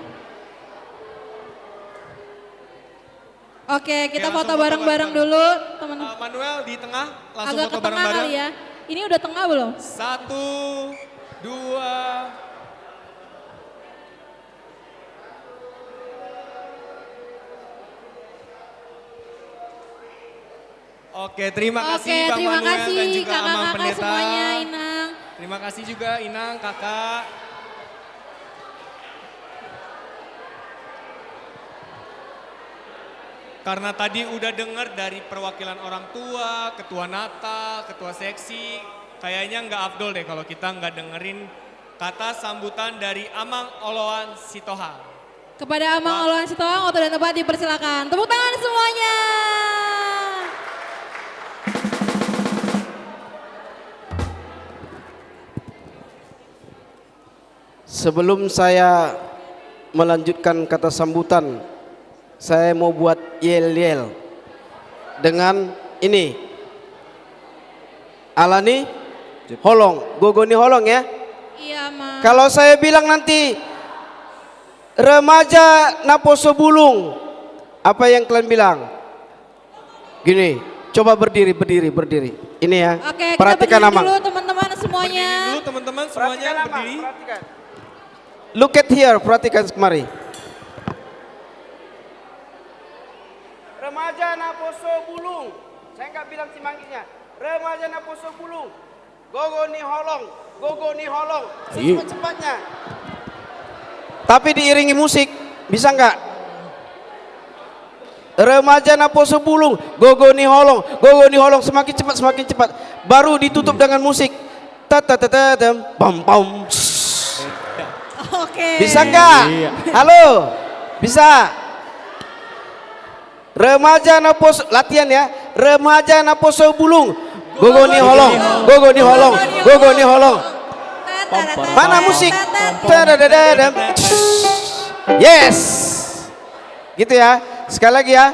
Oke, kita foto bareng-bareng dulu, teman-teman. Manuel di tengah, langsung agak foto ke tengah bareng-bareng. kali ya. Ini udah tengah belum? 1, 2. Oke, terima kasih Bang Manuel dan juga Amang Pendeta. Semuanya, Inang. Terima kasih juga Inang, Kakak. Karena tadi udah dengar dari perwakilan orang tua, ketua Natal, ketua seksi, kayaknya nggak afdol deh kalau kita nggak dengerin kata sambutan dari Amang Oloan Sitohang. Kepada Amang Oloan Sitohang, waktu dan tempat dipersilakan. Tepuk tangan semuanya. Sebelum saya melanjutkan kata sambutan, saya mau buat yel-yel dengan ini. Alani holong, gogoni holong ya. Iya, Mas. Kalau saya bilang nanti remaja naposo bulung, apa yang kalian bilang? Gini, coba berdiri. Ini ya. Oke, perhatikan kita berdiri Amang. dulu teman-teman semuanya. Berdiri dulu teman-teman semuanya berdiri. Look at here, perhatikan kemari. Remaja naposo bulung. Saya nggak bilang Cimanggisnya. Remaja naposo bulung. Gogoni holong. Cepat-cepatnya. Tapi diiringi musik, bisa nggak? Remaja naposo bulung. Gogoni holong. Semakin cepat. Baru ditutup dengan musik. Pam. Oke. Bisa nggak? Halo, bisa. Remaja naposo, latihan ya. Remaja naposo bulung. Gogoni holong. Mana musik? Yes. Gitu ya. Sekali lagi ya.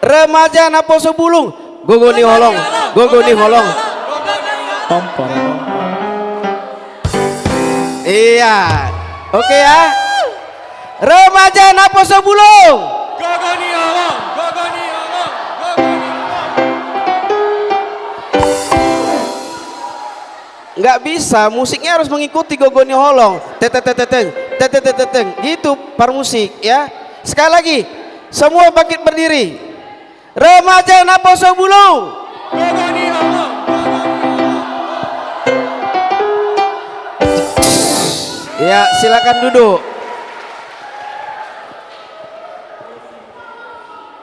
Remaja naposo bulung. Gogoni holong. Iya, oke ya. Remaja Naposo Bulung. Gogoni Olong, Gogoni Olong, Gogoni Olong. Nggak bisa, musiknya harus mengikuti Gogoni Holong. Teteteteteng, teteteteteng, gitu par musik ya. Sekali lagi, semua bangkit berdiri. Remaja Naposo Bulung. Gogoni Olong. Ya, silakan duduk.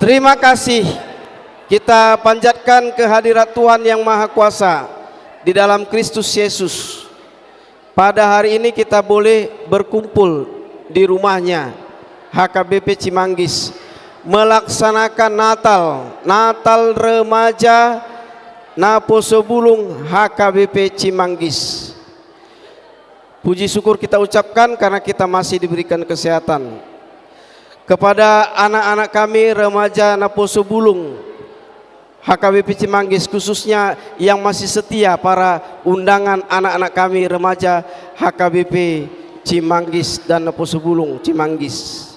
Terima kasih. Kita panjatkan kehadirat Tuhan yang Maha Kuasa di dalam Kristus Yesus. Pada hari ini kita boleh berkumpul di rumahnya HKBP Cimanggis melaksanakan Natal Remaja Naposo Bulung HKBP Cimanggis. Puji syukur kita ucapkan karena kita masih diberikan kesehatan. Kepada anak-anak kami remaja Naposo Bulung HKBP Cimanggis, khususnya yang masih setia para undangan anak-anak kami remaja HKBP Cimanggis dan Naposo Bulung Cimanggis.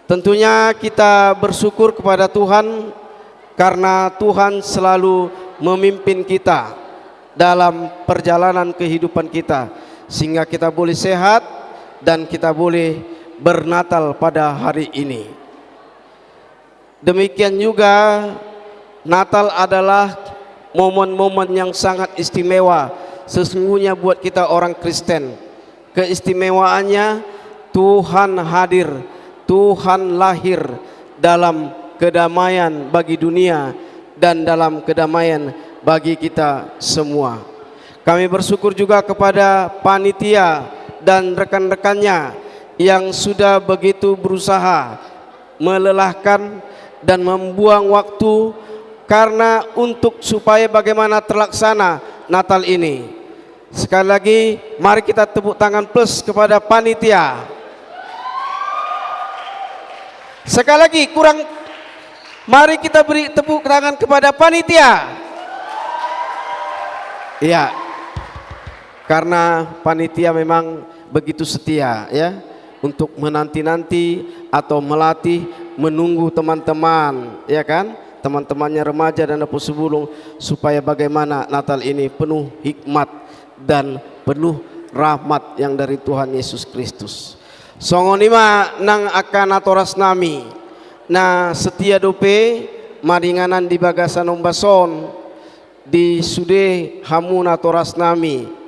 Tentunya kita bersyukur kepada Tuhan karena Tuhan selalu memimpin kita dalam perjalanan kehidupan kita, sehingga kita boleh sehat dan kita boleh bernatal pada hari ini. Demikian juga Natal adalah momen-momen yang sangat istimewa sesungguhnya buat kita orang Kristen. Keistimewaannya Tuhan hadir, Tuhan lahir dalam kedamaian bagi dunia dan dalam kedamaian bagi kita semua. Kami bersyukur juga kepada panitia dan rekan-rekannya yang sudah begitu berusaha melelahkan dan membuang waktu karena untuk supaya bagaimana terlaksana Natal ini. Sekali lagi mari kita tepuk tangan plus kepada panitia. Sekali lagi mari kita beri tepuk tangan kepada panitia. Iya. Karena panitia memang begitu setia ya untuk menanti-nanti atau melatih menunggu teman-teman ya kan, teman-temannya remaja dan Naposo Bulung supaya bagaimana Natal ini penuh hikmat dan penuh rahmat yang dari Tuhan Yesus Kristus. Songonima nang akan atoras nami na setia dope maringanan di bagasan ombason di sude hamu natoras nami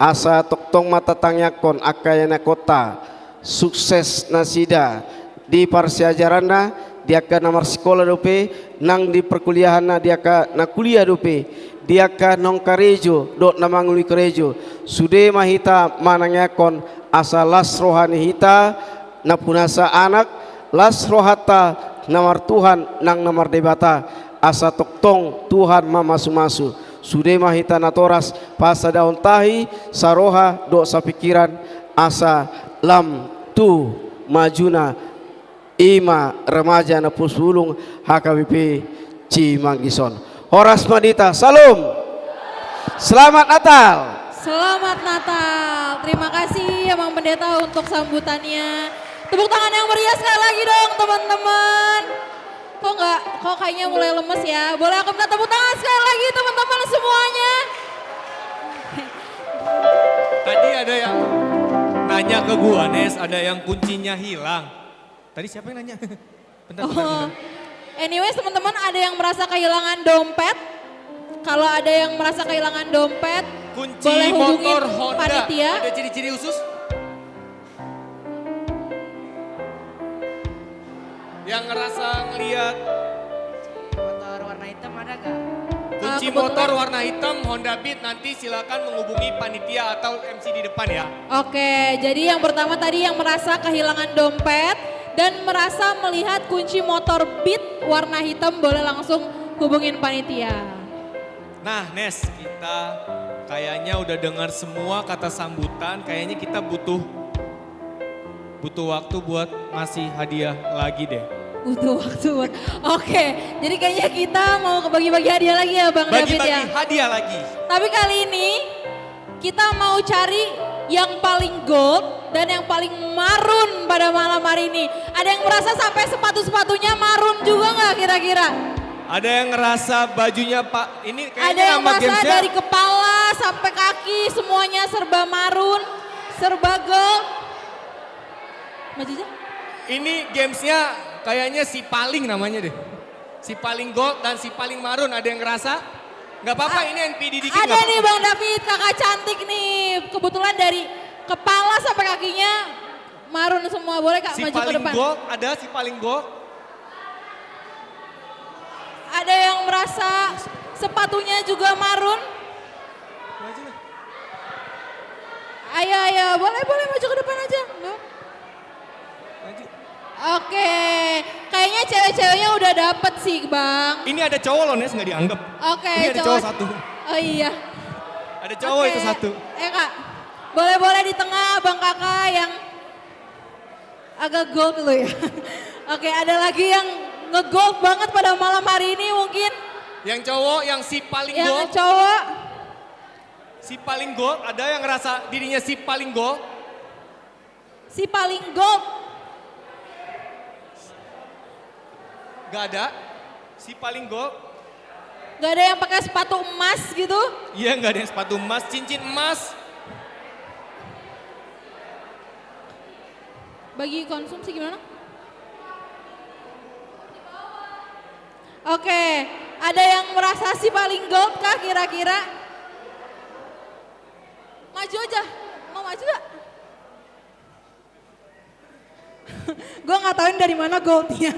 asa toktong mata tangyakon akayana kota sukses nasida di parsiajarana dia ka namar sekolah dope nang di perkuliahan dia ka na kuliah dope dia ka nong karejo dot namanguli karejo sude mahita manangyakon asa las rohani hita na punasa anak las rohata namar Tuhan nang namar debata asa toktong Tuhan mamasu-masu sude mahita natoras pasa daun tahi saroha do sapikiran asa lam tu majuna ima remaja Naposo Bulung HKBP Cimanggison. Horas Madita, salam. Selamat Natal. Selamat Natal. Terima kasih Bang Pendeta untuk sambutannya. Tepuk tangan yang meriah sekali lagi dong teman-teman. Kok kayaknya mulai lemes ya. Boleh aku minta tepuk tangan sekali lagi teman-teman semuanya. Tadi ada yang nanya ke gua, Nes, ada yang kuncinya hilang. Tadi siapa yang nanya? Bentar. Anyways teman-teman, ada yang merasa kehilangan dompet. Kalau ada yang merasa kehilangan dompet, kunci boleh hubungin motor Honda. panitia. Ada ciri-ciri khusus? Yang ngerasa ngeliat Motor warna hitam ada gak? kunci motor warna hitam Honda Beat, nanti silakan menghubungi panitia atau MC di depan ya. Oke, jadi yang pertama tadi yang merasa kehilangan dompet dan merasa melihat kunci motor Beat warna hitam boleh langsung hubungin panitia. Nah Nes, kita kayaknya udah dengar semua kata sambutan, kayaknya kita butuh waktu buat ngasih hadiah lagi deh. Butuh waktu buat. Oke, jadi kayaknya kita mau bagi-bagi hadiah lagi ya Bang David ya. Bagi-bagi hadiah lagi. Tapi kali ini kita mau cari yang paling gold dan yang paling marun pada malam hari ini. Ada yang merasa sampai sepatu-sepatunya marun juga nggak kira-kira? Ada yang ngerasa bajunya Pak, ini kayaknya Ada yang nama merasa gamesnya. dari kepala sampai kaki semuanya serba marun, serba gold. Maju aja. Ini gamesnya kayaknya si paling namanya deh. Si paling gold dan si paling marun, ada yang ngerasa? Gak apa-apa, ini NPD dikit. Ada nggak nih apa-apa. Bang David, kakak cantik nih. Kebetulan dari kepala sampai kakinya marun semua. Boleh Kak Si maju ke paling depan. gold, ada si paling gold. Ada yang merasa sepatunya juga marun. Ayo, boleh maju ke depan aja. Oke, kayaknya cewek-ceweknya udah dapet sih Bang. Ini ada cowok loh Nes, nggak dianggap. Oke, Ini ada cowok satu. Oh iya. Ada cowok Oke. itu satu. Kak, boleh di tengah Bang Kakak yang agak gold dulu ya. Oke, ada lagi yang nge-gold banget pada malam hari ini mungkin. Yang cowok, yang si paling Yang gold. cowok, Si paling gold, ada yang ngerasa dirinya si paling gold. si paling gold. Gak ada. Si paling gold. Gak ada yang pakai sepatu emas gitu. Iya gak ada yang sepatu emas, cincin emas. Bagi konsumsi gimana? Oke, ada yang merasa si paling gold kah kira-kira? Maju aja, mau maju gak? Gue nggak tahuin dari mana goldnya,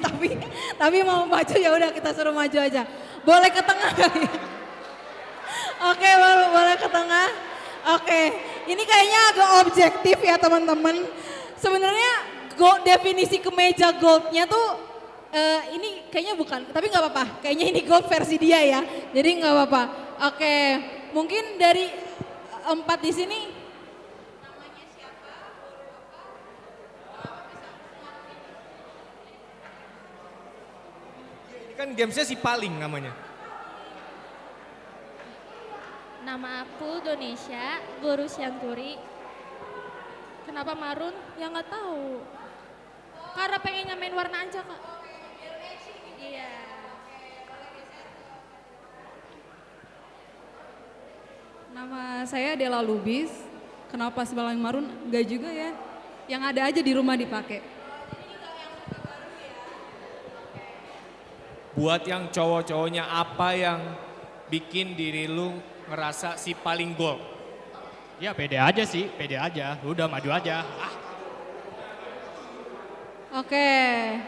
tapi mau maju ya udah kita suruh maju aja. Boleh ke tengah kali ya? Oke, boleh ke tengah. Oke, ini kayaknya agak objektif ya teman-teman. Sebenarnya definisi kemeja goldnya tuh ini kayaknya bukan, tapi nggak apa-apa. Kayaknya ini gold versi dia ya, jadi nggak apa-apa. Oke, mungkin dari 4 di sini. Ini kan gamesnya si paling namanya. Nama aku Donesha, guru Sianturi. Kenapa marun? Ya nggak tahu. Karena pengen nyamain warna aja Kak. Iya. Nama saya Dela Lubis. Kenapa sebalang marun? Enggak juga ya. Yang ada aja di rumah dipakai. Buat yang cowok-cowoknya apa yang bikin diri lu ngerasa si paling gold? Ya pede aja sih, pede aja. Udah maju aja. Oke.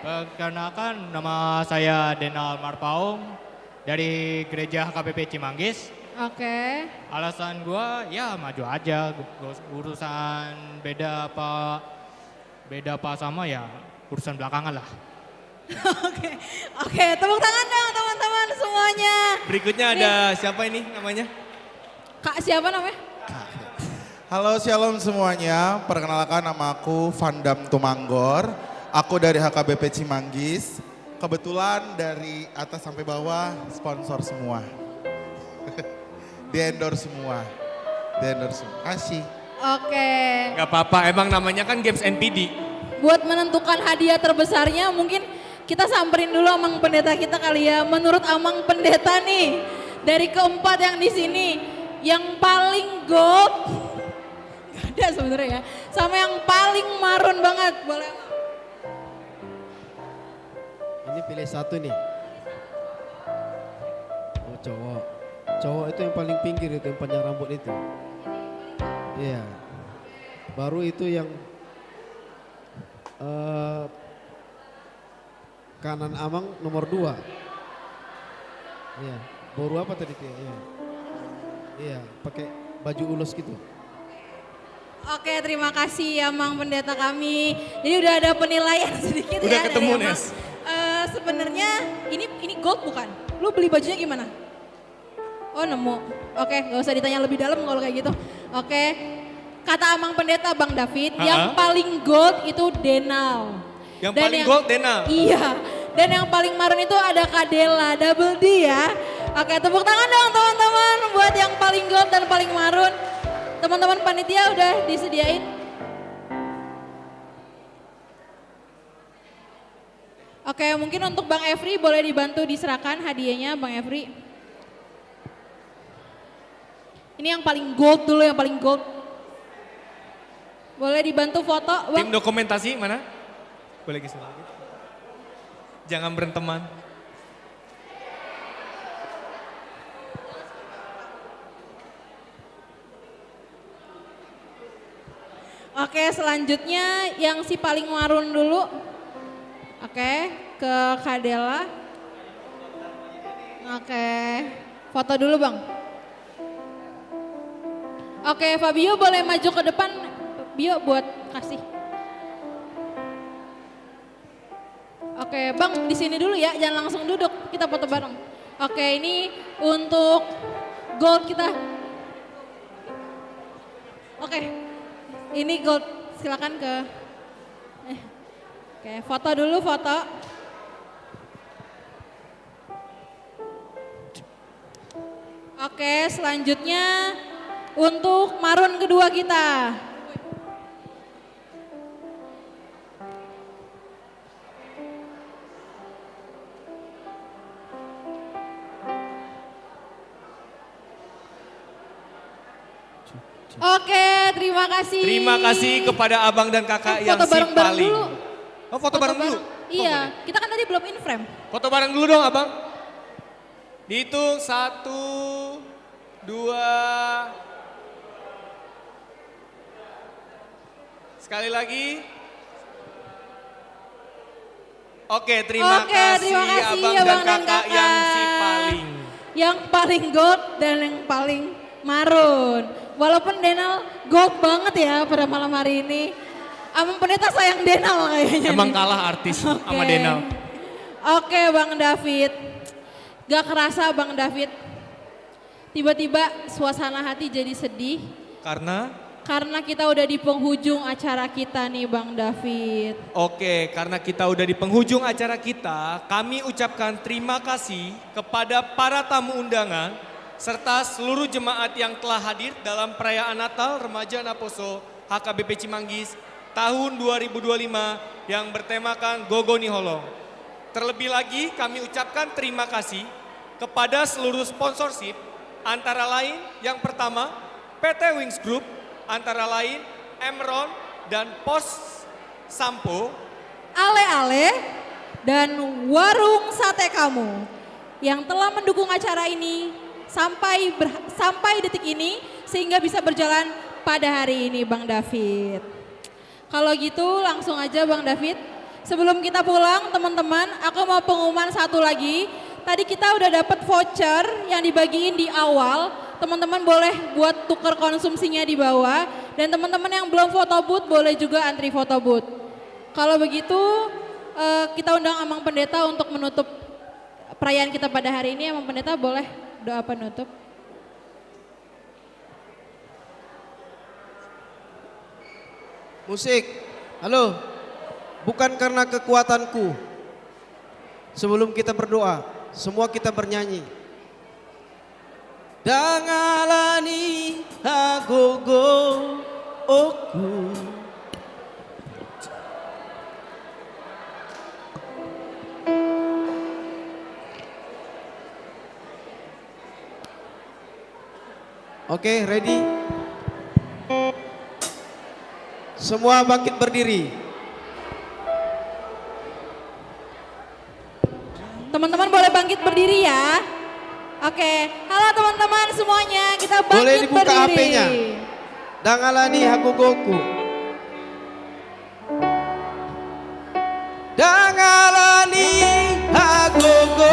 Perkenalkan nama saya Denal Marpaung dari Gereja HKBP Cimanggis. Oke. Alasan gua ya maju aja. Urusan beda apa sama ya urusan belakangan lah. Oke, tepuk tangan dong teman-teman semuanya. Berikutnya ada siapa ini namanya? Kak siapa namanya? Halo shalom semuanya, perkenalkan nama aku Vandam Tumanggor. Aku dari HKBP Cimanggis. Kebetulan dari atas sampai bawah sponsor semua. Di-endorse semua. Kasih. Oke. Gak apa-apa, emang namanya kan games NPD. Buat menentukan hadiah terbesarnya mungkin kita samperin dulu Amang Pendeta kita kali ya. Menurut Amang Pendeta nih, dari keempat yang di sini, yang paling gold, gak ada sebenarnya ya, sama yang paling marun banget, boleh Amang? Ini pilih satu nih. Oh cowok. Cowok itu yang paling pinggir itu, yang panjang rambut itu. Iya. Baru itu yang kanan Amang nomor 2. Iya. Baru apa tadi tuh? Iya. Iya, pakai baju ulus gitu. Oke, terima kasih Amang Pendeta kami. Jadi udah ada penilaian sedikit Udah ya. ketemu, dari Amang. Nes. Sebenarnya ini gold bukan? Lu beli bajunya gimana? Oh nemu. Oke, gak usah ditanya lebih dalam kalau kayak gitu. Oke, kata Amang Pendeta Bang David, yang paling gold itu Denal. Yang paling gold Denal? Iya, Dan yang paling marun itu ada Kadela, double D ya. Oke, tepuk tangan dong teman-teman buat yang paling gold dan paling marun. Teman-teman panitia udah disediain. Oke, mungkin untuk Bang Efri boleh dibantu diserahkan hadiahnya Bang Efri. Ini yang paling gold dulu, yang paling gold. Boleh dibantu foto, Bang? Tim dokumentasi mana? Boleh geser lagi. Jangan berenteman. Oke, selanjutnya yang si paling marun dulu. Oke, ke Kadela. Oke, foto dulu Bang. Oke, Fabio boleh maju ke depan, Bio buat kasih. Oke, Bang di sini dulu ya, jangan langsung duduk, kita foto bareng. Oke, ini untuk gold kita. Oke, ini gold, silakan ke. Oke, foto dulu, foto. Oke, selanjutnya untuk marun kedua kita. Oke, terima kasih. Terima kasih kepada abang dan kakak yang foto si bareng-bareng paling. dulu. Oh, foto bareng dulu? Iya, kita kan tadi belum in frame. Foto bareng dulu dong abang. Dihitung 1, 2. Sekali lagi. Oke, terima kasih abang dan kakak yang si paling. Yang paling gold dan yang paling marun. Walaupun Denal gold banget ya pada malam hari ini. Amang Pendeta sayang Denal kayaknya. Emang kalah artis sama Denal. Oke Bang David. Gak kerasa Bang David. Tiba-tiba suasana hati jadi sedih. Karena kita udah di penghujung acara kita nih Bang David. Oke, karena kita udah di penghujung acara kita, kami ucapkan terima kasih kepada para tamu undangan serta seluruh jemaat yang telah hadir dalam perayaan Natal Remaja Naposo HKBP Cimanggis tahun 2025 yang bertemakan Gogoni Holong. Terlebih lagi kami ucapkan terima kasih kepada seluruh sponsorship antara lain yang pertama PT Wings Group, antara lain Emron dan Pos Sampo, Ale-ale dan Warung Sate Kamu yang telah mendukung acara ini sampai detik ini sehingga bisa berjalan pada hari ini Bang David. Kalau gitu langsung aja Bang David. Sebelum kita pulang teman-teman, aku mau pengumuman satu lagi. Tadi kita udah dapat voucher yang dibagiin di awal. Teman-teman boleh buat tuker konsumsinya di bawah. Dan teman-teman yang belum foto booth boleh juga antri foto booth. Kalau begitu kita undang Amang Pendeta untuk menutup perayaan kita pada hari ini. Amang Pendeta boleh doa penutup. Musik, halo, bukan karena kekuatanku. Sebelum kita berdoa, semua kita bernyanyi. Dangalani agogo oku. Oke, ready? Semua bangkit berdiri. Teman-teman boleh bangkit berdiri ya. Oke, halo teman-teman semuanya, kita bangkit boleh dibuka berdiri. HP-nya. Dangalani hagogoku. Dangalani hagogoku.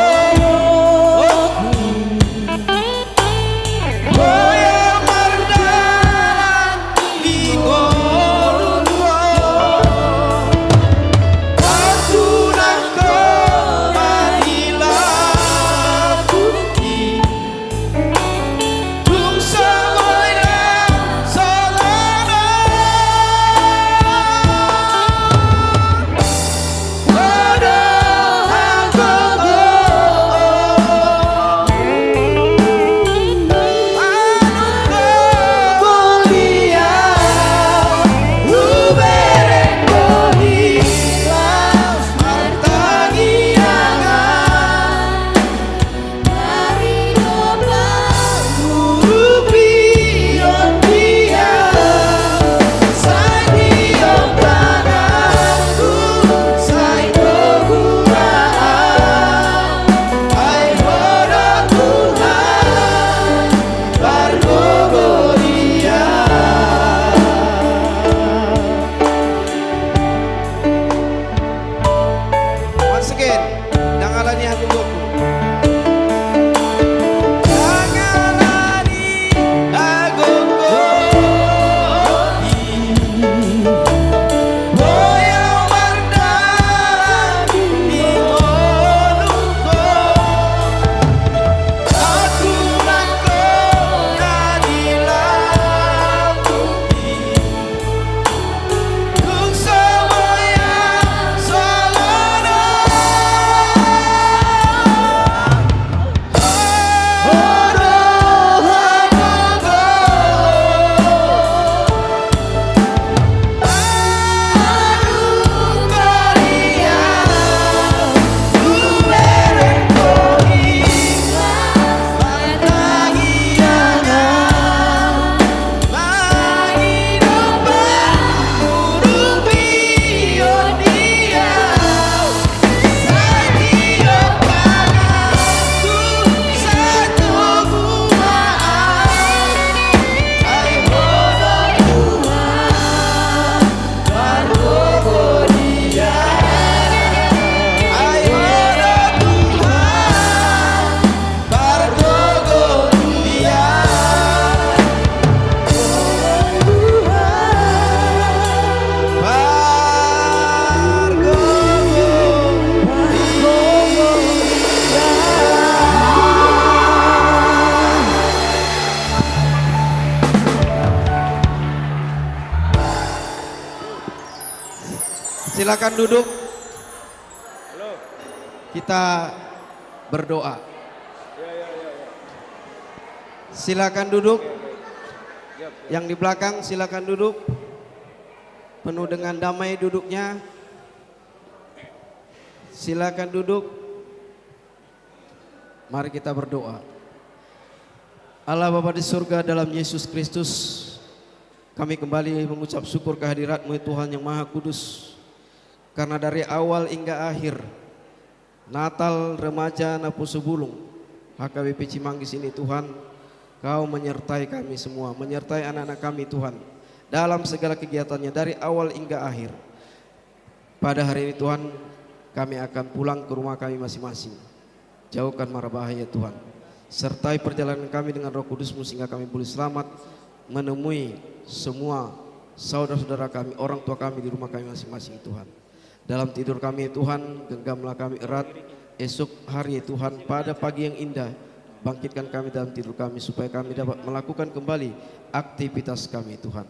Silakan duduk. Kita berdoa. Silakan duduk. Yang di belakang silakan duduk. Penuh dengan damai duduknya. Silakan duduk. Mari kita berdoa. Allah Bapa di surga, dalam Yesus Kristus, kami kembali mengucap syukur kehadirat-Mu Tuhan yang Maha Kudus. Karena dari awal hingga akhir Natal Remaja Naposo Bulung HKBP Cimanggis ini Tuhan, Kau menyertai kami semua, menyertai anak-anak kami Tuhan dalam segala kegiatannya dari awal hingga akhir. Pada hari ini Tuhan, kami akan pulang ke rumah kami masing-masing. Jauhkan mara bahaya Tuhan. Sertai perjalanan kami dengan Roh Kudus-Mu sehingga kami boleh selamat menemui semua saudara-saudara kami, orang tua kami di rumah kami masing-masing Tuhan. Dalam tidur kami Tuhan, genggamlah kami erat. Esok hari Tuhan, pada pagi yang indah, bangkitkan kami dalam tidur kami supaya kami dapat melakukan kembali aktivitas kami Tuhan.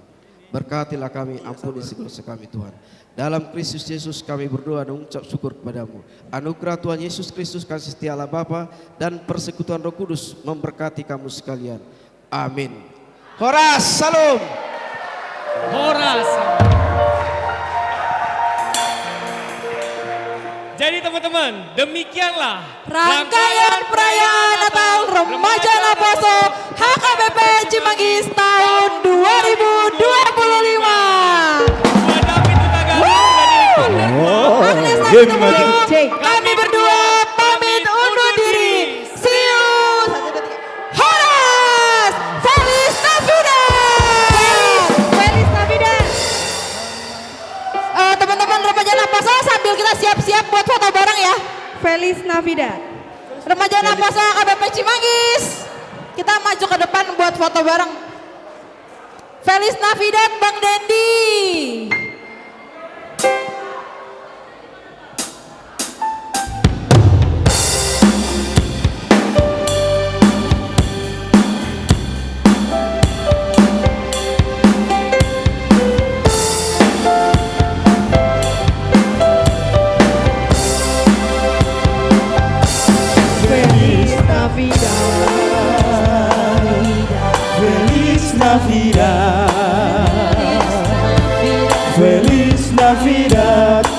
Berkatilah kami, ampuni segala dosa kami Tuhan. Dalam Kristus Yesus kami berdoa dan mengucap syukur kepada-Mu. Anugerah Tuhan Yesus Kristus, kasih setia Allah Bapa dan persekutuan Roh Kudus memberkati kamu sekalian. Amin. Horas, salam. Horas. Jadi teman-teman, demikianlah rangkaian perayaan Natal Remaja Naposo HKBP Cimanggis tahun 2025. Kami berdua pamit undur diri. See you. Horas. Feliz Navidad. Feliz Navidad. Teman-teman Remaja Naposo sambil kita siap-siap buat foto bareng ya. Feliz Navidad. Remaja Naposo HKBP Cimanggis. Kita maju ke depan buat foto bareng. Feliz Navidad Bang Dendi. Feliz Navidad.